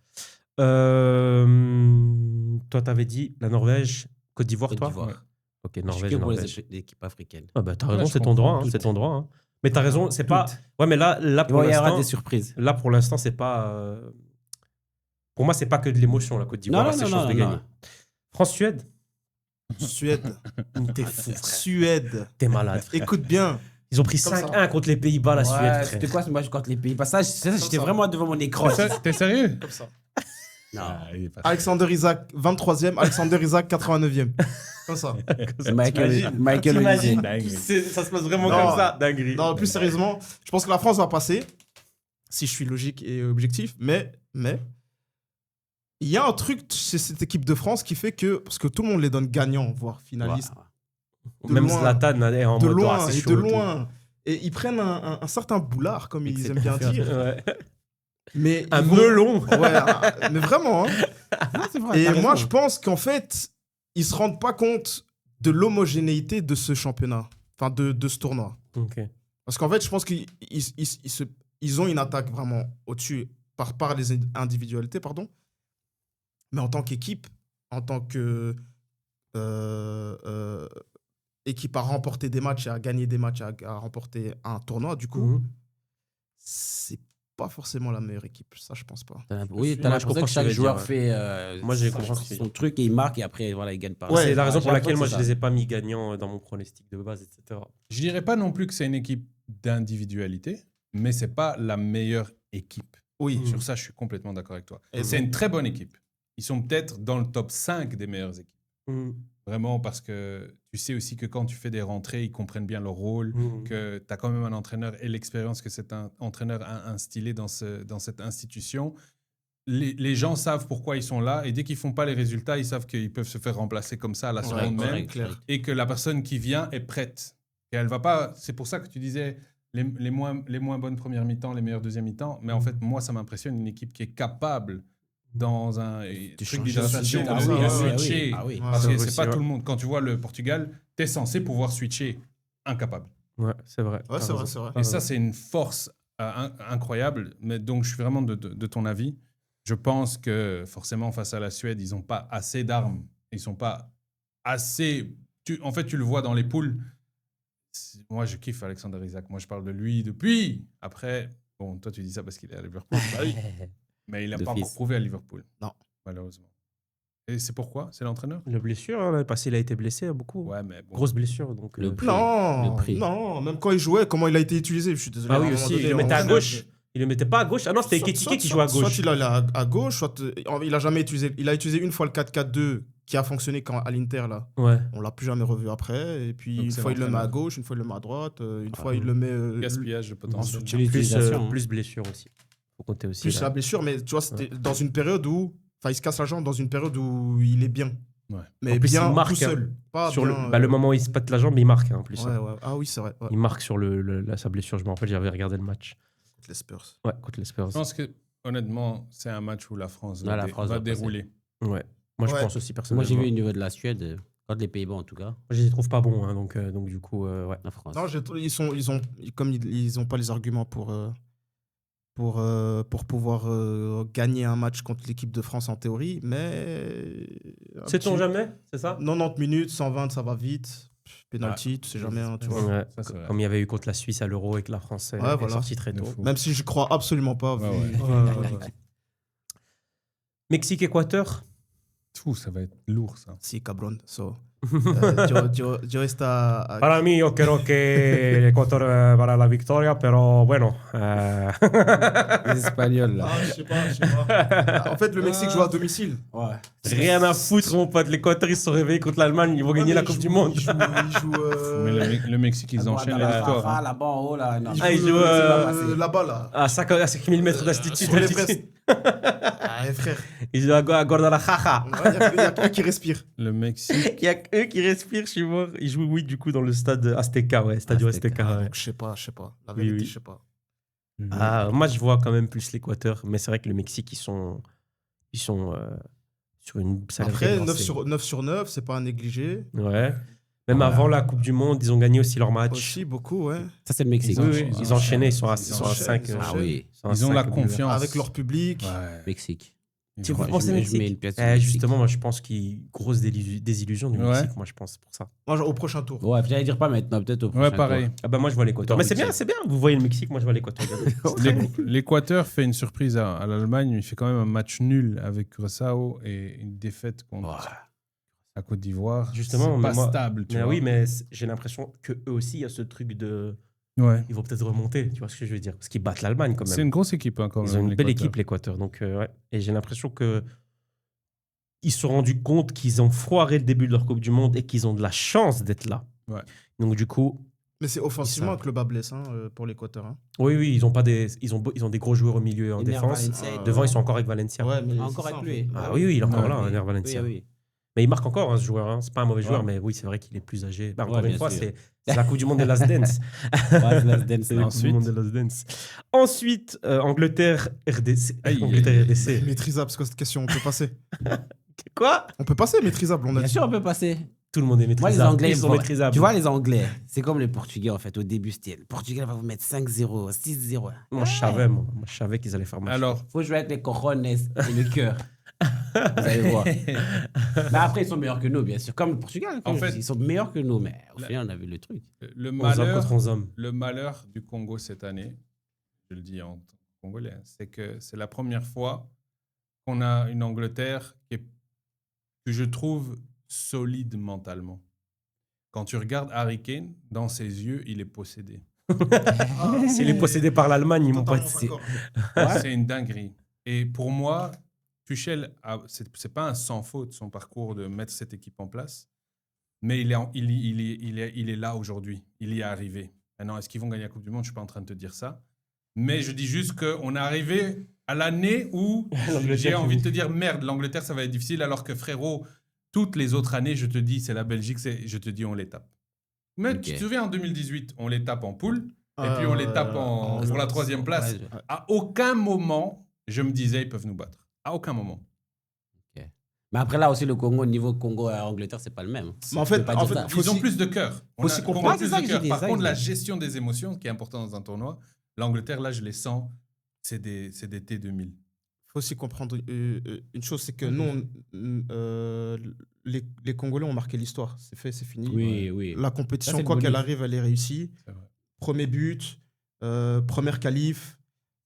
Toi, t'avais dit la Norvège, Côte d'Ivoire, Côte toi? d'Ivoire. Ouais. Ok, Je suis Norvège, que pour Norvège. les équipes africaines. Ah bah t'as Ouais, raison, je c'est ton comprends. droit, hein, Toutes. c'est ton droit. Hein. Mais t'as raison, c'est pas. Ouais, mais là Il pour va y avoir l'instant, des surprises. là pour l'instant, c'est pas. Pour moi, c'est pas que de l'émotion la Côte d'Ivoire a ses chances de gagner. France-Suède, Suède. t'es fou, frère. Suède. T'es malade. Frère. Écoute bien. Ils ont pris Comme ça. 5-1 contre les Pays-Bas, la Suède, Ouais, frère. c'était quoi ce match contre les Pays-Bas? Ça, j'étais ça. vraiment devant mon écran. T'es sérieux? Comme ça. Non. il est pas- Alexander Isaac, 23e. Alexander Isaac, 89e. Comme ça. Michael Olivier. Ça se passe vraiment Non. comme ça, dinguerie. Non, plus sérieusement, je pense que la France va passer, si je suis logique et objectif, mais il y a un truc chez cette équipe de France qui fait que, parce que tout le monde les donne gagnants, voire finalistes, de Même loin. Zlatan est en de mode loin ah, c'est et chaud de et tout. loin. Et ils prennent un certain boulard, comme ils aiment bien dire. Ouais. Mais Un ils vont- melon. Ouais, mais vraiment. Hein. C'est vrai, Et t'as moi, raison. je pense qu'en fait, ils se rendent pas compte de l'homogénéité de ce championnat, enfin de ce tournoi. Ok. Parce qu'en fait, je pense qu'ils ont une attaque vraiment au-dessus par les individualités, pardon. Mais en tant qu'équipe, en tant que équipe à remporter des matchs et à gagner des matchs, à remporter un tournoi, du coup, c'est pas forcément la meilleure équipe. Ça, je pense pas. Oui, t'as Moi, je l'impression comprends que ce que tu chaque veux joueur dire, fait Moi, j'ai compris ce que tu veux son dire. truc et il marque et après, voilà, il gagne par. Ouais, C'est la raison j'ai pour laquelle moi, je l'impression les ai pas mis gagnants dans mon pronostic de base, etc. Je dirais pas non plus que c'est une équipe d'individualité, mais c'est pas la meilleure équipe. Oui. Sur ça, je suis complètement d'accord avec toi. Et C'est bon. une très bonne équipe. Ils sont peut-être dans le top 5 des meilleures équipes. Vraiment, parce que tu sais aussi que quand tu fais des rentrées, ils comprennent bien leur rôle, que tu as quand même un entraîneur et l'expérience que cet entraîneur a instillé dans cette institution. Les gens savent pourquoi ils sont là et dès qu'ils font pas les résultats, ils savent qu'ils peuvent se faire remplacer comme ça à la seconde Ouais, même clair. et que la personne qui vient est prête. Et elle va pas. C'est pour ça que tu disais les moins bonnes premières mi-temps, les meilleures deuxième mi-temps. Mais en fait, moi, ça m'impressionne une équipe qui est capable dans un truc changer d'hydratation, comme de ça, ouais, switcher. Ah oui. Parce Ouais, que c'est aussi, pas ouais. tout le monde. Quand tu vois le Portugal, tu es censé pouvoir switcher. Incapable. Ouais, c'est vrai. Ouais, T'as c'est vrai, raison. c'est vrai. Et ça, c'est une force incroyable. Mais donc, je suis vraiment de ton avis. Je pense que forcément, face à la Suède, ils n'ont pas assez d'armes. Ils sont pas assez. En fait, tu le vois dans les poules. Moi, je kiffe Alexander Isak. Moi, je parle de lui depuis. Après, bon, toi, tu dis ça parce qu'il est à Liverpool. Bah oui. Mais il n'a pas D'office. encore prouvé à Liverpool. Non. Malheureusement. Et c'est pourquoi? C'est l'entraîneur? La blessure, hein, l'année passée, il a été blessé beaucoup. Ouais, mais bon. Grosse blessure. Donc, Le prix. Non, Le prix. non, même quand il jouait, comment il a été utilisé, je suis désolé. Ah à un oui, moment aussi. donné, Il le mettait à on- gauche. Il le mettait pas à gauche. Ah non, c'était Soit- Ekitike qui soit- jouait à Soit gauche. il allait à gauche, soit il a jamais utilisé. Il a utilisé une fois le 4-4-2 qui a fonctionné quand, à l'Inter là. Ouais. On l'a plus jamais revu après. Et puis Donc, une c'est fois il le met à l'entraîneur. gauche, une fois il le met à droite, une fois il le met Gaspillage de potentiel. soutien. L'utilisation. Plus blessure aussi. Faut compter aussi. plus là. la blessure. Mais tu vois, c'était dans une période où, enfin, il se casse la jambe dans une période où il est bien. Ouais. Mais En plus, bien il marque, tout seul. Pas Sur bien, le moment où il se pète la jambe, il marque hein, en plus. ouais, hein. ouais. Ah oui, c'est vrai. Ouais. Il marque sur sa blessure. Je me rappelle, j'avais regardé le match. Contre les Spurs. Ouais, contre les Spurs. Je pense que, honnêtement, c'est un match où la France Là, la France va va passer. dérouler. Ouais. Moi, je Ouais. pense aussi Moi, personnellement. j'ai vu au niveau de la Suède, contre les Pays-Bas en tout cas, Moi, je les trouve pas bons. hein, donc, du coup, ouais. la France. Non, ils ont pas les arguments pour pouvoir gagner un match contre l'équipe de France en théorie, mais Sait-on jamais C'est ça 90 minutes, 120, ça va vite. Penalty, tu sais jamais, hein, tu vois. Ouais, Ça, c'est vrai. comme il y avait eu contre la Suisse à l'Euro et que la France est voilà. sortie très De tôt. fou. Même si je crois absolument pas. Ouais, vu- ouais. Mexique-Équateur. Fou, ça va être lourd, ça. Si, cabrón. So, yo resta a- Para mí, yo creo que Ecuador para la victoria, pero bueno. Les Espagnols, là. Ah, je sais pas. En fait, le Mexique joue à domicile. Ouais. Rien à foutre, mon pote. L'Équateur, ils se sont réveillés contre l'Allemagne. Ils vont gagner la Coupe du Monde. Ils jouent, Mais le Mexique, ils enchaînent les victoires. hein. Là-bas en haut, là. Non. Ah, ils jouent, là-bas, là. À 5 000 mètres d'altitude. Sur les presses. Ah, frère. Ils jouent à Guadalajara. Il y a que qui respire. Le Mexique, Il y a que eux qui respirent, je suis mort. Ils jouent, oui, du coup, dans le stade Azteca, ouais. Stadio Azteca. Azteca, ouais. Donc, je sais pas. La Oui, vérité, oui. je sais pas. Ah, moi, je vois quand même plus l'Équateur. Mais c'est vrai que le Mexique, ils sont sur une sacrée Après, lancée. 9 sur 9, c'est pas à négliger. Ouais. Même avant la Coupe du Monde, ils ont gagné aussi leur match. Aussi, beaucoup, ouais. Ça, c'est le Mexique. Oui, Ils oui, enchaînent. ils ont enchaîné, ils sont à Ils 5. enchaînent. Ah oui, ils ont la confiance. Avec leur public. Ouais. Mexique. Tu Ils vois, ont- pensez je Mexique mets une pièce sur le Mexique. Justement, moi, je pense qu'il grosse désillusion du Ouais. Mexique, moi, je pense, pour ça. Moi, au prochain tour. Ouais, j'allais dire pas maintenant, peut-être au prochain Ouais, pareil. Ah bah moi, je vois l'Équateur. Mais c'est bien, Huitième. c'est bien. Vous voyez le Mexique, moi, je vois l'Équateur. L'Équateur fait une surprise à l'Allemagne. Il fait quand même un match nul avec Curaçao et une défaite contre la Côte d'Ivoire. Justement, c'est pas mais moi- stable, tu Mais vois. oui, mais j'ai l'impression que eux aussi, il y a ce truc de... Ouais. Ils vont peut-être remonter, tu vois ce que je veux dire. Parce qu'ils battent l'Allemagne, quand C'est même. une grosse équipe, hein, quand Ils même. ont une belle l'Équateur. équipe, l'Équateur. Donc, ouais. Et j'ai l'impression que ils se sont rendus compte qu'ils ont foiré le début de leur Coupe du Monde et qu'ils ont de la chance d'être là. Ouais. Donc, du coup, Mais c'est offensivement Ils que le bas blesse pour l'Équateur. Hein. oui, ils ont des gros joueurs au milieu et en Ener défense. Valencia, Devant, ils sont encore avec Valencia. Ouais, mais Encore c'est ça, avec en lui. fait. Ah oui, il est encore Ouais. là, Ener Oui, Valencia. oui. Mais il marque encore, hein, ce joueur. Hein. C'est pas un mauvais joueur, Ouais. mais oui, c'est vrai qu'il est plus âgé. Bah, encore Ouais, une bien fois, sûr. c'est la Coupe du Monde de Last Dance. Ouais, Last Dance, C'est là. la Coupe du Monde de Last Dance. Ensuite, Angleterre, RDC. Aïe, Angleterre, aïe, RDC. Maîtrisable, c'est quoi cette question? On peut passer. Quoi? On peut passer, maîtrisable, on a Bien dit. sûr, on peut passer. Tout le monde est Moi, maîtrisable. les Anglais, Ils sont bon, maîtrisables. tu vois, les Anglais, c'est comme les Portugais, en fait. Au début, c'était le Portugal va vous mettre 5-0, 6-0. Moi, je savais qu'ils allaient faire match. Alors, Faut jouer avec les cojones et le cœur. Vous allez voir. Mais après, ils sont meilleurs que nous, bien sûr. Comme le Portugal. En fait, ils sont meilleurs que nous, mais au final, on a vu le truc. Le 11 hommes malheur, contre 11 hommes. le malheur du Congo cette année, je le dis en tant que Congolais, hein, c'est que c'est la première fois qu'on a une Angleterre que je trouve solide mentalement. Quand tu regardes Harry Kane, dans ses yeux, il est possédé. S'il est possédé par l'Allemagne, mon pote. Totalement c'est- d'accord. C'est une dinguerie. Et pour moi, Tuchel, c'est pas un sans faute son parcours de mettre cette équipe en place, mais il est là aujourd'hui. Il y est arrivé. Maintenant, est-ce qu'ils vont gagner la Coupe du Monde? Je suis pas en train de te dire ça. Mais je dis juste qu'on est arrivé à l'année où j'ai envie de te dire merde, l'Angleterre, ça va être difficile, alors que frérot, toutes les autres années, je te dis, c'est la Belgique, je te dis, on les tape. Mais Ok. tu te souviens, en 2018, on les tape en poule, et puis on les tape pour la 3e place. Ouais, À aucun moment, je me disais, ils peuvent nous battre. À aucun moment. Mais après, là aussi, le Congo, niveau Congo à Angleterre, c'est pas le même. Mais en Je peux fait, pas dire ça. Ils ont plus de cœur. On aussi a comprendre- Congo Ouais, c'est plus ça de que cœur. j'ai dit, Par ça contre, que la j'ai dit. gestion des émotions, qui est important dans un tournoi, l'Angleterre, là, je les sens, c'est des T2000. Il faut aussi comprendre une chose, c'est que nous, les Congolais ont marqué l'histoire. C'est fait, c'est fini. Oui. La compétition, Ça, c'est le quoi qu'elle bonus. arrive, elle est réussie. C'est vrai. Premier but, première qualif,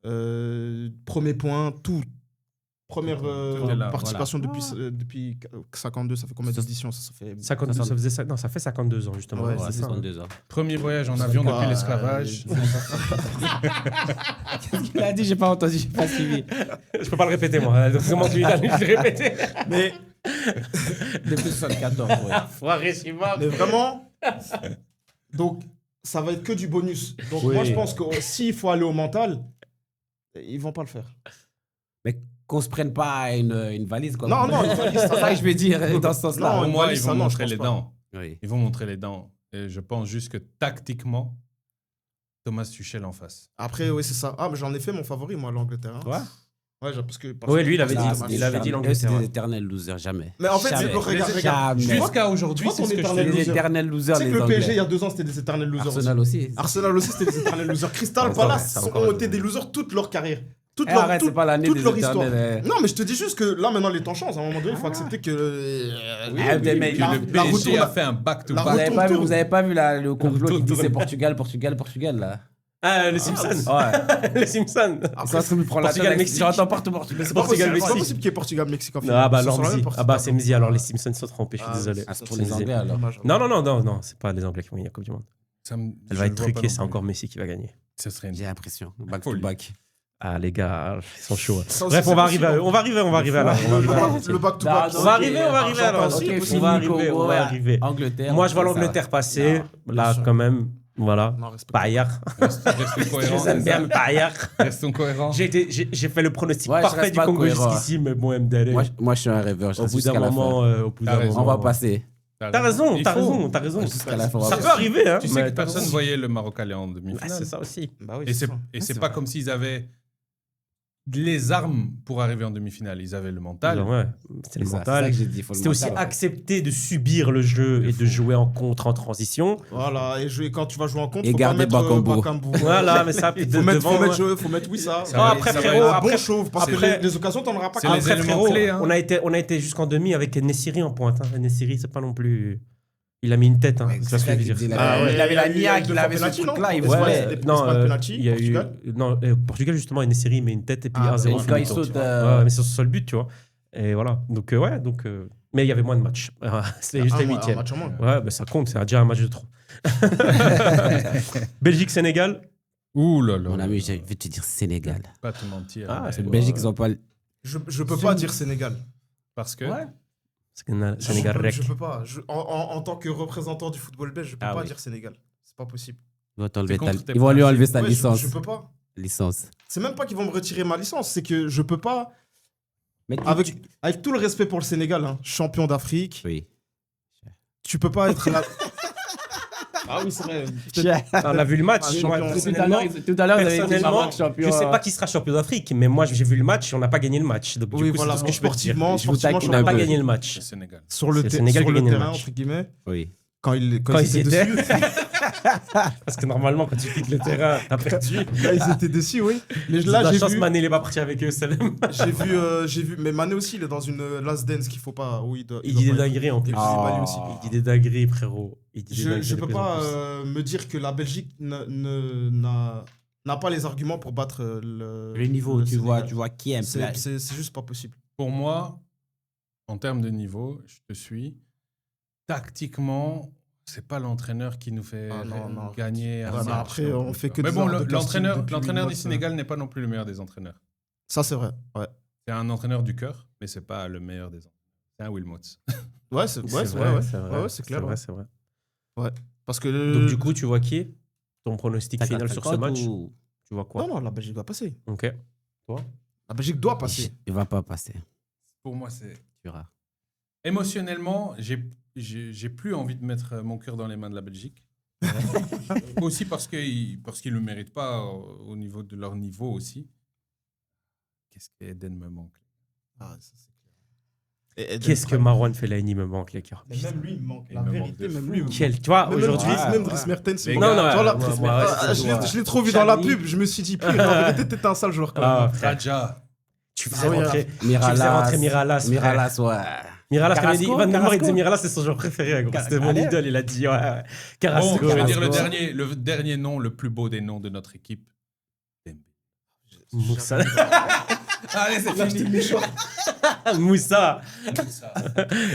premier point, tout. Première Tout est là, participation depuis 52, ça fait combien Ça- d'éditions ça fait 52, ça faisait ça. Non, ça fait 52 ans, justement. Ouais, Ouais, c'est c'est ça. 62 ans. Premier voyage en avion pas, depuis l'esclavage. Il a dit, j'ai pas entendu, j'ai pas suivi. Je peux pas le répéter, moi. Comment tu l'as je l'ai répété. Mais, Depuis 74, ouais. Foiré, Simon. mais vraiment, donc ça va être que du bonus. Donc Oui. moi, je pense que s'il faut aller au mental, ils vont pas le faire. Mais qu'on se prenne pas une valise, quoi. Non, une valise, c'est ça que je veux dire, dans ce sens-là. Non, Pour une moi, valise, ils ça, vont non, montrer je les pense pas. dents. Oui. Ils vont montrer les dents. Et je pense juste que tactiquement, Thomas Tuchel en face. Après, oui, c'est ça. Ah, mais j'en ai fait mon favori, moi, l'Angleterre. hein. Ouais. Ouais, parce que. Ouais, lui, il avait parce que dit- c'était il ma- avait dit Eux, l'Angleterre, c'est des ouais. éternels losers, jamais. Mais en fait, Jamais. regarde. Jamais. Jusqu'à aujourd'hui, Tu vois c'est qu'on ce que est je te éternel dis. Les loser. éternels Tu losers, sais que les le Anglais. PSG, il y a 2 ans, c'était des éternels losers. Arsenal aussi. Arsenal aussi, c'était des éternels losers. Crystal Encore, Palace c'est ont encore été des losers toute leur carrière. Toute Eh, leur, arrête, toute- c'est pas l'année toute des leur histoire. éternels. Non, mais je te dis juste que là, maintenant, les temps changent. À un moment donné, il faut accepter que. mais Puis la- le la PSG retourne- a fait un la back-to-back. retourne- Vous avez pas vu le complot qui dit Retourne. c'est Portugal, là. Ah, les Simpsons. Ouais. Les Simpsons. Ils sont en train de prendre la Portugal, tête. Mexique. J'entends partout Portugal. C'est pas Portugal, possible, c'est pas Mexique. possible qu'il y ait Portugal-Mexique en Ah finale. bah Ils sont sur la alors, même ah bah c'est Mzi, alors les Simpsons sont trompés, je suis désolé. Ah, c'est pour C'est les Mzi. Anglais, alors. Non, c'est pas les Anglais qui vont gagner la Coupe du Monde. Elle va être truquée, c'est encore Messi qui va gagner. Ce serait une J'ai l'impression. Back Folie. to back. Ah les gars, ils sont chauds. Ça aussi, Bref, c'est on va arriver, possible. on va arriver là. On va arriver à la- Le back-to-back. Non, On va ok, arriver, on va arriver alors. Ok, On fini, va arriver, on va arriver. Angleterre. Moi, je vois ça. l'Angleterre passer. Non, Là, bien sûr. quand même, voilà. Non, respect. Payard. Restons Je cohérents. les aime bien, mais Payard. Restons cohérents. J'ai fait le pronostic Ouais, je parfait reste du pas Congo cohérent. jusqu'ici, mais bon, MDL. Moi, je suis un rêveur. Je Au reste bout d'un jusqu'à la fin. moment, T'as raison. On va passer. T'as raison, Il t'as faut. raison. Jusqu'à la fin. on va Ça passer. peut arriver, hein. Tu sais mais que t'as personne raison. voyait le Maroc aller en Ouais, demi-finale. c'est ça aussi. Bah oui, Et c'est ça. c'est pas comme s'ils avaient les armes pour arriver en demi-finale. Ils avaient le mental. Ouais, c'est le C'est ça mental. que j'ai dit. faut le C'était aussi mental, en fait. accepter de subir le jeu et de jouer en contre en transition. Voilà, et quand tu vas jouer en contre, Et faut pas garder mettre Bakambu. Bakambu. Voilà, mais ça, Faut mettre, devant, faut mettre oui, ça. Ça va- après, ça va frérot, être- un après- bon chauve, parce après- que les occasions, t'en auras pas. C'est qu'un. les Après, éléments frérot, clés, hein. on a été jusqu'en demi avec Nessiri en pointe. Hein. Nessiri, c'est pas non plus. Il a mis une tête. Hein. Ouais, C'est c'est ce que ça je veux qu'il dire. dit, Ah ouais. il avait la Il y a eu niaque, deux il fois avait ce penalty, non truc-là. Il Ouais, voulait. c'était- Non, pas de penalty, il y a eu. Portugal Non, Portugal, justement, et Nessiri met une tête et puis Ah, 1-0. ouais, Quand il finito. saute. Ouais, mais c'est son seul but, tu vois. Et voilà. Donc, ouais. Mais il y avait moins de matchs. C'était juste les Un huitièmes. match en moins. Ouais, mais ça compte, c'est déjà un match de trop. Belgique-Sénégal. Ouh là là. Mon ami, je vais te dire Sénégal. Pas te mentir. Ah, mais- c'est Le Belgique, ils ont pas. Je peux pas dire Sénégal. Parce que. Sénégal rec. Je peux pas. En tant que représentant du football belge, je peux Ah pas oui. dire Sénégal. C'est pas possible. Ils vont t'enlever C'est contre ta- tes Ils vont lui enlever principes. sa Ouais, licence. Je peux pas. Licence. C'est même pas qu'ils vont me retirer ma licence, c'est que je peux pas. Mais Avec tout le respect pour le Sénégal, hein, champion d'Afrique, Oui. tu peux pas être là. Ah oui, c'est vrai. On a vu le match. Ah, Moi, champion. personnellement, Tout à l'heure, vous avez dit personnellement, Maroc champion. je sais pas qui sera champion d'Afrique, mais moi j'ai vu le match et on n'a pas gagné le match. Donc, du Oui, coup, voilà, c'est tout ce que je peux te dire. sportivement, Je vous sportivement, taquine On n'a un pas peu. gagné le match. Le Sénégal. sur le, C'est le Sénégal sur qui le gagne le terrain, match. entre guillemets, Oui. quand Quand ils ils étaient étaient- dessus, Parce que normalement, quand tu quittes le terrain, t'as perdu. Là, ils étaient déçus, oui. Mais Là, là, la j'ai chance, vu, Mané, il est pas parti avec eux, Salem. j'ai vu. Mais Mané aussi, il est dans une last dance qu'il faut pas. Où il Il dit des dingueries en plus. Et Koulibaly aussi. Il dit des dingueries, frérot. Il dit des Je dingueries peux de plus en pas plus. me dire que la Belgique n'a pas les arguments pour battre Le niveau, tu vois qui aime. C'est juste pas possible. Pour moi, en termes de niveau, je te suis. Tactiquement, c'est pas l'entraîneur qui nous fait non. gagner. Ouais, mais après, on fait que Mais des bon, erreurs de casting depuis l'entraîneur une du note, Sénégal n'est pas non plus le meilleur des entraîneurs. Ça, c'est vrai. Ouais, C'est un entraîneur du cœur, mais c'est pas le meilleur des entraîneurs. C'est un Wilmots. ouais, c'est vrai. c'est vrai. Ouais, c'est clair. C'est vrai, ouais. c'est vrai. Parce que Donc, du coup, tu vois qui? Ton pronostic T'as final sur ce 50 match? ou- Tu vois quoi? non, la Belgique doit passer. Ok. La Belgique doit passer. Il va pas passer. Pour moi, c'est... Tu verras. Émotionnellement, j'ai plus envie de mettre mon cœur dans les mains de la Belgique. Aussi parce qu'ils ne le méritent pas au niveau de leur niveau aussi. Qu'est-ce qu'Eden me manque? Ah, ça, c'est clair. Et Qu'est-ce que Marwan Fellaini me manque, les gars? Mais même lui, il me manque. Il La me vérité, manque de même fou. lui. il me manque. Quel, tu vois, Même aujourd'hui. Dries- même ouais. Dries Mertens. Les il me gars, manque. non, Genre là, moi, je l'ai trop vu dans la Chani. pub. Je me suis dit, putain, en vérité, t'étais un sale joueur quand même. Ah, frère. Raja. Tu faisais Ah, rentrer. Miralas. Tu faisais rentrer Miralas. frère. Miralas, ouais. Miralas, comme il dit, Carrasco, Van Nemours, il disait Carrasco. Miralas, c'est son joueur préféré. gros. C'était mon Allez. idole, il a dit. Ouais. Bon, Carrasco. je vais dire Carrasco. le dernier nom, le plus beau des noms de notre équipe. Moussa. Allez, c'est fini. Moussa.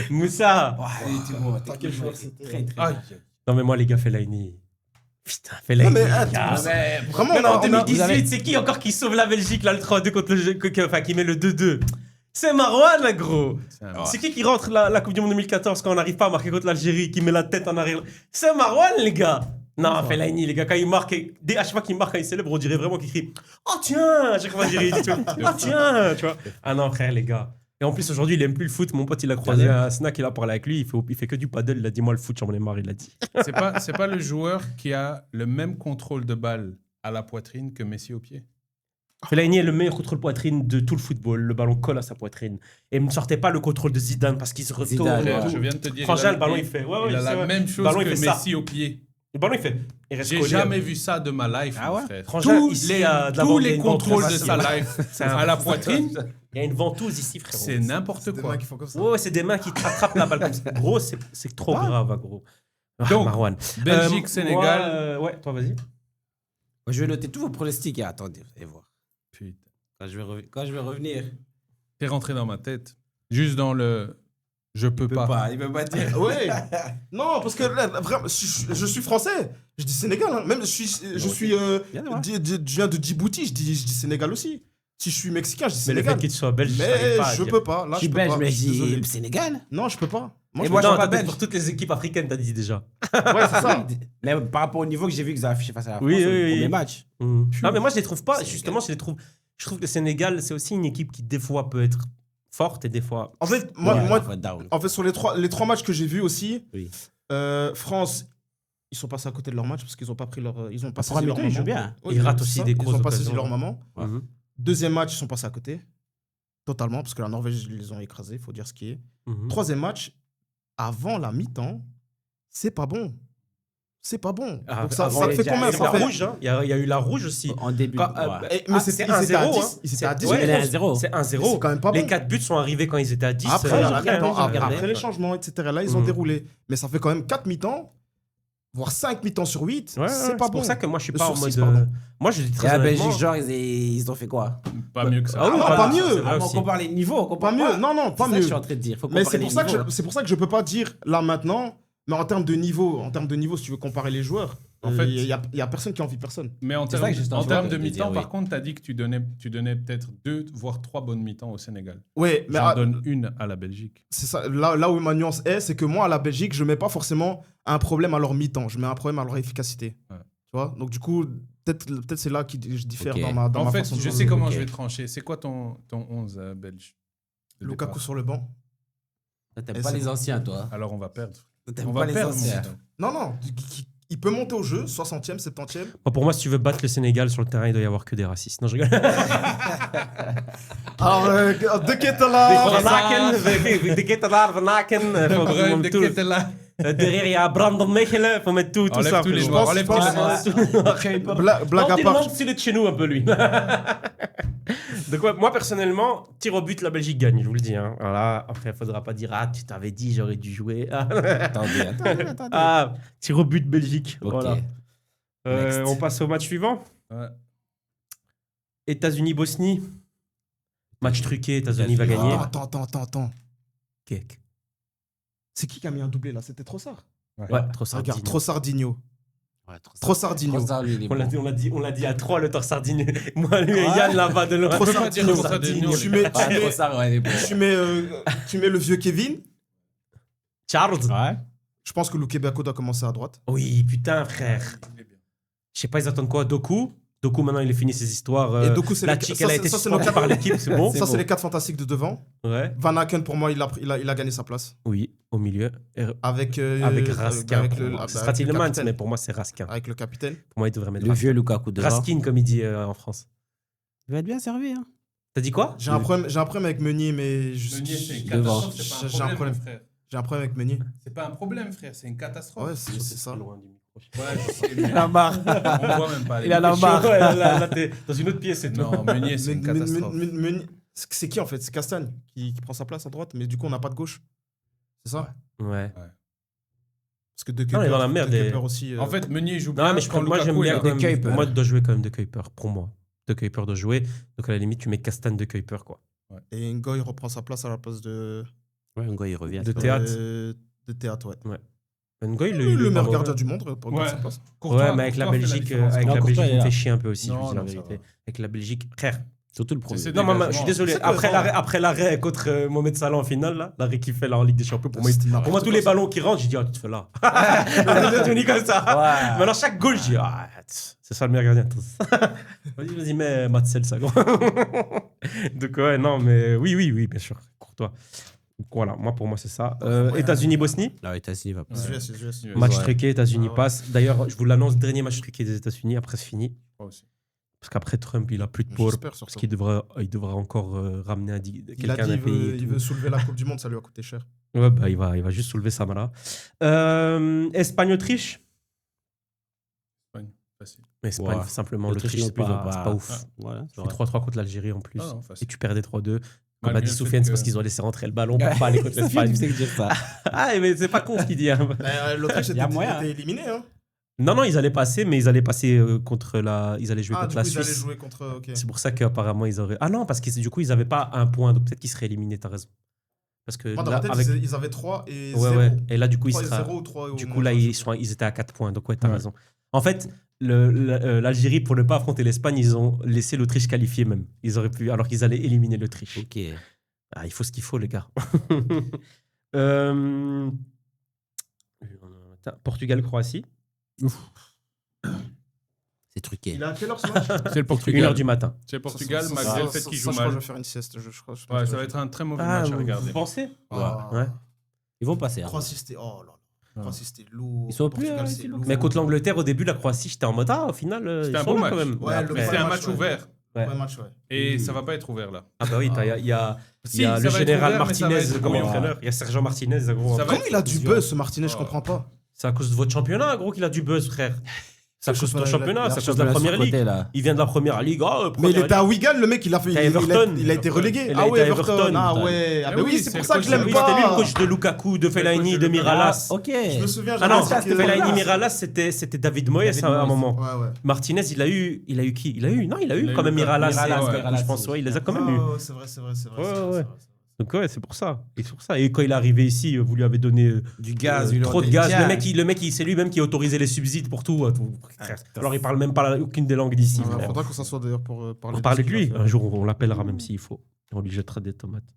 Moussa. Quel joueur c'était. Très, très. Aïe. Non, mais moi, les gars, Fellaini. Putain, Fellaini. Non, mais les attends, gars. mais Vraiment, Même on a- en on a- 2018, c'est qui encore qui sauve la Belgique, là, le 3-2 contre le. Enfin, qui met le 2-2? C'est Marwan, gros. C'est qui rentre la Coupe du Monde 2014 quand on n'arrive pas à marquer contre l'Algérie, qui met la tête en arrière? C'est Marwan, les gars. Non, Fellaini, les gars, quand il marque, à chaque fois qu'il marque, quand il célèbre, on dirait vraiment qu'il crie oh tiens, à chaque fois, il dit oh tiens, tu vois. Ah non, frère, les gars. Et en plus, aujourd'hui, il aime plus le foot. Mon pote, il a croisé un snack, il a parlé avec lui. Il fait que du paddle. Il a dit moi, le foot, j'en ai marre, il a dit. C'est pas le joueur qui a le même contrôle de balle à la poitrine que Messi au pied. Fellaini est le meilleur contrôle-poitrine de tout le football. Le ballon colle à sa poitrine. Et il ne sortait pas le contrôle de Zidane parce qu'il se retourne. Zidane, Frère, ouais. je viens de te dire. Frangin, le ballon, il fait. Ouais, il a c'est la vrai. même chose ballon, il que fait ça. Messi au pied. Le ballon, il fait. Il reste J'ai collé. jamais vu ça de ma life, Ah mon ouais frère. Frangin, Tous ici, les, il y a de la tous vente, il y a les une contrôles de ventouse. sa life C'est un- à la poitrine, Il y a une ventouse ici, frérot. c'est n'importe Des quoi. mecs qui font comme ça. Ouais, c'est des mains qui attrapent la balle comme ça. Gros, c'est trop grave, hein, gros. Ah, Donc, Marwan. Belgique, Moi, Sénégal. ouais, toi, vas-y. Je vais noter tous vos pronostics et attendez, vous allez voir. Putain. Quand je vais revenir. T'es rentré dans ma tête. Juste dans le je peux pas. Il peut pas dire. Ouais. Non, parce que là, vraiment, je suis français. Je dis Sénégal. Hein. Même je viens de Djibouti. Je dis Sénégal aussi. Si je suis mexicain, je dis Mais le Sénégal. fait qu'il soit belge, Mais t'arrives pas à je dire. peux pas. Là, Je suis peux belge, pas. mais Je suis je désolé. dis Sénégal. Non, je peux pas. Moi, Et je moi, peux Non, je suis pas t'as peut-être belge. pour toutes les équipes africaines, t'as dit déjà. pas. Ouais, c'est ça. Mais par rapport au niveau que j'ai vu qu'ils ont affiché face à la France Oui, au oui, oui. premier match. Non, mais moi, je les trouve pas. Sénégal. Justement, je trouve que le Sénégal, c'est aussi une équipe qui, des fois, peut être forte et des fois. En fait, moi, Ouais, moi, il faut être down. en fait, sur les trois matchs que j'ai vus aussi, Oui. France, ils sont passés à côté de leur match parce qu'ils ont pas pris leur, ils ont pas Pour un saisi leur mi-temps, ils jouent moment. bien. Oui, Ils ratent c'est aussi ça. des Ils grosses ont pas saisi occasions. leur moment. Ouais. Mhm. Deuxième match, ils sont passés à côté. Totalement, parce que la Norvège, ils les ont écrasés, il faut dire ce qui est. Mhm. Troisième match, avant la mi-temps, c'est pas bon. C'est pas bon. Ah, Donc ça avant, fait il y a- combien Il y a ça la fait... rouge, hein. Il y a eu la rouge aussi. En début. Quand, ouais. Mais Ah, c'était c'est ils étaient à 1-0, 10. hein. Ils étaient à 10. Ouais, Elle est à 0. C'est C'est 1-0. quand même pas Les bon. 4 buts sont arrivés quand ils étaient à 10. Après, à la regardé, mi-temps, j'ai regardé. après les changements, etc. Là, ils ont Mhm. déroulé. Mais ça fait quand même 4 mi-temps, voire 5 mi-temps sur 8. Ouais, c'est pas bon. pour ça que moi, je suis Le pas en sur mode. six, pardon. Moi, je dis Et très la honnêtement. Belgique, genre, ils ont fait quoi? Pas mieux que ça. Ah oui, non, voilà, pas ça, mieux. c'est vrai On aussi. compare les niveaux. On compare Pas mieux. Non, non, pas C'est ça que mieux. je suis en train de dire. Faut Mais comparer les niveaux. c'est pour ça que je peux pas dire là maintenant. Mais en termes de niveau, si tu veux comparer les joueurs, En fait, il y a personne qui envie personne. Mais en C'est ça que j'étais en termes train de de mi-temps, dire, par oui. contre, tu as dit que tu donnais peut-être 2 voire 3 bonnes mi-temps au Sénégal. Ouais, mais J'en donne une à la Belgique. c'est ça. Là où ma nuance est, c'est que moi à la Belgique, je mets pas forcément un problème à leur mi-temps. Je mets un problème à leur efficacité. Ouais. Tu vois. Donc du coup, peut-être c'est là que je diffère Ok. dans ma En fait, façon de je jouer. sais comment Ok. je vais trancher. C'est quoi ton 11 belge de Lukaku départ sur le banc. Toi, T'aimes Et pas c'est les bon. anciens, toi. Alors on va perdre. Toi, T'aimes On pas va les perdre. anciens. Non, non. Il peut monter au jeu, 60e, 70e. Moi, pour moi, si tu veux battre le Sénégal sur le terrain, il doit y avoir que des racistes. Non, je rigole. Alors, de Ketela. Van Aken, de Ketelaar, Van Aken, Bruin de Ketela. Derrière, il y a Brandon Mechelen. Faut mettre tout Enlève ça. tous les frérot. noirs. Enlève tous les noirs. Blague à part. Non, c'est de chez nous un peu, lui. Donc, ouais, moi, personnellement, tir au but, la Belgique gagne, je vous le dis. Hein. Voilà. Après, il ne faudra pas dire « Ah, tu t'avais dit, j'aurais dû jouer. » Attendez. Ah, tir au but, Belgique. Ok. Voilà. Next. On passe au match suivant. Ouais. États-Unis-Bosnie. Match truqué, États-Unis va gagner. Attends. Cake. C'est qui a mis un doublé là? C'était Trossard. Ouais, trop Regarde, Trossardinho. Ouais, Trossardinho. Trossard, lui, il est On bon. l'a dit à 3, le Trossardinho. Moi, lui et Yann là-bas de loin. Trossardinho. Trossardinho. Tu mets, Ouais, Trossard, ouais, il est bon. tu mets le vieux Kevin. Charles. Ouais. Je pense que Luke Bako doit commencer à droite. Oui, putain, frère. Je sais pas, ils attendent quoi? Doku, maintenant, il a fini ses histoires. Et Doku, c'est la les- chick, ça, elle a c'est- été ça, c'est suspendue le- par l'équipe, c'est bon. Ça, c'est les 4 fantastiques de devant. Ouais. Van Aken, pour moi, il a gagné sa place. Oui, au milieu. Avec Avec Raskin. avec Pour le- moi. avec Ce sera le Tielemans, capitaine. mais pour moi, c'est Raskin. Avec le capitaine. Pour moi, il devrait mettre Le vieux Lukaku devant. Raskin, comme il dit en France. Il va être bien servi. Hein. T'as dit quoi? J'ai un problème avec Meunier, mais Meunier, c'est une Devant. catastrophe, c'est pas un J'ai un problème, problème. mon frère. j'ai un problème avec Meunier. C'est pas un problème, frère, c'est une catastrophe. Ouais, c'est ça. Loin du micro. Ouais, je sais, mais Il a marre. on voit même pas. Il en a marre. Ouais, là, t'es dans une autre pièce, c'est tout. Non, Meunier, c'est une catastrophe. Meunier- c'est qui en fait? C'est Castagne qui prend sa place à droite, mais du coup, on n'a pas de gauche. C'est ça? Ouais. Parce que De Non, il est dans la Kuyper- merde, De et- Kuyper aussi. En fait, Meunier joue Non, bien. mais quand moi, j'aime Lukaku, bien. il a- quand même- De Kuyper. Pour moi, il doit jouer quand même De Kuyper, pour moi. De Kuyper doit jouer. Donc, à la limite, tu mets Castagne De Kuyper, quoi. Et Ngoy reprend sa place à la place de Ouais, un gars, il revient. De Théâtre. de Théâtre, ouais. Ngoy, Le est meilleur pas gardien mauvais. du monde pour Ouais. sa place. Courtois- Ouais, mais avec la Courtois fait Belgique, différence. avec Non, la Courtois, Belgique, il il est me là. fait chier un peu aussi, je Non, vous dis la non, ça vérité. va. Avec la Belgique, frère. Surtout le premier. C'est Non, dégagement. je suis désolé. C'est que Après vraiment- l'arrêt contre Mohamed Salah en finale, là, l'arrêt qu'il fait là en Ligue des Champions, pour moi, C'était n'importe pour moi tous quoi, les ça. ballons qui rentrent, je dis, ah, tu te fais là. Je dis comme ça. Ouais. Maintenant, chaque goal, je dis, ah, c'est ça le meilleur gardien. Vas-y, mets Matsel, ça, gros. Donc, ouais, non, mais oui, bien sûr. Courtois. Donc, voilà, pour moi, c'est ça. États-Unis-Bosnie. Là, États-Unis va passer. Les US. Match Ouais. truqué, États-Unis Ah ouais. passe. D'ailleurs, je vous l'annonce, dernier match truqué des États-Unis. Après, c'est fini. Moi aussi. Parce qu'après, Trump, il a plus de pour. J'espère Parce surtout. qu'il devra encore ramener Il a quelqu'un dit d'un il pays. veut, et il tout. veut soulever la Coupe du Monde, ça lui a coûté cher. Ouais, bah, il va juste soulever ça, là. Espagne-Autriche. Facile. Espagne, Ouais. simplement, L'Autriche l'Autriche, c'est non plus, pas, ils ont c'est pas ouf. Voilà, Tu fais 3-3 contre l'Algérie en plus. Ah non, Et facile. tu perdais 3-2. Comme a Malgré dit le fait Soufiane, c'est que- parce qu'ils ont laissé rentrer le ballon pour pas aller contre l'Espagne. Tu sais que dire ça. Ah, mais c'est pas con ce qu'il dit. Hein. L'Autriche Il y a moyen, était éliminé. Hein. Non, ils allaient passer, mais ils allaient passer contre la. Ils allaient jouer Ah, contre du la coup, ils allaient Suisse. jouer contre. Ok. C'est pour ça qu'apparemment ils auraient. Ah non, parce que du coup, ils n'avaient pas un point, donc peut-être qu'ils seraient éliminés, t'as raison. Parce que Moi, dans là, ma tête, avec. ils avaient 3 et 0. Ouais, ouais. Et là, du coup, 3 ils et sera... 0 ou 3 Du coup, là, ils étaient à 4 points. Donc, ouais, t'as Ouais. raison. En fait, l'Algérie, pour ne pas affronter l'Espagne, ils ont laissé l'Autriche qualifier même. Ils auraient pu, alors qu'ils allaient éliminer l'Autriche. Ok. Ah, il faut ce qu'il faut, les gars. Portugal-Croatie. C'est truqué. Il est à quelle heure ce match? C'est le 1h Portugal. du matin. C'est le Portugal, Ça, malgré le fait qu'il ça, joue je crois que je mal. vais faire une sieste. Je crois. Ouais, ça va être un très mauvais match à regarder. Vous pensez? Ah. Ouais. Ils vont passer. Hein. Croatie, c'était. Oh là là. Ouais. Croatie, c'était lourd. Ils sont plus, Portugal, ils c'est sont lourd. Mais contre l'Angleterre, au début, la Croatie, j'étais en mode, ah, au final, C'était ils un sont beau là match. quand même. Ouais, Mais le après- C'est un match, match ouais. ouvert. Ouais. Ouais, match, ouais. Et ça va pas être ouvert là. Ah bah oui, il y a Si, le ça va être général ouvert, mais ça va Martinez être comme court. entraîneur. Il y a Sergent Martinez, gros. Ça va Comment être il a du visuel. buzz, ce Martinez? Je Oh. comprends pas. C'est à cause de votre championnat, gros, qu'il a du buzz, frère. C'est à cause de ton championnat, c'est à cause de la première ligue. Là. Il vient de la première ligue. Mais il était à Wigan, le mec, il a fait. T'es à Everton. Il a été relégué. Il a Ah été ouais, à Everton. Everton. Ah ouais. Ah Mais bah oui, oui, c'est c'est pour le ça que coach je de l'aime Luis, pas. C'était lui le coach de Lukaku, de Fellaini, de Miralas. Ok. Je me souviens. Ah non, j'avais dit que- Fellaini, Miralas, c'était David Moyes à un moment. Ouais, ouais. Martinez, il a eu qui? Il a eu quand même Lukaku. Miralas. Miralas, Je pense, ouais, il les a quand même eu. Ah ouais, c'est vrai. Ouais. Donc ouais, c'est pour ça. Et quand il est arrivé ici, vous lui avez donné Du gaz. trop de gaz. Le mec, c'est lui-même qui a autorisé les subsides pour tout. Alors il parle même pas aucune des langues d'ici. Il frère. faudra qu'on s'assoie d'ailleurs pour parler. On parlait ce de qu'il lui. a fait. Un jour, on l'appellera même s'il faut. On lui jettera des tomates.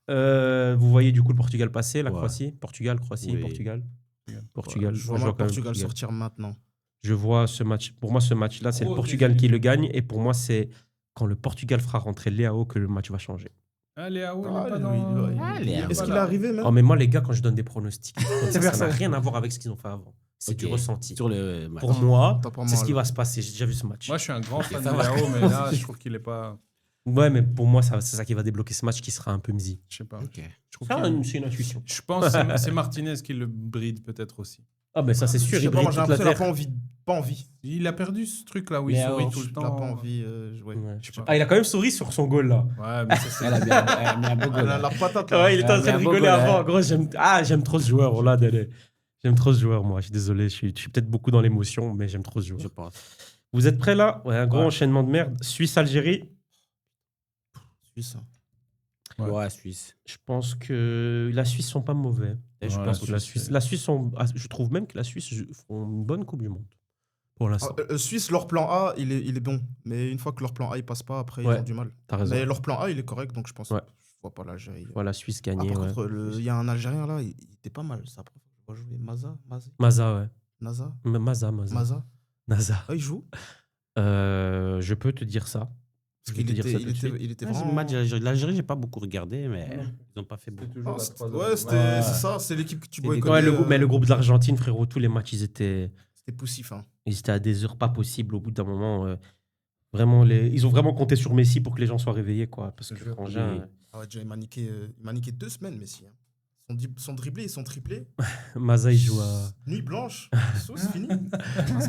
Vous voyez du coup le Portugal passer, la Ouais. Croatie. Portugal, Croatie, Oui. Portugal. Je Portugal. vois Moi, mal quand même Portugal sortir maintenant. Je vois ce match. Pour moi, ce match-là, c'est le Gros Portugal défi. qui le gagne. Et pour moi, c'est quand le Portugal fera rentrer Léao que le match va changer. Allez, ah ouais, il est Ah, pas lui, dans- lui, Allez, Est-ce Voilà. qu'il est arrivé même? Oh, mais moi, les gars, quand je donne des pronostics, ça n'a ça. rien à voir avec ce qu'ils ont fait avant. C'est du Ok. ressenti. Sur le match. Pour moi, Attends, pour c'est moi, ce qui là. va se passer. J'ai déjà vu ce match. Moi, je suis un grand fan de ça va. Léao, mais là, je trouve qu'il est pas. Ouais, mais pour moi, c'est ça qui va débloquer ce match qui sera un peu mzi. Je sais pas. Ok. Je trouve C'est qu'il- c'est une intuition. je pense que c'est Martinez qui le bride peut-être aussi. Ah, ben ça, c'est sûr. Je sais Il pas, moi brille j'ai toute la l'impression qu'il a terre. pas envie. Pas envie. Il a perdu ce truc-là où il Mais sourit alors, tout le Il temps. a pas envie. Ouais. Ouais. Je sais pas. Ah, il a quand même souri sur son goal, là. Ouais, mais ça, c'est... Elle a bien elle a mis un beau goal. La patate là. Ouais, il était en train de un beau rigoler goal, avant. hein. Gros, j'aime trop ce joueur. Là, j'aime trop ce joueur, moi. Je suis désolé. Je suis peut-être beaucoup dans l'émotion, mais j'aime trop ce joueur. Je pense. Vous êtes prêts là? Ouais, un gros Ouais. enchaînement de merde. Suisse-Algérie. Suisse. Ouais. Ouais, Suisse. Je pense que la Suisse sont pas mauvais. Et je Ouais, pense Que que la Suisse je trouve même que la Suisse font une bonne Coupe du Monde. Pour l'instant. Suisse, leur plan A, il est bon. Mais une fois que leur plan A, il passe pas, après, Ouais. ils ont du mal. T'as raison. Mais leur plan A, il est correct, donc je pense Ouais. je vois pas l'Algérie. Voilà, la Suisse Ah, gagner. par Ouais. contre, il y a un Algérien là, il était pas mal. Ça, après, on va jouer Maza. Maza, ouais. Naza. Maza. Maza. Naza. Ah, il joue. Je peux te dire ça. Parce Je vais qu'il te dire ça était, tout de suite. il était Ouais, vraiment. L'Algérie, j'ai pas beaucoup regardé, mais ils ont pas fait beaucoup. Ah, c'est ça, c'est l'équipe que tu C'est boycottais. Ouais, mais le groupe de l'Argentine, frérot, tous les matchs, ils étaient C'était poussif. Hein. à des heures pas possibles au bout d'un moment. Vraiment, ils ont vraiment compté sur Messi pour que les gens soient réveillés, quoi. Parce Je que te jure. Frangin, Ah ouais, déjà, il m'a niqué 2 semaines, Messi. Hein. Son dribblé et son triplé. Maza, il joue à. Nuit blanche. Sauce fini.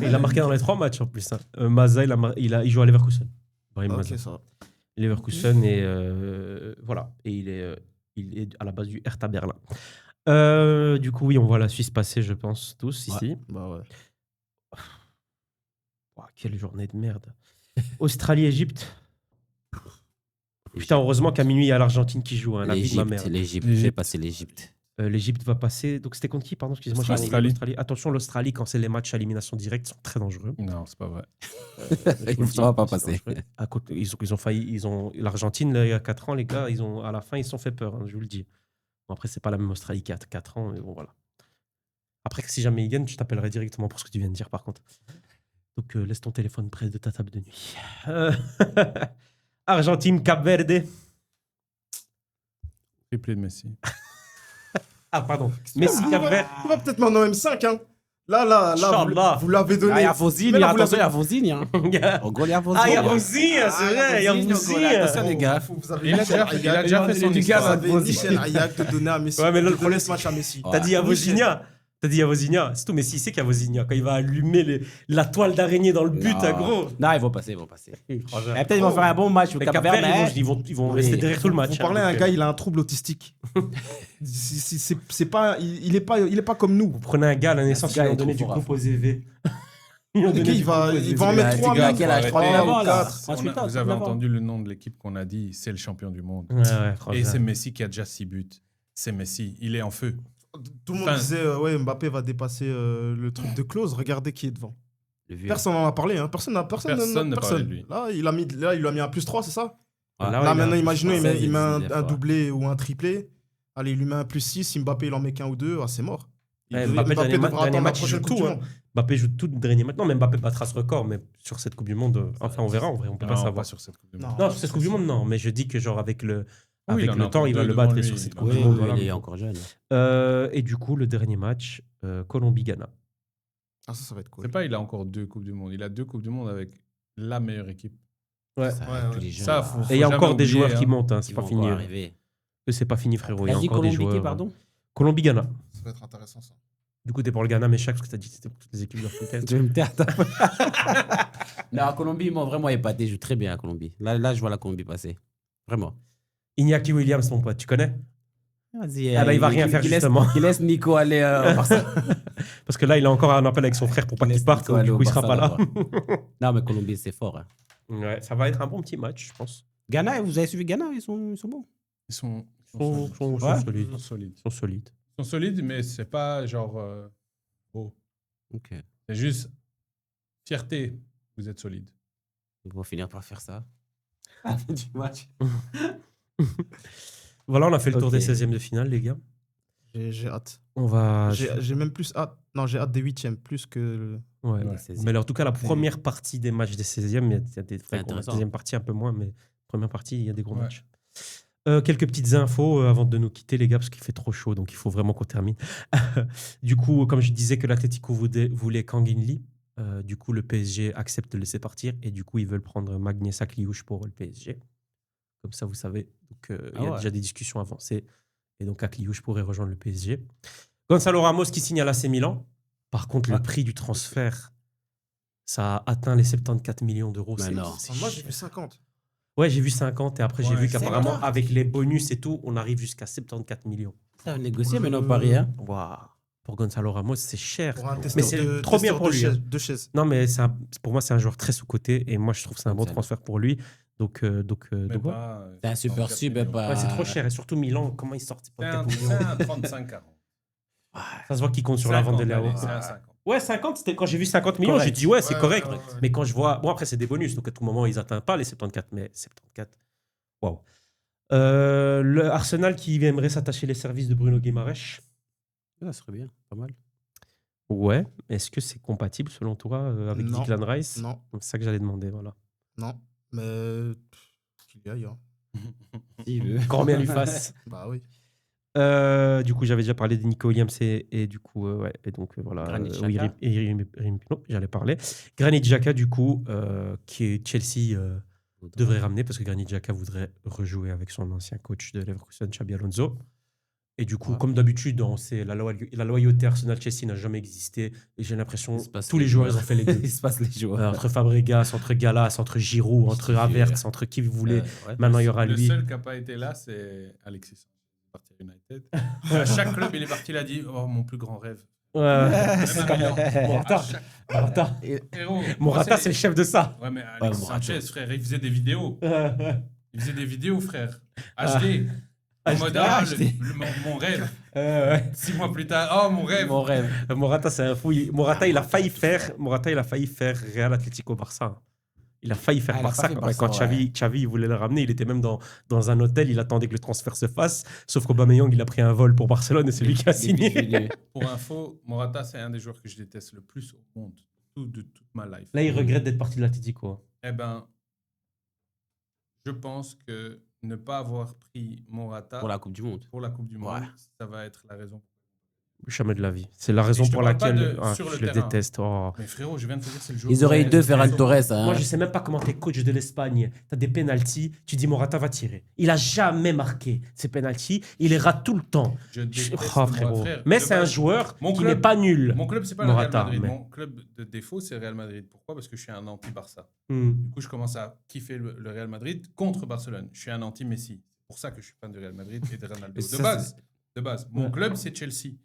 Il a marqué dans les 3 matchs en plus. Hein. Maza, il joue à Leverkusen. Brahim Ok, Maza. ça va. Leverkusen et voilà. Et il est à la base du Hertha Berlin. Du coup, oui, on voit la Suisse passer, je pense, tous ici. Bah ouais. Ouah, quelle journée de merde. Australie-Égypte. Putain, heureusement qu'à minuit, il y a l'Argentine qui joue. Hein, la vie de ma mère. L'Égypte. L'Égypte. J'ai passé l'Égypte. L'Égypte va passer. Donc, c'était contre qui, pardon? Excusez-moi, j'ai Australie. l'Australie. Attention, l'Australie, quand c'est les matchs à élimination directe, sont très dangereux. Non, c'est pas vrai. Ça va pas C'est passer. dangereux. À côté, ils ont failli. L'Argentine, là, il y a 4 ans, les gars, à la fin, ils se sont fait peur, hein, je vous le dis. Bon, après, c'est pas la même Australie qu'il y a 4 ans, mais bon, voilà. Après, si jamais ils gagnent, je t'appellerai directement pour ce que tu viens de dire, par contre. Donc, laisse ton téléphone près de ta table de nuit. Argentine, Cap-Verde. Triplé de Messi. Ah, pardon. Messi, Cap-Verde. Il va peut-être maintenant M5. Hein. Là, Inch'Allah. vous l'avez donné. Ah, il y a Fosine, Mais là, vous attention, il y l'avez- a Fosine. Hein. Au goal, il y a Fosine. Ah, il y a Fouzi, c'est vrai, il y a Fouzi. Attention, les gars. Vous avez Il a Michel déjà- il a Ayac. déjà fait son Vous histoire. avez Michel Ayac de donner à Messi. Ouais, mais là, le de donner problème, ce match à Messi. Ouais. T'as dit Avozinia. C'est tout, mais si, c'est qu'il y a Avozinia. Quand il va allumer la toile d'araignée dans le but, Non. ah, gros. Non, ils vont passer, ils vont passer. Franchement. Peut-être ils vont faire un bon match au Mais Cap-Vert, Cap-Vert, mais... ils vont Oui. rester derrière tout le match. Vous parlez à un gars, il a un trouble autistique. C'est pas, il est pas comme nous. Vous prenez un gars à la naissance, Ce ils gars lui ont est donné trop du fort, composé V. Ils lui ont Le donné gars, du il va composé en V. mettre Tu 3 gars, à quel âge? Arrêtez. 39 ans, là. 4. 38 ans, Vous avez 39 ans. entendu le nom de l'équipe qu'on a dit, c'est le champion du monde. Ouais, ouais, franchement. Et c'est Messi qui a déjà 6 buts. C'est Messi, il est en feu. Tout le monde Enfin, disait, ouais, Mbappé va dépasser le truc de Klose. Regardez qui est devant. Le vieux. Personne n'en a parlé. Hein. Personne ne parlait de lui. Là, il lui a mis un +3, c'est ça? Ouais. Là, Là, il a maintenant, un imaginez, +3. il met un 19, doublé ou un triplé. Allez, il lui met un +6. Mbappé, il en met qu'un ou deux. Ah, c'est mort. Ouais, Mbappé, dernier devra dernier attendre la match, il joue prochaine Coupe tout. du Hein. Monde. Mbappé joue tout le dernier match. Non, mais Mbappé battra ce record, mais sur cette Coupe du Monde, enfin, on verra. En vrai, on peut pas Non, savoir. pas sur cette Coupe du Monde. Non, sur cette Coupe du Monde, non. Mais je dis que, genre, avec le Oui, il en a temps, encore il va deux le battre devant sur lui, cette il Coupe en du Oui, a- Monde. oui, voilà. il est encore jeune. Et du coup, le dernier match, Colombie-Ghana. Ah, ça va être cool. C'est pas, il a encore 2 Coupes du Monde. Il a 2 Coupes du Monde avec la meilleure équipe. Ouais. Ça, Ouais, tous ouais. les jeunes, Ça, là, faut- Et il y a jamais encore des oublier, joueurs qui hein. montent, hein, qui c'est pas vont fini. encore arriver. C'est pas fini, frérot. Il y a T'as dit encore des Colombie, joueurs. pardon Colombie-Ghana. Ça va être intéressant, ça. Du coup, t'es pour le Ghana, mais chaque, parce que t'as dit que c'était pour toutes les équipes africaines. Tu veux me taire, Non, Colombie, ils m'ont vraiment épaté. Ils jouent très bien à Colombie. Là, je vois la Colombie passer. Vraiment. Iñaki Williams, mon pote, tu connais? Vas-y. Ah bah, il va rien faire, justement. Il laisse Nico aller au Barça. Parce que là, il a encore un appel avec son frère pour pas Il qu'il laisse parte, Nico donc aller du au coup, il sera pas Barça, là. Non, mais Colombie, c'est fort. Hein. Ouais, ça va être un bon petit match, je pense. Ghana, vous avez suivi Ghana? Ils sont bons. Ils sont Ils sont solides. solides. Ils sont solides. Ils sont solides. Ils sont solides, mais c'est pas genre beau. Ok. C'est juste fierté. Vous êtes solide. Ils vont finir par faire ça. À la fin du match. Voilà, on a fait le tour Ok. des 16e de finale, les gars. J'ai hâte. On va. J'ai même plus hâte. Non, j'ai hâte des 8e, plus que. Ouais. Ouais. Mais en tout cas, la première partie des matchs des 16e, il y a des vrais gros matchs. intéressant. Deuxième partie, un peu moins, mais première partie, il y a des gros Ouais. matchs. Quelques petites infos avant de nous quitter, les gars, parce qu'il fait trop chaud, donc il faut vraiment qu'on termine. Du coup, comme je disais que l'Atlético voulait Kangin Lee, du coup, le PSG accepte de le laisser partir et du coup, ils veulent prendre Magnessa Kliouche pour le PSG. Comme ça, vous savez. Donc, il Ah y a ouais. déjà des discussions avancées. Et donc, Akliouche pourrait rejoindre le PSG. Gonzalo Ramos qui signe à l'AC Milan. Par contre, le prix du transfert, ça a atteint les 74 millions d'euros. Mais non. Moi, j'ai vu 50. Ouais, j'ai vu 50 et après, j'ai Ouais, vu c'est qu'apparemment, énorme. avec les bonus et tout, on arrive jusqu'à 74 millions. Ça a négocié maintenant Paris. Hein. Waouh. Pour Gonzalo Ramos, c'est cher. Pour un Mais testeur c'est de, trop bien testeur pour de lui, chaises- hein. de chaises. Non, mais pour moi, c'est un joueur très sous-coté et moi, je trouve que c'est un bon Gonzalo. transfert pour lui. Donc Mais ouais. pas, C'est un super 34 sub, mais millions. pas. Ouais, c'est trop cher. Et surtout Milan, comment ils sortent C'est un 35-40. Ça se voit qu'ils comptent sur la vente de Léo. C'est un 50. Ouais, 50, c'était quand j'ai vu 50 millions, Correct. j'ai dit ouais, c'est Ouais, correct. ouais, ouais. Mais quand je vois. Bon, après, c'est des bonus, donc à tout moment, ils n'atteignent pas les 74, mais 74. Waouh. Le Arsenal qui aimerait s'attacher les services de Bruno Guimaraes. Ça serait bien, pas mal. Ouais. Est-ce que c'est compatible selon toi avec Non. Declan Rice? Non, C'est ça que j'allais demander, voilà. non. Mais qu'il y aille. Hein. S'il veut. Grand bien lui fasse. Bah oui. Du coup, j'avais déjà parlé de Nico Williams et du coup, ouais. Et donc, voilà. Granit Oui, Xhaka. non, j'allais parler. Granit Xhaka, du coup, qui est Chelsea devrait ramener parce que Granit Xhaka voudrait rejouer avec son ancien coach de Leverkusen, Xabi Alonso. Et du coup, Ouais. comme d'habitude, la loyauté Arsenal-Chelsea n'a jamais existé. Et j'ai l'impression Il se passe tous les joueurs, ils ont fait les deux. Il se passe les joueurs. Entre Fabregas, entre Galas, entre Giroud, entre C'est Havertz, entre qui vous voulez. Ouais. Maintenant, il y aura Le lui. seul qui n'a pas été là, c'est Alexis. Il est parti à United. À chaque club, il est parti, il a dit oh, mon plus grand rêve. C'est comme Morata. Morata. Frérot, Morata, c'est le chef de ça. Ouais, mais Alexis Morata. Sanchez, frère, il faisait des vidéos. Il faisait des vidéos, frère. HD. En mode, mon rêve. 6 mois plus tard, oh, mon rêve. Mon rêve. Morata, c'est un fou. Morata, il a failli faire Real Atlético Barça. Il a failli faire Ah, il a Barça pas fait quand, Barça, quand Xavi il voulait le ramener. Il était même dans un hôtel. Il attendait que le transfert se fasse. Sauf qu'Aubameyang, il a pris un vol pour Barcelone et c'est lui qui a signé. Pour info, Morata, c'est un des joueurs que je déteste le plus au monde. De toute ma life. Là, il regrette d'être parti de l'Atlético. Eh ben, je pense que ne pas avoir pris Morata Pour la Coupe du Monde. Monde, Ouais. ça va être la raison. Jamais de la vie. C'est la raison je te pour parle pas laquelle de sur le je le terrain. déteste. Oh. Mais frérot, je viens de te dire, c'est le joueur. Ils auraient eu deux Ferran Torres. Hein. Moi, je sais même pas comment t'es coach de l'Espagne. T'as des pénaltys, tu dis Morata va tirer. Il a jamais marqué ces pénaltys. Il les rate tout le temps. Je déteste Oh, moi, frérot. frère. Mais De c'est un base, joueur mon qui club- n'est pas nul. Mon club, c'est pas Morata, le Real Madrid. mais- Mon club de défaut, c'est Real Madrid. Pourquoi? Parce que je suis un anti-Barça. Hmm. Du coup, je commence à kiffer le Real Madrid contre Barcelone. Je suis un anti-Messi. C'est pour ça que je suis fan du Real Madrid et de Ronaldo. Et ça, De base. Mon Ouais. club, c'est Chelsea.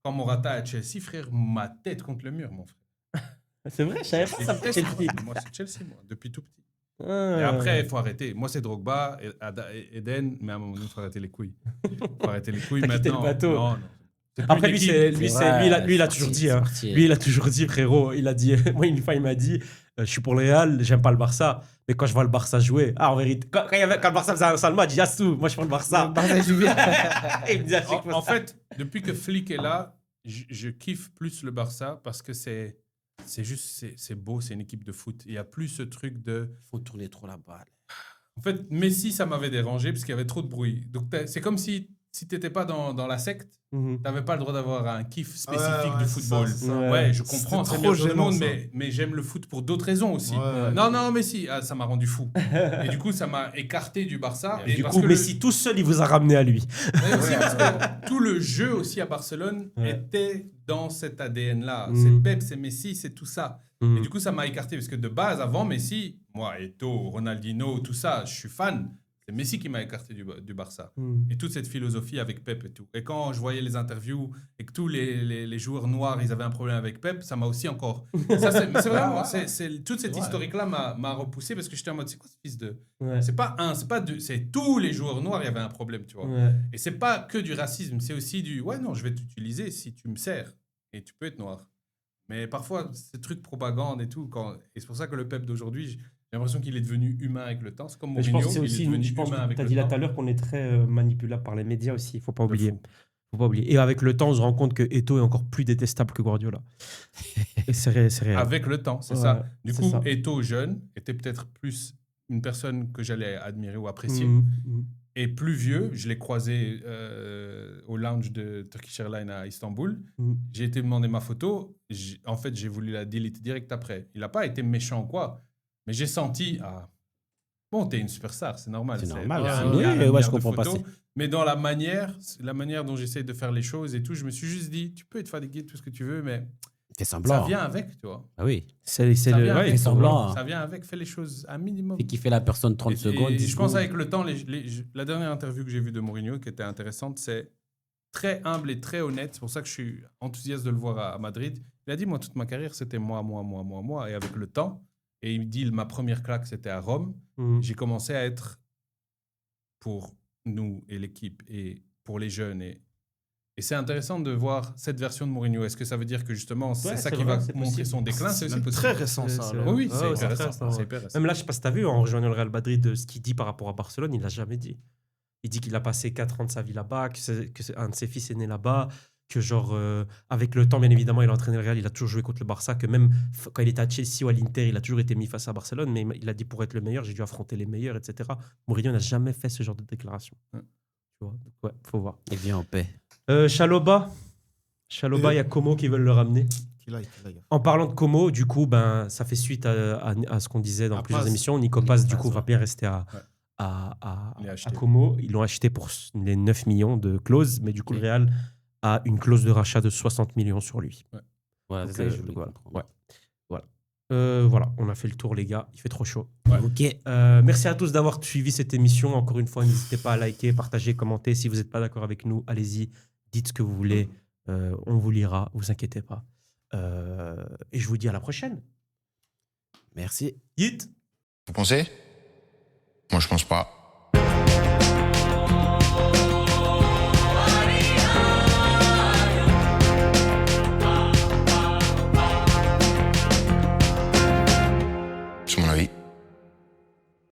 Quand Morata est à Chelsea, frère, ma tête contre le mur, mon frère. C'est vrai, je savais pas ça. C'est Chelsea. Moi, c'est Chelsea, moi, depuis tout petit. Et après, il faut arrêter. Moi, c'est Drogba, Eden, mais à un moment donné, il faut arrêter les couilles. Il faut arrêter les couilles T'as quitté maintenant. le bateau. Non, non. C'est plus Après, une lui, équipe. c'est, lui, C'est c'est, vrai, lui, il a, lui, il a c'est toujours parti, dit, c'est hein. parti. Lui, il a toujours dit, frérot, il a dit, moi, une fois, il m'a dit, je suis pour le Real, j'aime pas le Barça, mais quand je vois le Barça jouer, en vérité, quand le Barça faisait un sale match, Yassou, moi, je suis pour le Barça. Il me dit à chaque fois En ça. fait, depuis que Flick est là, je kiffe plus le Barça parce que c'est juste, c'est beau, c'est une équipe de foot. Il n'y a plus ce truc de... Il faut tourner trop la balle. En fait, Messi, ça m'avait dérangé parce qu'il y avait trop de bruit. Donc, c'est comme si tu n'étais pas dans la secte, Mhm. tu n'avais pas le droit d'avoir un kiff spécifique Ouais, du c'est football. ça, c'est ça. Ouais, je comprends, C'était c'est trop bien pour le gênant, monde, ça. mais j'aime le foot pour d'autres raisons aussi. Ouais. Non, Messi, ça m'a rendu fou. Et du coup, ça m'a écarté du Barça. Et du parce coup, que Messi tout seul, il vous a ramené à lui. Mais aussi parce que tout le jeu aussi à Barcelone Ouais. était dans cet ADN-là. Mm. C'est Pep, c'est Messi, c'est tout ça. Mhm. Et du coup, ça m'a écarté parce que de base, avant Messi, moi, Eto'o, Ronaldinho, tout ça, je suis fan. C'est Messi qui m'a écarté du Barça. Mhm. Et toute cette philosophie avec Pep et tout. Et quand je voyais les interviews et que tous les joueurs noirs, ils avaient un problème avec Pep, ça m'a aussi encore... Ça, c'est vraiment... toute cette historique-là m'a repoussé parce que j'étais en mode, c'est quoi ce fils de... Ouais. C'est pas un, c'est pas deux, c'est tous les joueurs noirs, il y avait un problème, tu vois. Ouais. Et c'est pas que du racisme, c'est aussi du ouais, non, je vais t'utiliser si tu me sers et tu peux être noir. Mais parfois, ces trucs propagande et tout, et c'est pour ça que le Pep d'aujourd'hui, j'ai l'impression qu'il est devenu humain avec le temps. C'est comme Mais je Mourinho, pense que c'est aussi, il est devenu je pense humain que avec tu as le dit là temps. tout à l'heure qu'on est très manipulable par les médias aussi, il faut pas oublier. fou. Faut pas oublier. Et avec le temps, on se rend compte que Eto'o est encore plus détestable que Guardiola. Et c'est réel. Avec le temps, c'est Ouais, ça. Du c'est coup, ça. Eto'o jeune était peut-être plus une personne que j'allais admirer ou apprécier. Mhm, mhm. Et plus vieux, je l'ai croisé au lounge de Turkish Airlines à Istanbul. Mhm. J'ai été demander ma photo. En fait, j'ai voulu la delete direct après. Il n'a pas été méchant ou quoi, mais j'ai senti, Bon, t'es une superstar, c'est normal. C'est normal, il y a c'est- un oui, milliard ouais, je de comprends pas, photos. Mais dans la manière dont j'essaie de faire les choses et tout, je me suis juste dit, tu peux être fatigué, tout ce que tu veux, mais Fais semblant. ça vient avec, tu vois. Ah oui. C'est Ça le. vient Ouais, avec, fais semblant. Ça vient avec, fais les choses un minimum. Fait kiffer la personne 30 secondes. Et 10 je pense secondes. avec le temps, la dernière interview que j'ai vue de Mourinho, qui était intéressante, c'est très humble et très honnête. C'est pour ça que je suis enthousiaste de le voir à Madrid. Il a dit, moi, toute ma carrière, c'était moi. Et avec le temps, et il me dit, ma première claque, c'était à Rome. Mhm. J'ai commencé à être, pour nous et l'équipe, et pour les jeunes, et c'est intéressant de voir cette version de Mourinho. Est-ce que ça veut dire que justement, c'est Ouais, ça c'est qui vrai, va c'est montrer possible. son déclin? C'est aussi même possible. très récent, C'est- ça. c'est- alors. Oui, Ouais, c'est ouais, hyper c'est récent. très C'est hyper récent. Même là, je sais pas si t'as vu, en rejoignant le Real Madrid, ce qu'il dit par rapport à Barcelone, il l'a jamais dit. Il dit qu'il a passé 4 ans de sa vie là-bas, un de ses fils est né là-bas, que genre, avec le temps, bien évidemment, il a entraîné le Real, il a toujours joué contre le Barça, que même quand il était à Chelsea ou à l'Inter, il a toujours été mis face à Barcelone, mais il a dit pour être le meilleur, j'ai dû affronter les meilleurs, etc. Mourinho n'a jamais fait ce genre de déclaration. Ouais. Tu vois, donc, ouais, faut voir. Il vient en paix. Chaloba, il y a Como qui veulent le ramener. Qu'il aille. En parlant de Como, du coup, ben, ça fait suite à ce qu'on disait dans À plusieurs Paz. émissions. Nico Paz, du Paz, coup, va ouais. bien rester Il est à acheté. Como. Ils l'ont acheté pour les 9 millions de clause, mais du coup, le Real a une clause de rachat de 60 millions sur lui. Voilà, Donc, c'est ça que je voulais voilà, comprendre. voilà, on a fait le tour, les gars. Il fait trop chaud. Ok. Merci à tous d'avoir suivi cette émission. Encore une fois, n'hésitez pas à liker, partager, commenter. Si vous n'êtes pas d'accord avec nous, allez-y, dites ce que vous voulez. On vous lira, vous inquiétez pas. Et je vous dis à la prochaine. Merci. Yeet. Vous pensez? Moi, je pense pas.